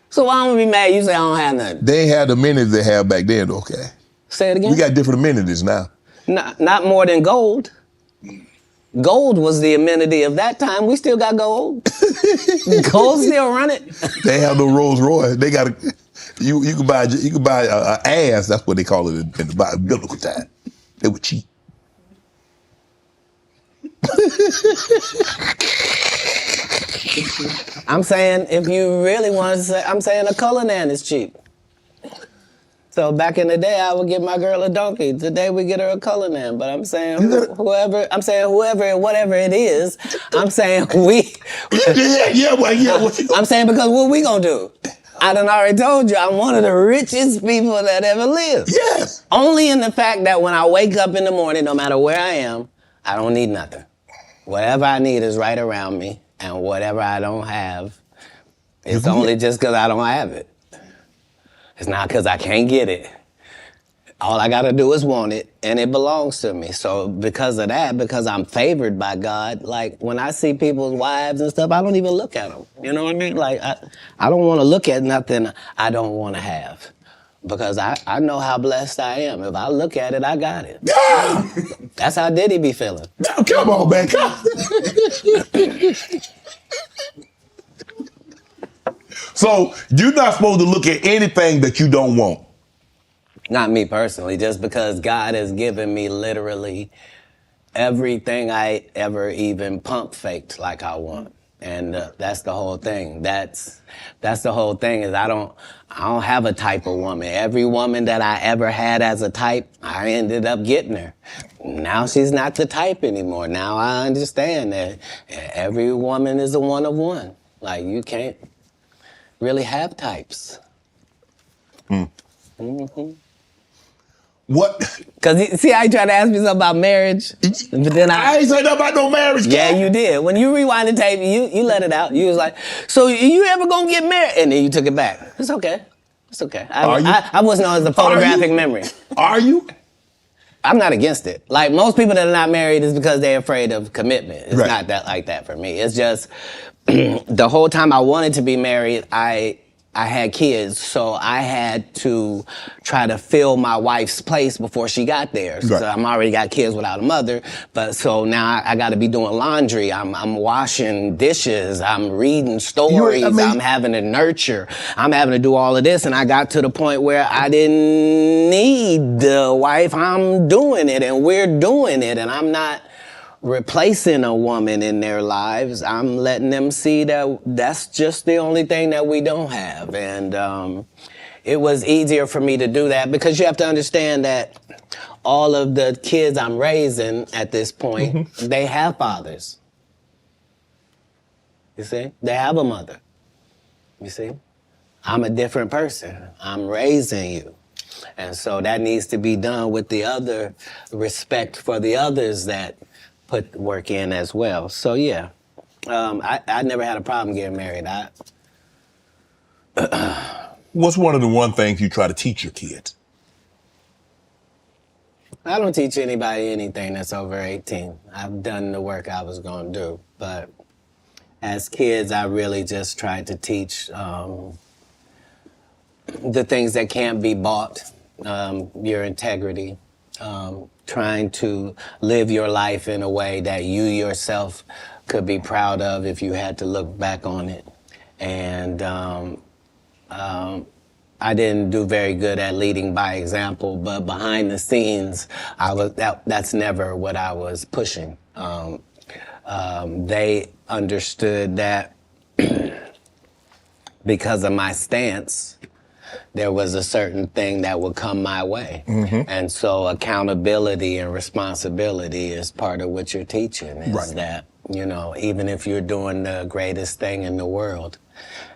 So why don't we be mad you say I don't have nothing? They ain't had the amenities they had back then, okay? Say it again? We got different amenities now. Not more than gold. Gold was the amenity of that time. We still got gold. Gold still running. They have no Rolls Royce. They got you could buy a ass. That's what they call it in the biblical time. They were cheap. I'm saying if you really want to say, I'm saying a Cullinan is cheap. So back in the day, I would get my girl a donkey. Today we get her a Cullinan. But I'm saying whoever, whatever it is, I'm saying we. I'm saying because what we gonna do? I done already told you I'm one of the richest people that ever lived. Yes. Only in the fact that when I wake up in the morning, no matter where I am, I don't need nothing. Whatever I need is right around me. And whatever I don't have, it's only just because I don't have it. It's not because I can't get it. All I got to do is want it, and it belongs to me. So because of that, because I'm favored by God, like when I see people's wives and stuff, I don't even look at them. You know what I mean? Like I don't want to look at nothing I don't want to have. Because I know how blessed I am. If I look at it, I got it. Yeah. That's how Diddy be feeling. Now, come on, man. So you're not supposed to look at anything that you don't want. Not me personally, just because God has given me literally everything I ever even pump faked like I want. And that's the whole thing. That's the whole thing is I don't have a type of woman. Every woman that I ever had as a type, I ended up getting her. Now she's not the type anymore. Now I understand that every woman is a one of one. Like you can't really have types. Mm-hmm. What? Cause see how you tried to ask me something about marriage, but then I ain't say nothing about no marriage. Yeah, you did. When you rewind the tape, you let it out. You was like, "So you ever gonna get married?" And then you took it back. It's okay. It's okay. I was known as the photographic memory. Are you? I'm not against it. Like most people that are not married is because they're afraid of commitment. It's not that like that for me. It's just the whole time I wanted to be married, I I had kids, so I had to try to fill my wife's place before she got there. Right. So I'm already got kids without a mother, but so now I got to be doing laundry. I'm washing dishes. I'm reading stories. I'm having to nurture. I'm having to do all of this, and I got to the point where I didn't need the wife. I'm doing it, and we're doing it, and I'm not replacing a woman in their lives. I'm letting them see that that's just the only thing that we don't have. And it was easier for me to do that because you have to understand that all of the kids I'm raising at this point, they have fathers. You see? They have a mother. You see? I'm a different person. I'm raising you. And so that needs to be done with the other respect for the others that put work in as well. So yeah, I never had a problem getting married. What's one of the one things you try to teach your kids? I don't teach anybody anything that's over 18. I've done the work I was going to do. But as kids, I really just tried to teach the things that can't be bought, your integrity, trying to live your life in a way that you yourself could be proud of if you had to look back on it. And I didn't do very good at leading by example, but behind the scenes, that's never what I was pushing. They understood that because of my stance, there was a certain thing that would come my way. And so accountability and responsibility is part of what you're teaching, is that, you know, even if you're doing the greatest thing in the world,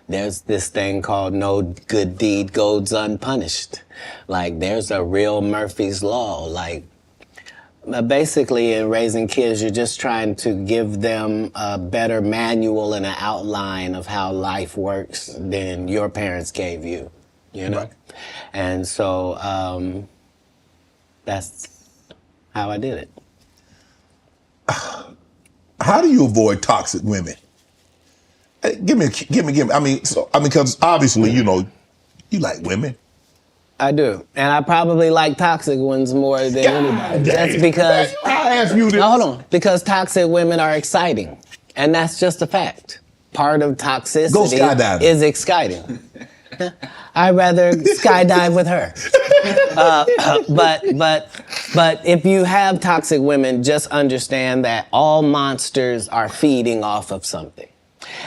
there's this thing called no good deed goes unpunished. Like, there's a real Murphy's Law. Like, basically, in raising kids, you're just trying to give them a better manual and an outline of how life works than your parents gave you. You know? Right. And so that's how I did it. How do you avoid toxic women? Give me. I mean, because obviously, you know, you like women. I do. And I probably like toxic ones more than anybody. That's because... I asked you this. No, hold on. Because toxic women are exciting. And that's just a fact. Part of toxicity is exciting. I'd rather skydive with her. But if you have toxic women, just understand that all monsters are feeding off of something.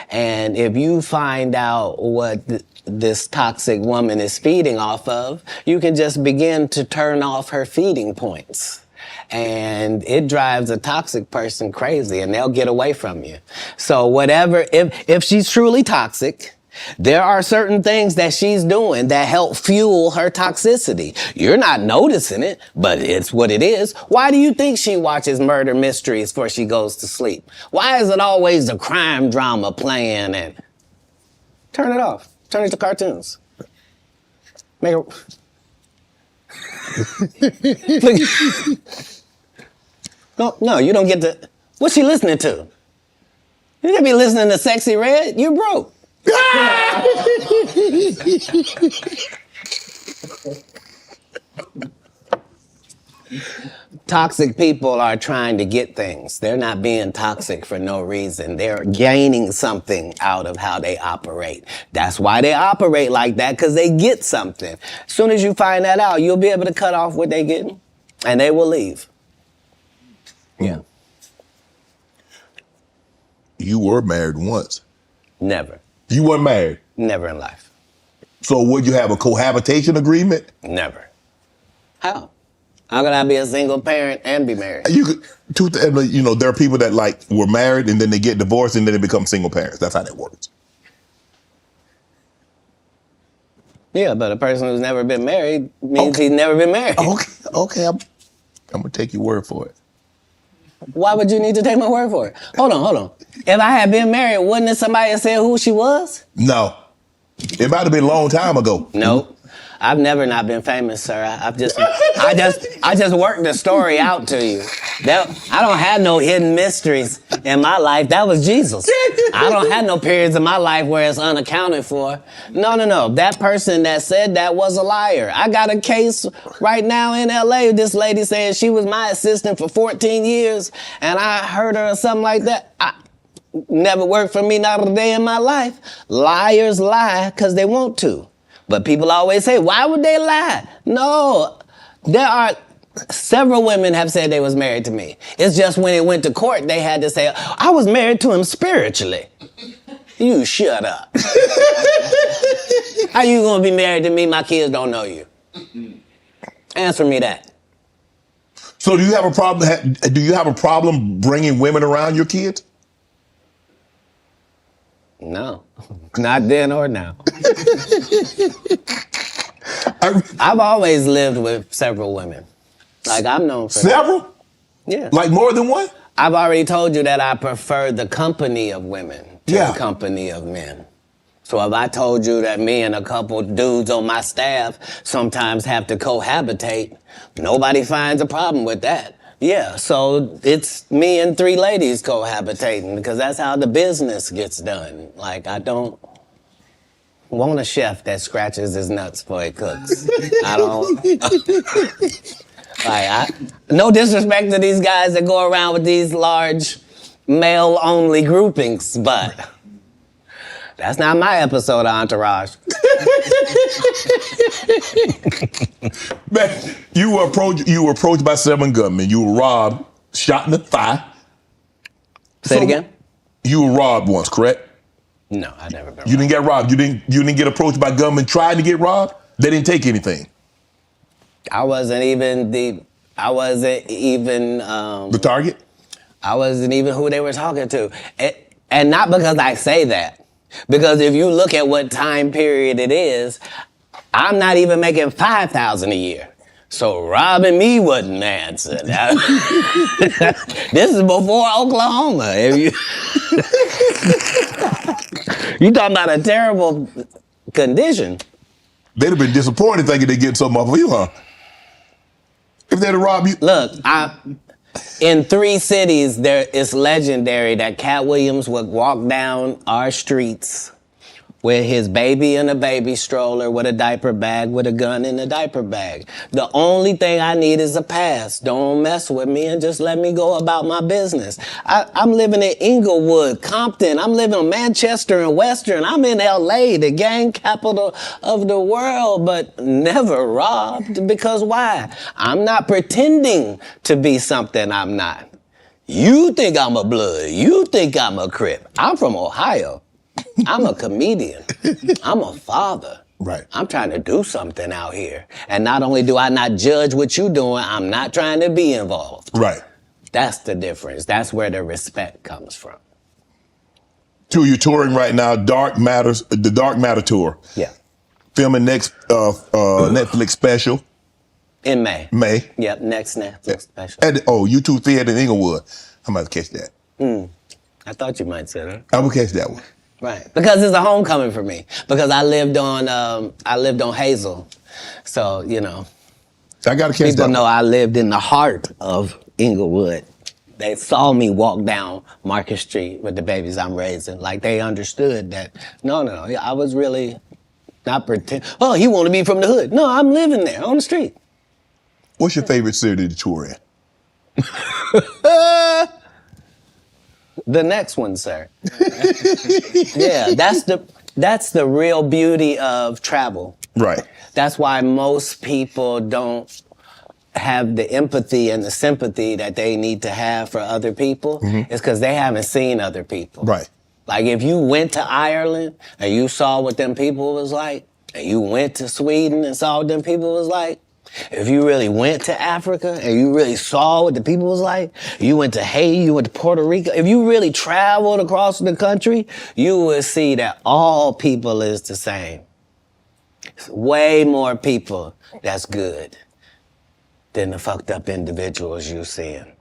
And if you find out what this toxic woman is feeding off of, you can just begin to turn off her feeding points. And it drives a toxic person crazy, and they'll get away from you. So whatever, if she's truly toxic, there are certain things that she's doing that help fuel her toxicity. You're not noticing it, but it's what it is. Why do you think she watches murder mysteries before she goes to sleep? Why is it always a crime drama playing? And turn it off. Turn it to cartoons. Make it... No, you don't get to... What's she listening to? You can't be listening to Sexy Red. You're broke. Toxic people are trying to get things. They're not being toxic for no reason. They're gaining something out of how they operate. That's why they operate like that, because they get something. As soon as you find that out, you'll be able to cut off what they're getting, and they will leave. Yeah. You were married once. Never. You weren't married? Never in life. So would you have a cohabitation agreement? Never. How? How could I be a single parent and be married? You could, you know, there are people that like were married and then they get divorced and then they become single parents. That's how that works. Yeah, but a person who's never been married means he's never been married. Okay, I'm gonna take your word for it. Why would you need to take my word for it? Hold on. If I had been married, wouldn't somebody have said who she was? No. It might have been a long time ago. Nope. I've never not been famous, sir. I just worked the story out to you. I don't have no hidden mysteries in my life. That was Jesus. I don't have no periods in my life where it's unaccounted for. No. That person that said that was a liar. I got a case right now in LA. This lady saying she was my assistant for 14 years, and I heard her or something like that. Never worked for me, not a day in my life. Liars lie because they want to. But people always say, why would they lie? No, there are several women have said they was married to me. It's just when it went to court, they had to say, I was married to him spiritually. You shut up. How you gonna be married to me? My kids don't know you. Answer me that. So do you have a problem? Do you have a problem bringing women around your kids? No, not then or now. I've always lived with several women. Like, I'm known for several? That. Yeah. Like more than one? I've already told you that I prefer the company of women to the company of men. So if I told you that me and a couple dudes on my staff sometimes have to cohabitate, nobody finds a problem with that. Yeah, so it's me and 3 ladies cohabitating because that's how the business gets done. Like, I don't want a chef that scratches his nuts before he cooks. I don't. No disrespect to these guys that go around with these large male-only groupings, but that's not my episode of Entourage. Man, you were approached by 7 gunmen. You were robbed, shot in the thigh. Say it again? You were robbed once, correct? No, I never been robbed. You didn't get robbed. You didn't get approached by gunmen trying to get robbed? They didn't take anything. I wasn't even the target? I wasn't even who they were talking to. And not because I say that. Because if you look at what time period it is, I'm not even making $5,000 a year. So robbing me wasn't the answer. This is before Oklahoma. You talking about a terrible condition. They'd have been disappointed thinking they'd get something off of you, huh? If they'd have robbed you. Look, in 3 cities, it's legendary that Katt Williams would walk down our streets with his baby in a baby stroller, with a diaper bag, with a gun in a diaper bag. The only thing I need is a pass. Don't mess with me and just let me go about my business. I'm living in Inglewood, Compton. I'm living in Manchester and Western. I'm in LA, the gang capital of the world, but never robbed. Because why? I'm not pretending to be something I'm not. You think I'm a Blood. You think I'm a Crip. I'm from Ohio. I'm a comedian. I'm a father. Right. I'm trying to do something out here. And not only do I not judge what you're doing, I'm not trying to be involved. Right. That's the difference. That's where the respect comes from. So you're touring right now, the Dark Matter tour. Yeah. Filming next Netflix special. In May. May. Yep, next Netflix special. At U2 Theater in Inglewood. I'm about to catch that. I thought you might say that. I will catch that one. Right, because it's a homecoming for me. Because I lived on Hazel, so I got to catch that. People know I lived in the heart of Inglewood. They saw me walk down Market Street with the babies I'm raising. Like, they understood that. No, I was really not pretend. Oh, he want to be from the hood. No, I'm living there on the street. What's your favorite city to tour in? The next one, sir. Yeah, that's the real beauty of travel. Right. That's why most people don't have the empathy and the sympathy that they need to have for other people. It's because they haven't seen other people. Right. Like, if you went to Ireland and you saw what them people was like, and you went to Sweden and saw what them people was like, if you really went to Africa and you really saw what the people was like, you went to Haiti, you went to Puerto Rico, if you really traveled across the country, you would see that all people is the same. It's way more people that's good than the fucked up individuals you're seeing.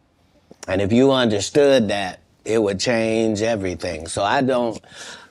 And if you understood that, it would change everything. So I don't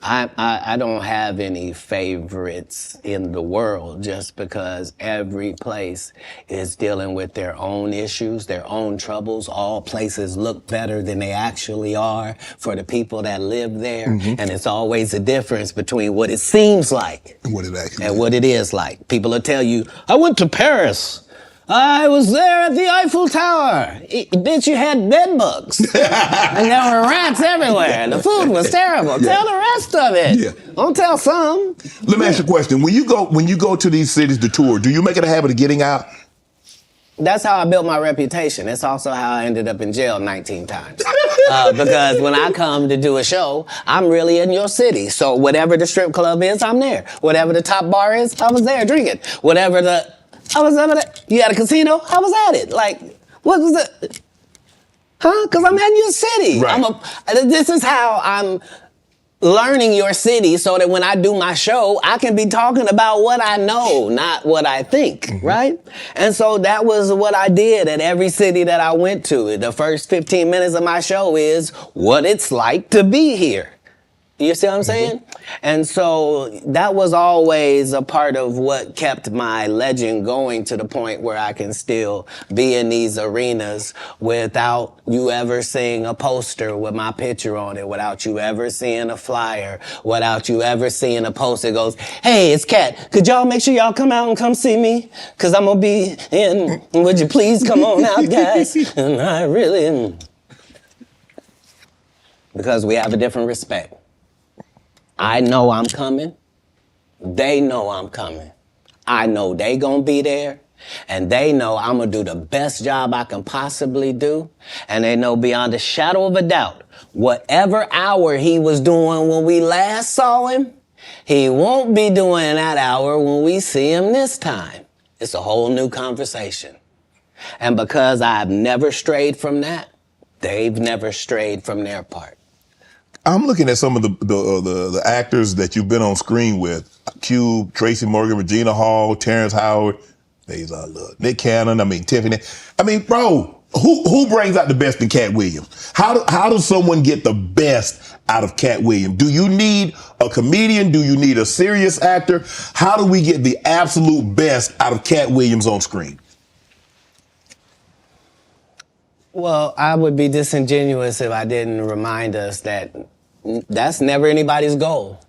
have any favorites in the world, just because every place is dealing with their own issues, their own troubles. All places look better than they actually are for the people that live there. And it's always a difference between what it seems like What it actually and is. what it is like. People will tell you, I went to Paris. I was there at the Eiffel Tower. Bitch, you had bed bugs. And there were rats everywhere. The food was terrible. Tell the rest of it. Yeah. Don't tell some. Let me ask you a question. When you go to these cities to tour, do you make it a habit of getting out? That's how I built my reputation. That's also how I ended up in jail 19 times. Because when I come to do a show, I'm really in your city. So whatever the strip club is, I'm there. Whatever the top bar is, I was there drinking. I was over there. You had a casino? I was at it. Like, what was it? Huh? Because I'm in your city. Right. This is how I'm learning your city, so that when I do my show, I can be talking about what I know, not what I think, right? And so that was what I did at every city that I went to. The first 15 minutes of my show is what it's like to be here. You see what I'm saying? And so that was always a part of what kept my legend going, to the point where I can still be in these arenas without you ever seeing a poster with my picture on it, without you ever seeing a flyer, without you ever seeing a post that goes, hey, it's Katt. Could y'all make sure y'all come out and come see me? Because I'm going to be in. Would you please come on out, guys? And I really am. Because we have a different respect. I know I'm coming. They know I'm coming. I know they gonna be there. And they know I'm gonna do the best job I can possibly do. And they know beyond a shadow of a doubt, whatever hour he was doing when we last saw him, he won't be doing that hour when we see him this time. It's a whole new conversation. And because I've never strayed from that, they've never strayed from their part. I'm looking at some of the actors that you've been on screen with: Cube, Tracy Morgan, Regina Hall, Terrence Howard, Nick Cannon. Tiffany. Bro, who brings out the best in Katt Williams? How does someone get the best out of Katt Williams? Do you need a comedian? Do you need a serious actor? How do we get the absolute best out of Katt Williams on screen? Well, I would be disingenuous if I didn't remind us that that's never anybody's goal.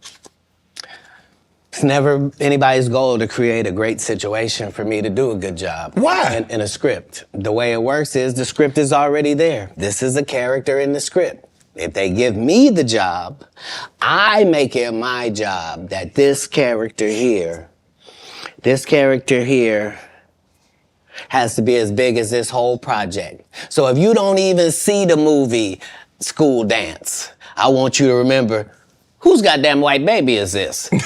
It's never anybody's goal to create a great situation for me to do a good job. Why? In a script. The way it works is the script is already there. This is a character in the script. If they give me the job, I make it my job that this character here has to be as big as this whole project. So if you don't even see the movie School Dance, I want you to remember, whose goddamn white baby is this? And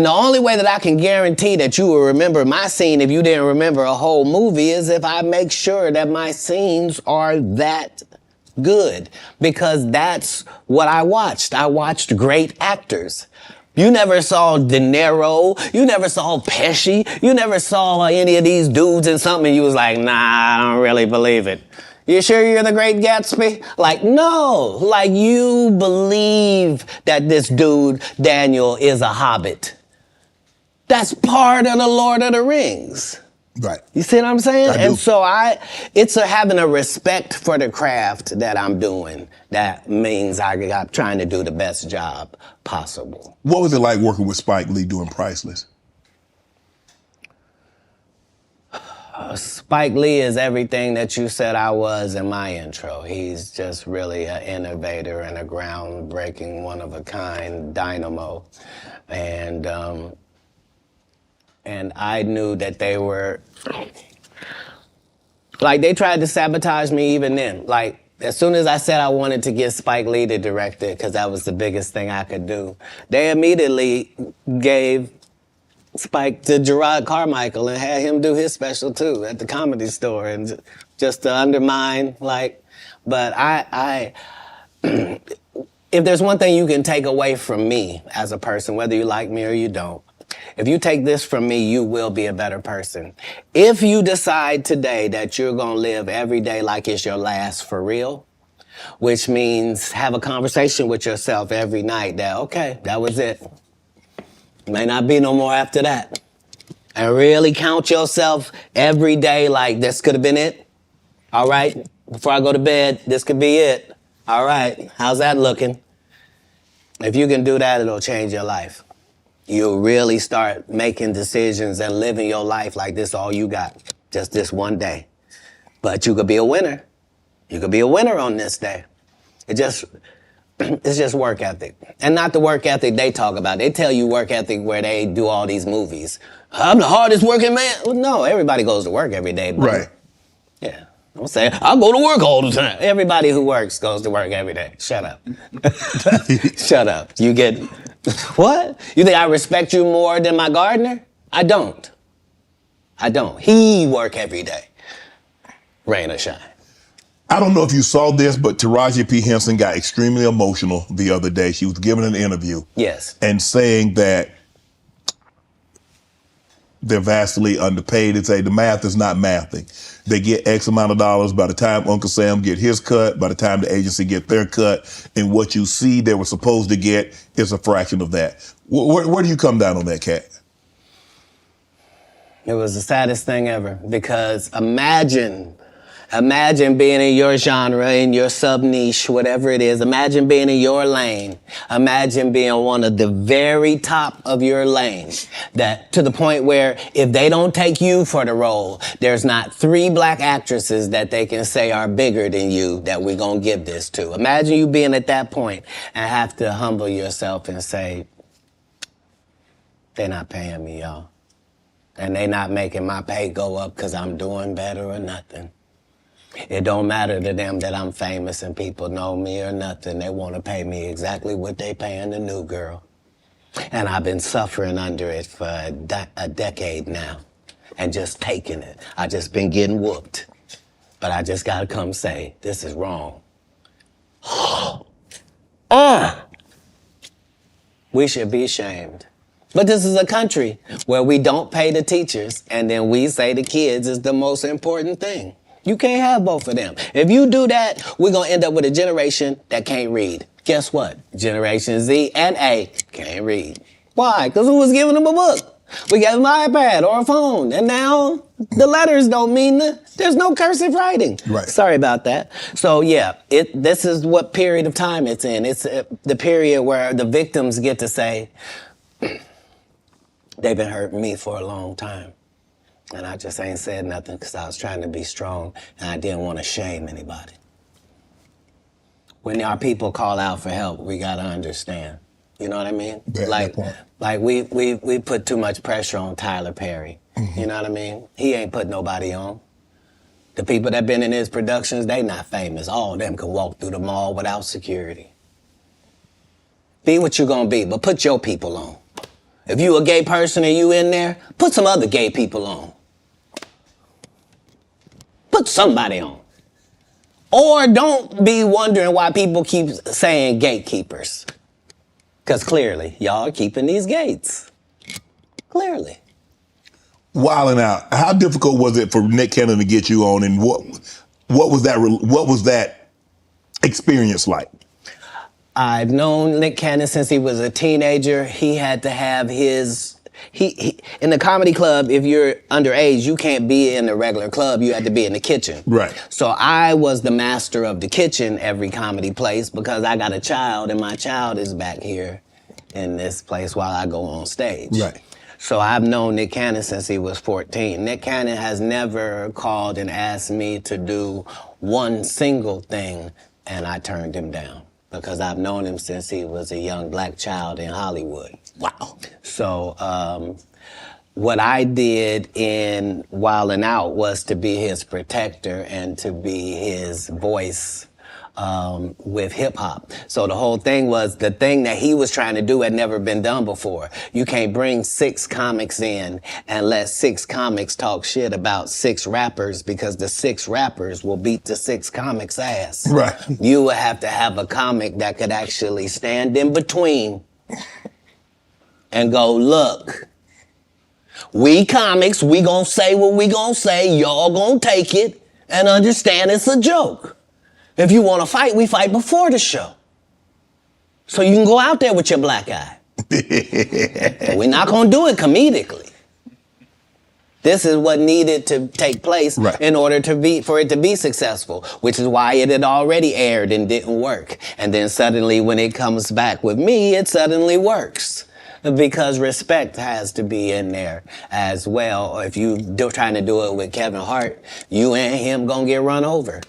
the only way that I can guarantee that you will remember my scene if you didn't remember a whole movie is if I make sure that my scenes are that good. Because that's what I watched. I watched great actors. You never saw De Niro, you never saw Pesci, you never saw any of these dudes in something and you was like, nah, I don't really believe it. You sure you're the Great Gatsby? Like, no, like you believe that this dude, Daniel, is a hobbit. That's part of the Lord of the Rings. Right. You see what I'm saying? I do. And so it's having a respect for the craft that I'm doing. That means I'm trying to do the best job possible. What was it like working with Spike Lee doing Priceless? Spike Lee is everything that you said I was in my intro. He's just really an innovator and a groundbreaking, one-of-a-kind dynamo. And I knew that they were, like, they tried to sabotage me even then. Like, as soon as I said I wanted to get Spike Lee to direct it, because that was the biggest thing I could do, they immediately gave Spike to Gerard Carmichael and had him do his special too at the Comedy Store, and just to undermine, like, but if there's one thing you can take away from me as a person, whether you like me or you don't, if you take this from me, you will be a better person. If you decide today that you're gonna live every day like it's your last for real, which means have a conversation with yourself every night that, okay, that was it. May not be no more after that. And really count yourself every day like this could have been it. All right, before I go to bed, this could be it. All right, how's that looking? If you can do that, it'll change your life. You'll really start making decisions and living your life like this all you got, just this one day. But you could be a winner. You could be a winner on this day. It's just work ethic. And not the work ethic they talk about. They tell you work ethic where they do all these movies. I'm the hardest working man. Well, no, everybody goes to work every day. But Right. yeah. I'm saying, I go to work all the time. Everybody who works goes to work every day. Shut up. Shut up. You get, what? You think I respect you more than my gardener? I don't. He work every day. Rain or shine. I don't know if you saw this, but Taraji P. Henson got extremely emotional the other day. She was giving an interview. Yes. And saying that they're vastly underpaid. They say the math is not mathing. They get X amount of dollars by the time Uncle Sam get his cut, by the time the agency get their cut, and what you see they were supposed to get is a fraction of that. Where do you come down on that, Kat? It was the saddest thing ever because imagine being in your genre, in your sub-niche, whatever it is. Imagine being in your lane. Imagine being one of the very top of your lane. That to the point where if they don't take you for the role, there's not 3 black actresses that they can say are bigger than you that we're going to give this to. Imagine you being at that point and have to humble yourself and say, they're not paying me, y'all. And they not making my pay go up because I'm doing better or nothing. It don't matter to them that I'm famous and people know me or nothing. They want to pay me exactly what they paying the new girl. And I've been suffering under it for a decade now and just taking it. I just been getting whooped. But I just got to come say, this is wrong. We should be ashamed. But this is a country where we don't pay the teachers and then we say the kids is the most important thing. You can't have both of them. If you do that, we're going to end up with a generation that can't read. Guess what? Generation Z and A can't read. Why? Because who was giving them a book? We gave them an iPad or a phone. And now the letters don't mean there's no cursive writing. Right. Sorry about that. So yeah, this is what period of time it's in. It's the period where the victims get to say, they've been hurting me for a long time. And I just ain't said nothing because I was trying to be strong and I didn't want to shame anybody. When our people call out for help, we got to understand. You know what I mean? Like we put too much pressure on Tyler Perry. Mm-hmm. You know what I mean? He ain't put nobody on. The people that been in his productions, they not famous. All of them can walk through the mall without security. Be what you're going to be, but put your people on. If you a gay person and you in there, put some other gay people on. Put somebody on. Or don't be wondering why people keep saying gatekeepers. Because clearly, y'all are keeping these gates. Clearly. Wilding out. How difficult was it for Nick Cannon to get you on, and what was that experience like? I've known Nick Cannon since he was a teenager. He had to have his... He in the comedy club, if you're underage, you can't be in the regular club. You had to be in the kitchen. Right. So I was the master of the kitchen every comedy place because I got a child, and my child is back here in this place while I go on stage. Right. So I've known Nick Cannon since he was 14. Nick Cannon has never called and asked me to do one single thing, and I turned him down. Because I've known him since he was a young black child in Hollywood. Wow. So what I did in Wildin' Out was to be his protector and to be his voice with hip hop. So the whole thing was the thing that he was trying to do had never been done before. You can't bring 6 comics in and let 6 comics talk shit about 6 rappers because the 6 rappers will beat the 6 comics' ass. Right. You would have to have a comic that could actually stand in between and go, look, we comics, we gonna say what we gonna say, y'all gonna take it and understand it's a joke. If you want to fight, we fight before the show. So you can go out there with your black eye. We're not going to do it comedically. This is what needed to take place in order for it to be successful, which is why it had already aired and didn't work. And then suddenly when it comes back with me, it suddenly works. Because respect has to be in there as well. If you trying to do it with Kevin Hart, you and him gonna get run over.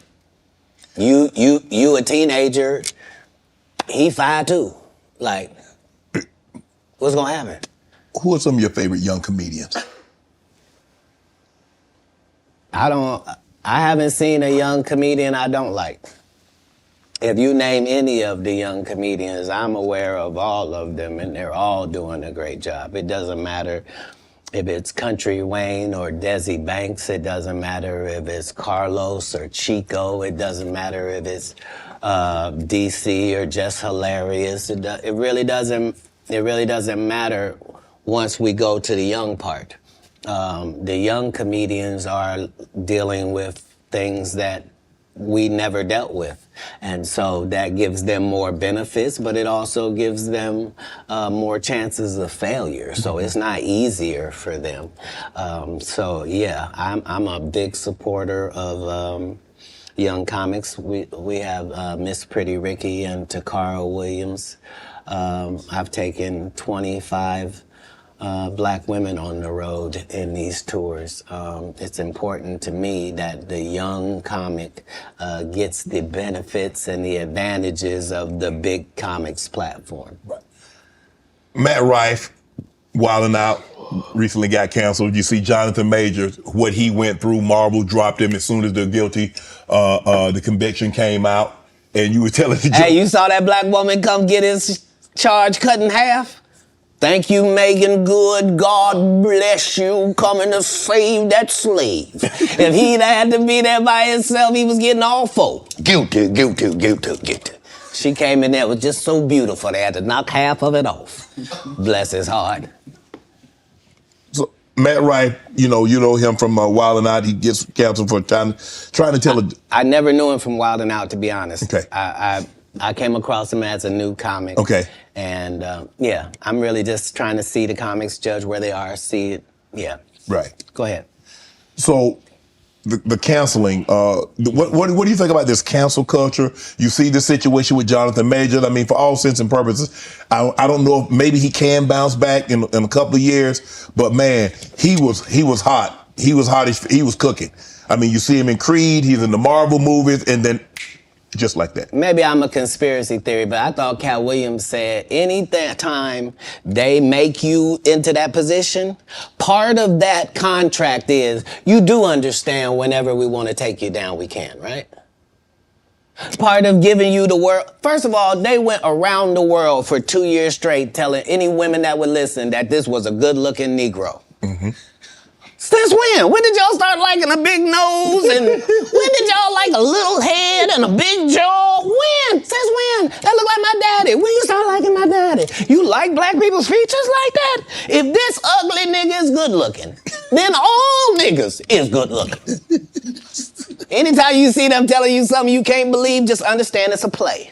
You a teenager, he 5'2". Like, what's gonna happen? Who are some of your favorite young comedians? I haven't seen a young comedian I don't like. If you name any of the young comedians, I'm aware of all of them, and they're all doing a great job. It doesn't matter if it's Country Wayne or Desi Banks. It doesn't matter if it's Carlos or Chico. It doesn't matter if it's DC or Just Hilarious. It really doesn't matter once we go to the young part. The young comedians are dealing with things that we never dealt with. And so that gives them more benefits, but it also gives them more chances of failure. So it's not easier for them. So yeah, I'm a big supporter of young comics. We have Miss Pretty Ricky and Takara Williams. I've taken 25 black women on the road in these tours. It's important to me that the young comic gets the benefits and the advantages of the big comics platform. Right. Matt Rife, Wildin' Out, recently got canceled. You see Jonathan Majors, what he went through. Marvel dropped him as soon as the conviction came out. And you were telling the Hey, you saw that black woman come get his charge cut in half? Thank you, Megan Good. God bless you, coming to save that slave. If he'd had to be there by himself, he was getting all four. Guilty, guilty, guilty, guilty. She came in there, was just so beautiful, they had to knock half of it off. Bless his heart. So Matt Rife, you know him from Wildin' Out. He gets canceled for trying to tell I never knew him from Wildin' Out, to be honest. Okay. I came across him as a new comic. Okay. And yeah, I'm really just trying to see the comics, judge where they are, see it. Yeah. Right. Go ahead. So the canceling, what do you think about this cancel culture? You see the situation with Jonathan Majors. I mean, for all intents and purposes, I don't know if maybe he can bounce back in a couple of years, but man, he was hot. He was hot. He was cooking. I mean, you see him in Creed, he's in the Marvel movies, and then just like that. Maybe I'm a conspiracy theory, but I thought Cat Williams said any time they make you into that position, part of that contract is you do understand whenever we want to take you down, we can, right? Part of giving you the world. First of all, they went around the world for 2 years straight telling any women that would listen that this was a good-looking Negro. Mm-hmm. Since when? When did y'all start liking a big nose? And when did y'all like a little head and a big jaw? When? Since when? That look like my daddy. When you start liking my daddy? You like black people's features like that? If this ugly nigga is good looking, then all niggas is good looking. Anytime you see them telling you something you can't believe, just understand it's a play.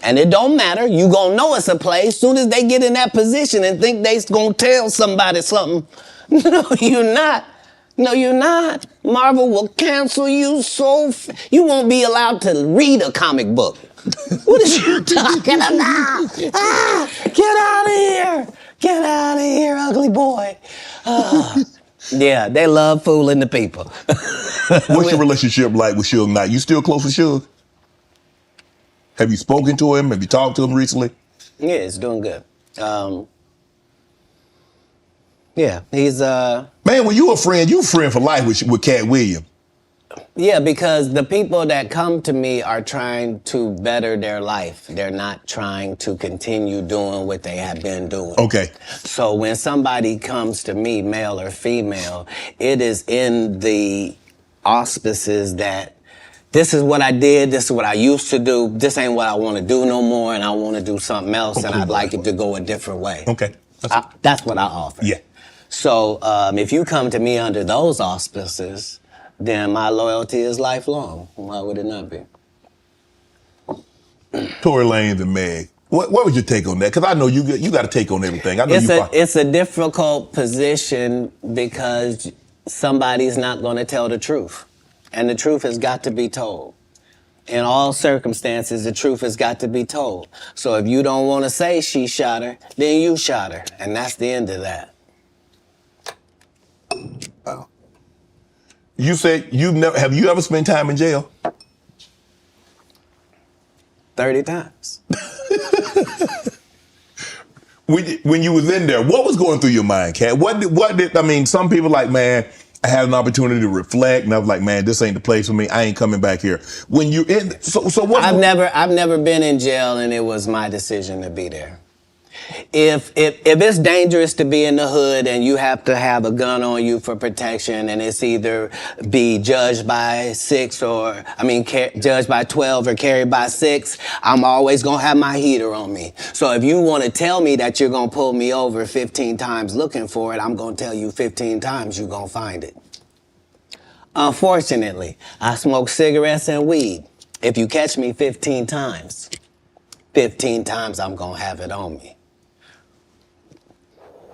And it don't matter. You gonna know it's a play as soon as they get in that position and think they gonna tell somebody something. No, you're not. No, you're not. Marvel will cancel you you won't be allowed to read a comic book. What is you talking about? Get out of here. Get out of here, ugly boy. Yeah, they love fooling the people. What's your relationship like with Suge Knight? You still close with Suge? Have you spoken to him? Have you talked to him recently? Yeah, it's doing good. Yeah, he's Man, when you a friend for life with Cat Williams. Yeah, because the people that come to me are trying to better their life. They're not trying to continue doing what they have been doing. Okay. So when somebody comes to me, male or female, it is in the auspices that this is what I did, this is what I used to do, this ain't what I want to do no more, and I want to do something else, and I'd like it to go a different way. Okay. That's what I offer. Yeah. So if you come to me under those auspices, then my loyalty is lifelong. Why would it not be? Tory Lanez and Meg. What was your take on that? Because I know you got to take on everything. I know It's a difficult position because somebody's not going to tell the truth. And the truth has got to be told. In all circumstances, the truth has got to be told. So if you don't want to say she shot her, then you shot her. And that's the end of that. Wow. You said have you ever spent time in jail? 30 times. When you was in there, what was going through your mind, Kat? What did I mean? Some people like, man, I had an opportunity to reflect, and I was like, man, this ain't the place for me. I ain't coming back here. When you in, so what? I've never been in jail, and it was my decision to be there. If it's dangerous to be in the hood and you have to have a gun on you for protection, and it's either be judged by judged by 12 or carried by 6, I'm always gonna have my heater on me. So if you want to tell me that you're gonna pull me over 15 times looking for it, I'm gonna tell you 15 times you're gonna find it. Unfortunately, I smoke cigarettes and weed. If you catch me 15 times, 15 times I'm gonna have it on me.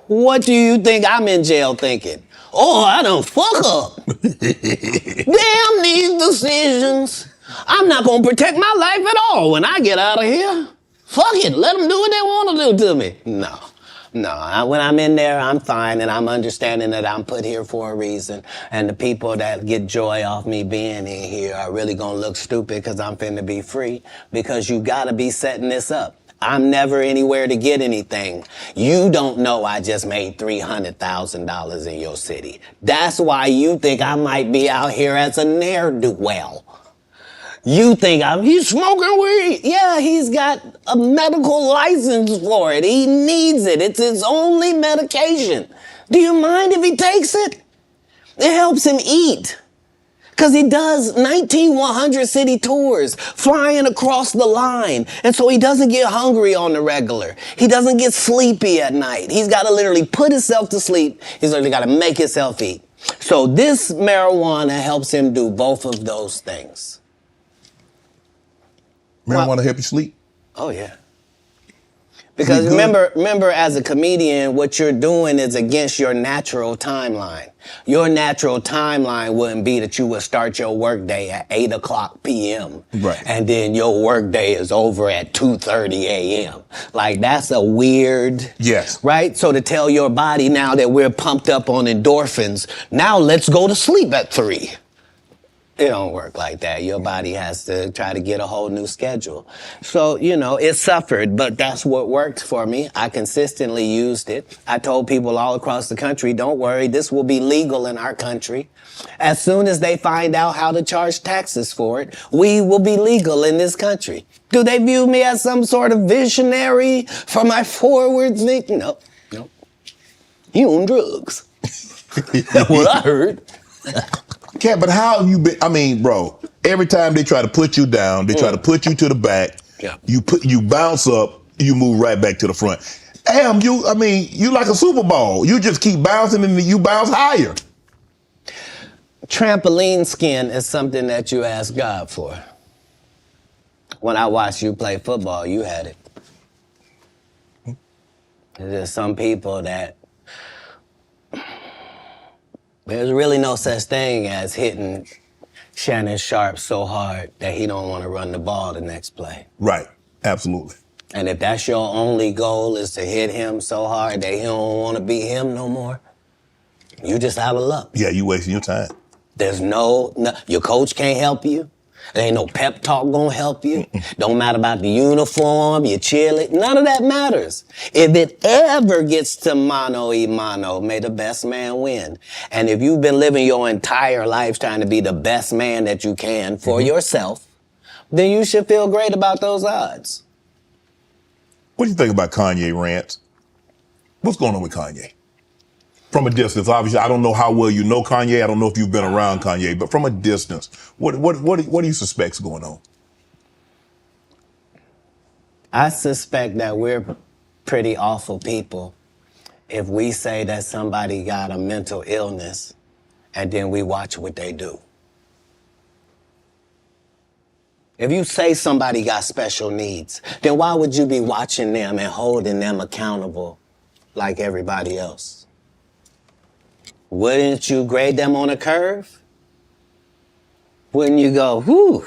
What do you think I'm in jail thinking? Oh, I done fuck up. Damn these decisions. I'm not gonna protect my life at all when I get out of here. Fuck it, let them do what they want to do to me. No. When I'm in there, I'm fine, and I'm understanding that I'm put here for a reason. And the people that get joy off me being in here are really gonna look stupid because I'm finna be free, because you gotta be setting this up. I'm never anywhere to get anything. You don't know I just made $300,000 in your city. That's why you think I might be out here as a ne'er-do-well. You think he's smoking weed. Yeah, he's got a medical license for it. He needs it. It's his only medication. Do you mind if he takes it? It helps him eat. Because he does 19 100 city tours, flying across the line. And so he doesn't get hungry on the regular. He doesn't get sleepy at night. He's got to literally put himself to sleep. He's literally got to make himself eat. So this marijuana helps him do both of those things. Marijuana help you sleep? Oh, yeah. Because remember, as a comedian, what you're doing is against your natural timeline. Your natural timeline wouldn't be that you would start your workday at 8:00 p.m. Right. And then your workday is over at 2:30 a.m. Like, that's a weird... Yes. Right? So to tell your body now that we're pumped up on endorphins, now let's go to sleep at 3. It don't work like that. Your body has to try to get a whole new schedule. So, it suffered, but that's what worked for me. I consistently used it. I told people all across the country, don't worry, this will be legal in our country. As soon as they find out how to charge taxes for it, we will be legal in this country. Do they view me as some sort of visionary for my forward thinking? No. You on drugs. That's what I heard. Kat, but how have you been? I mean, bro, every time they try to put you down, they try to put you to the back. Yeah. You bounce up, you move right back to the front. Damn, you like a Super Bowl. You just keep bouncing and you bounce higher. Trampoline skin is something that you ask God for. When I watched you play football, you had it. There's some people that there's really no such thing as hitting Shannon Sharp so hard that he don't want to run the ball the next play. Right, absolutely. And if that's your only goal, is to hit him so hard that he don't want to be him no more, you just out of luck. Yeah, you wasting your time. There's no, your coach can't help you. There ain't no pep talk gonna help you. Don't matter about the uniform, your cheerleader, none of that matters. If it ever gets to mano y mano, may the best man win. And if you've been living your entire life trying to be the best man that you can for yourself, then you should feel great about those odds. What do you think about Kanye rants? What's going on with Kanye? From a distance, obviously, I don't know how well you know Kanye. I don't know if you've been around Kanye, but from a distance, what do you suspect's going on? I suspect that we're pretty awful people if we say that somebody got a mental illness and then we watch what they do. If you say somebody got special needs, then why would you be watching them and holding them accountable like everybody else? Wouldn't you grade them on a curve? Wouldn't you go, whew,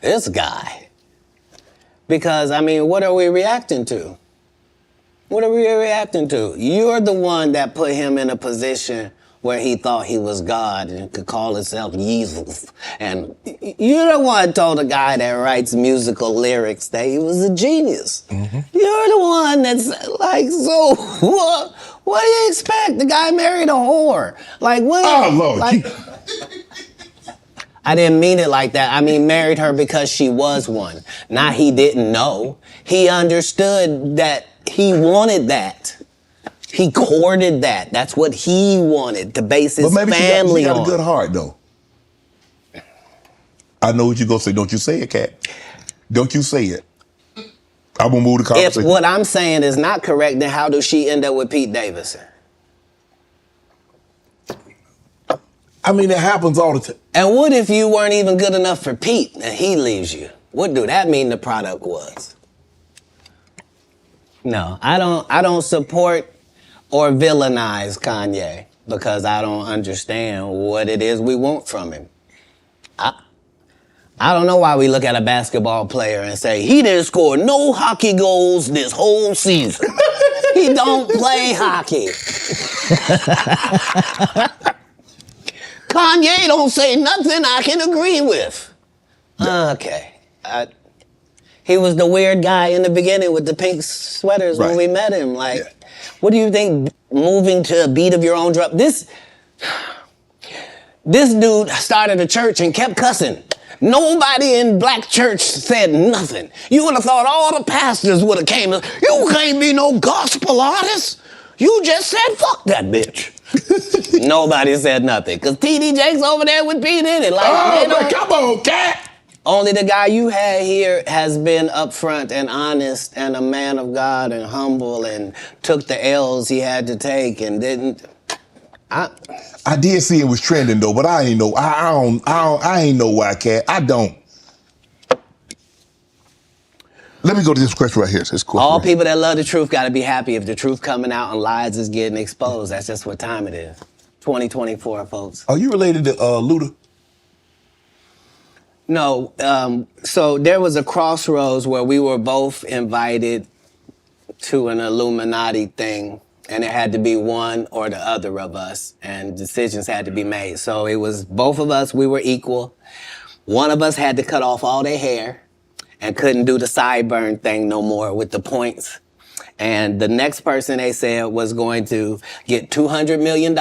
this guy? Because, I mean, what are we reacting to? What are we reacting to? You're the one that put him in a position where he thought he was God and could call himself Jesus. And you're the one told a guy that writes musical lyrics that he was a genius. Mm-hmm. You're the one that's like, so what do you expect? The guy married a whore. Like, what? Oh, Lord. Like, I didn't mean it like that. I mean, married her because she was one. Not he didn't know. He understood that he wanted that. He courted that. That's what he wanted to base his family on. She got a good heart, though. I know what you're going to say. Don't you say it, Kat. Don't you say it. I'm going to move the conversation. If what I'm saying is not correct, then how does she end up with Pete Davidson? I mean, it happens all the time. And what if you weren't even good enough for Pete and he leaves you? What do that mean the product was? No, I don't support or villainize Kanye because I don't understand what it is we want from him. I don't know why we look at a basketball player and say, he didn't score no hockey goals this whole season. He don't play hockey. Kanye don't say nothing I can agree with. Okay. He was the weird guy in the beginning with the pink sweaters when we met him. Like, what do you think moving to a beat of your own drum? This dude started a church and kept cussing. Nobody in black church said nothing. You would have thought all the pastors would have came. You can't be no gospel artist. You just said, fuck that bitch. Nobody said nothing. Because T.D. Jakes over there with Pete in it. Like, come on, Kat. Only the guy you had here has been upfront and honest and a man of God and humble and took the L's he had to take and didn't. I did see it was trending though, but I ain't know. I ain't know why, Kat. I don't. Let me go to this question right here. This question All people that love the truth got to be happy if the truth coming out and lies is getting exposed. That's just what time it is. 2024, folks. Are you related to Luda? No, so there was a crossroads where we were both invited to an Illuminati thing, and it had to be one or the other of us, and decisions had to be made. So it was both of us, we were equal. One of us had to cut off all their hair and couldn't do the sideburn thing no more with the points. And the next person they said was going to get $200 million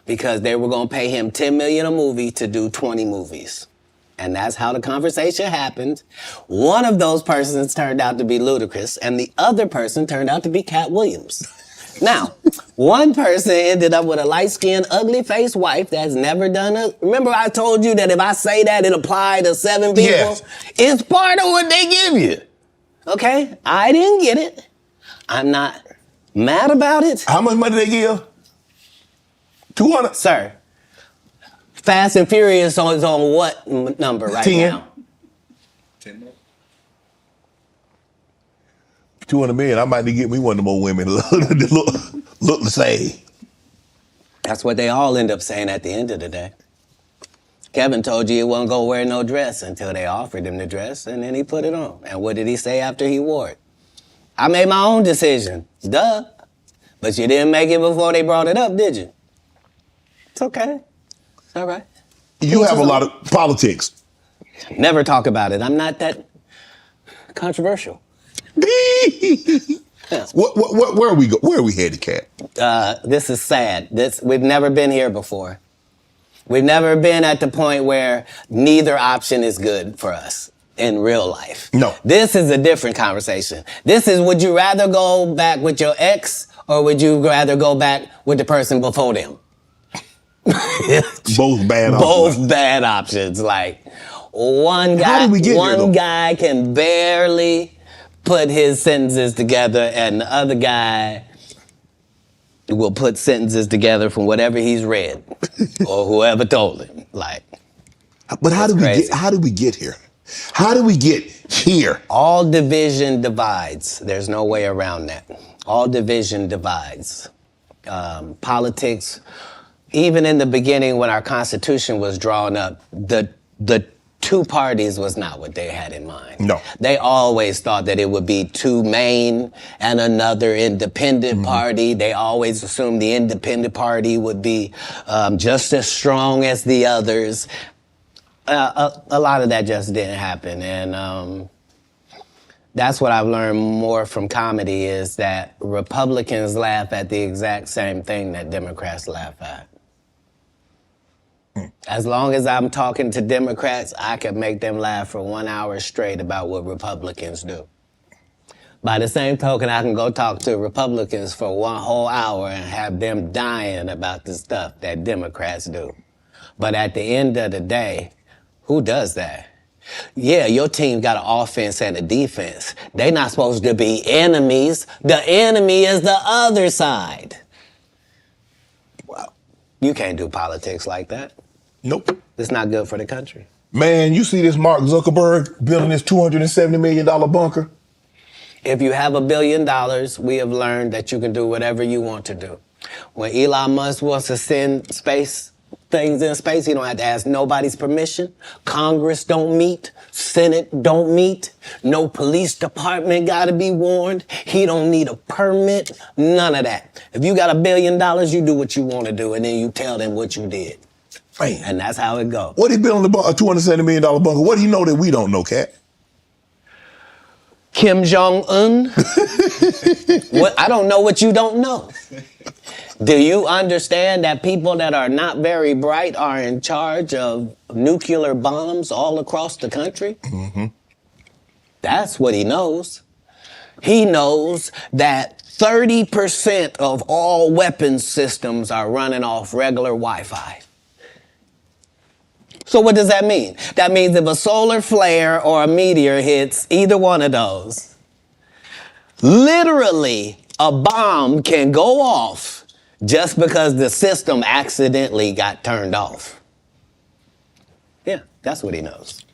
because they were going to pay him $10 million a movie to do 20 movies. And that's how the conversation happened. One of those persons turned out to be Ludacris, and the other person turned out to be Katt Williams. Now, one person ended up with a light-skinned, ugly-faced wife that's never done it. Remember I told you that if I say that, it applied to 7 people? Yes. It's part of what they give you. Okay? I didn't get it. I'm not mad about it. How much money they give? 200? Sir. Fast and Furious is on what number right 10. now? 10 more. 200 million. I might need to get me one of them old women look the same. That's what they all end up saying at the end of the day. Kevin told you he wasn't going to wear no dress until they offered him the dress, and then he put it on. And what did he say after he wore it? I made my own decision. Duh. But you didn't make it before they brought it up, did you? It's okay. It's all right. You have a lot of politics. Never talk about it. I'm not that controversial. Where are we go? Where are we headed, Kat? This is sad. We've never been here before. We've never been at the point where neither option is good for us in real life. No. This is a different conversation. This is, would you rather go back with your ex or would you rather go back with the person before them? Both bad options. Both bad options. Like, one guy can barely put his sentences together and the other guy will put sentences together from whatever he's read or whoever told him. Like, but how did we get here? How do we get here? All division divides. There's no way around that. All division divides. Politics, even in the beginning when our Constitution was drawn up, the two parties was not what they had in mind. No. They always thought that it would be two main and another independent party. They always assumed the independent party would be just as strong as the others. A lot of that just didn't happen. And that's what I've learned more from comedy is that Republicans laugh at the exact same thing that Democrats laugh at. As long as I'm talking to Democrats, I can make them laugh for 1 hour straight about what Republicans do. By the same token, I can go talk to Republicans for 1 whole hour and have them dying about the stuff that Democrats do. But at the end of the day, who does that? Yeah, your team got an offense and a defense. They're not supposed to be enemies. The enemy is the other side. Well, you can't do politics like that. Nope. It's not good for the country. Man, you see this Mark Zuckerberg building this $270 million bunker? If you have $1 billion, we have learned that you can do whatever you want to do. When Elon Musk wants to send things in space, he don't have to ask nobody's permission. Congress don't meet. Senate don't meet. No police department got to be warned. He don't need a permit. None of that. If you got $1 billion, you do what you want to do, and then you tell them what you did. Man. And that's how it goes. What he building a $270 million bunker? What do he know that we don't know, Cat? Kim Jong-un? What? I don't know what you don't know. Do you understand that people that are not very bright are in charge of nuclear bombs all across the country? Mm-hmm. That's what he knows. He knows that 30% of all weapons systems are running off regular Wi-Fi. So what does that mean? That means if a solar flare or a meteor hits either one of those, literally a bomb can go off just because the system accidentally got turned off. Yeah, that's what he knows.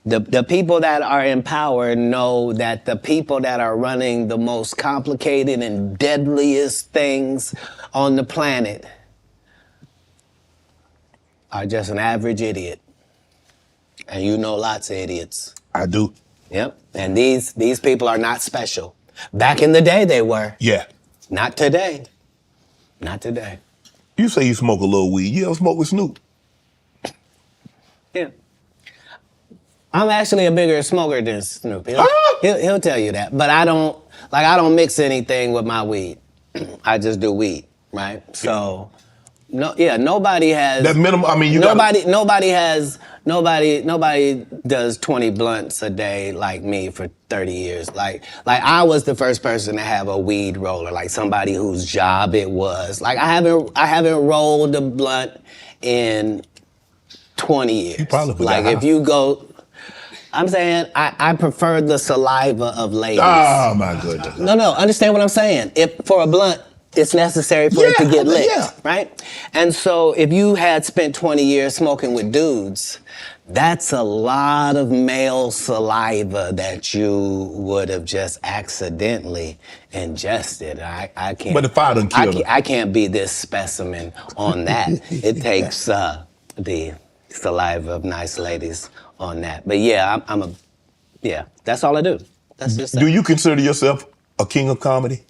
The people that are in power know that the people that are running the most complicated and deadliest things on the planet are just an average idiot. And you know lots of idiots. I do. Yep. And these people are not special. Back in the day they were. Yeah. Not today. Not today. You say you smoke a little weed. You ever smoke with Snoop? Yeah. I'm actually a bigger smoker than Snoop. He'll tell you that. But I don't mix anything with my weed. I just do weed, right? So nobody has that minimum. I mean, nobody does 20 blunts a day like me for 30 years. Like I was the first person to have a weed roller, like somebody whose job it was. Like I haven't rolled a blunt in 20 years. You probably like if you go, I'm saying I prefer the saliva of ladies. Oh my goodness. No, understand what I'm saying. If for a blunt, it's necessary for it to get lit, right? And so if you had spent 20 years smoking with dudes, that's a lot of male saliva that you would have just accidentally ingested. I can't. But if I done killed her. I can't be this specimen on that. It takes the saliva of nice ladies on that. But yeah, that's all I do. That's just Do you consider yourself a king of comedy?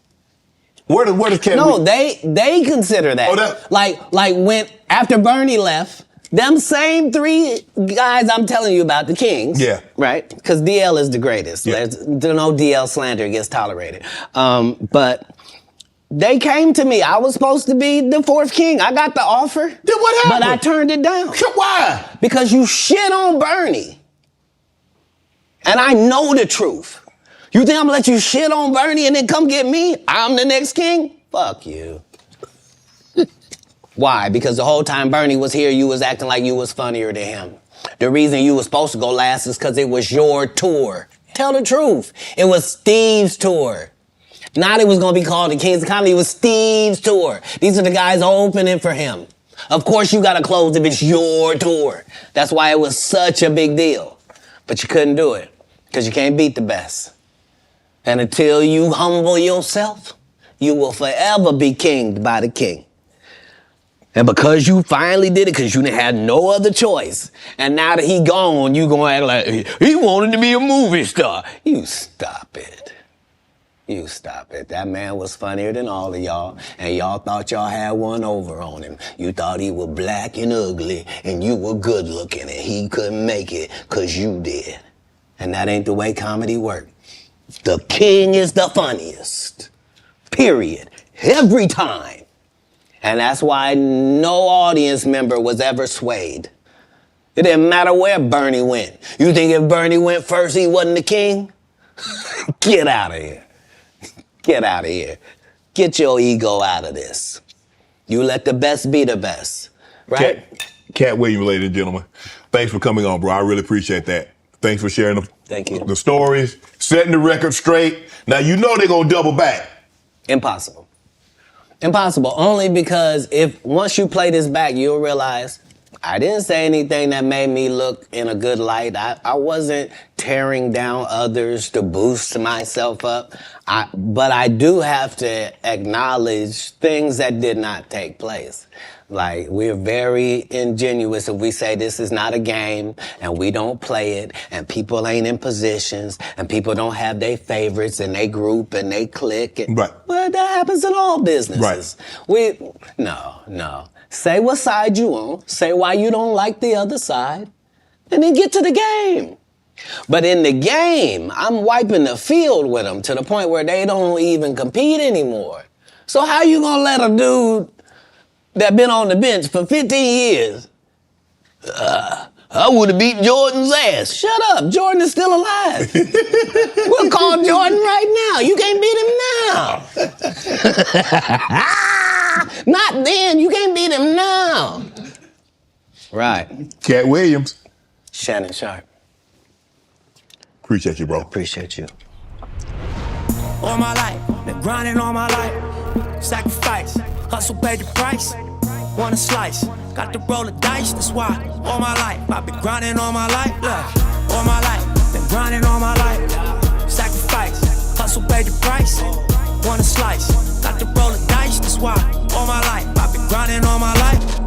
Where the cat? No, they consider that. Oh, like when after Bernie left, them same 3 guys I'm telling you about, the kings. Yeah. Right? Because DL is the greatest. Yeah. There's no DL slander gets tolerated. But they came to me. I was supposed to be the 4th king. I got the offer. Then what happened? But I turned it down. Why? Because you shit on Bernie. And I know the truth. You think I'm gonna let you shit on Bernie and then come get me? I'm the next king? Fuck you. Why? Because the whole time Bernie was here, you was acting like you was funnier than him. The reason you was supposed to go last is because it was your tour. Tell the truth. It was Steve's tour. Not it was gonna be called the Kings of Comedy, it was Steve's tour. These are the guys opening for him. Of course you gotta close if it's your tour. That's why it was such a big deal. But you couldn't do it because you can't beat the best. And until you humble yourself, you will forever be kinged by the king. And because you finally did it, because you didn't have no other choice, and now that he gone, you gonna act like he wanted to be a movie star. You stop it. You stop it. That man was funnier than all of y'all, and y'all thought y'all had one over on him. You thought he was black and ugly, and you were good looking, and he couldn't make it because you did. And that ain't the way comedy works. The king is the funniest. Period. Every time. And that's why no audience member was ever swayed. It didn't matter where Bernie went. You think if Bernie went first, he wasn't the king? Get out of here. Get out of here. Get your ego out of this. You let the best be the best, right? Katt Williams, ladies and gentlemen. Thanks for coming on, bro. I really appreciate that. Thanks for sharing Thank you. the stories, setting the record straight. Now, you know they're going to double back. Impossible. Impossible, only because if once you play this back, you'll realize I didn't say anything that made me look in a good light. I wasn't tearing down others to boost myself up. But I do have to acknowledge things that did not take place. Like, we're very ingenuous if we say this is not a game and we don't play it and people ain't in positions and people don't have their favorites and they group and they click. Right. Well, that happens in all businesses. Right. No. Say what side you on, say why you don't like the other side, and then get to the game. But in the game, I'm wiping the field with them to the point where they don't even compete anymore. So how you gonna let a dude that been on the bench for 15 years, I would have beat Jordan's ass. Shut up, Jordan is still alive. We'll call Jordan right now. You can't beat him now. Not then, you can't beat him now. Right. Katt Williams. Shannon Sharp. Appreciate you, bro. Appreciate you. All my life, been grinding all my life. Sacrifice, hustle paid the price. Want a slice, got to roll the dice, that's why. All my life, I've been grinding all my life. Look, all my life, been grinding all my life. Sacrifice, hustle paid the price. Want a slice, got to roll the dice, that's why. All my life, I've been grinding all my life.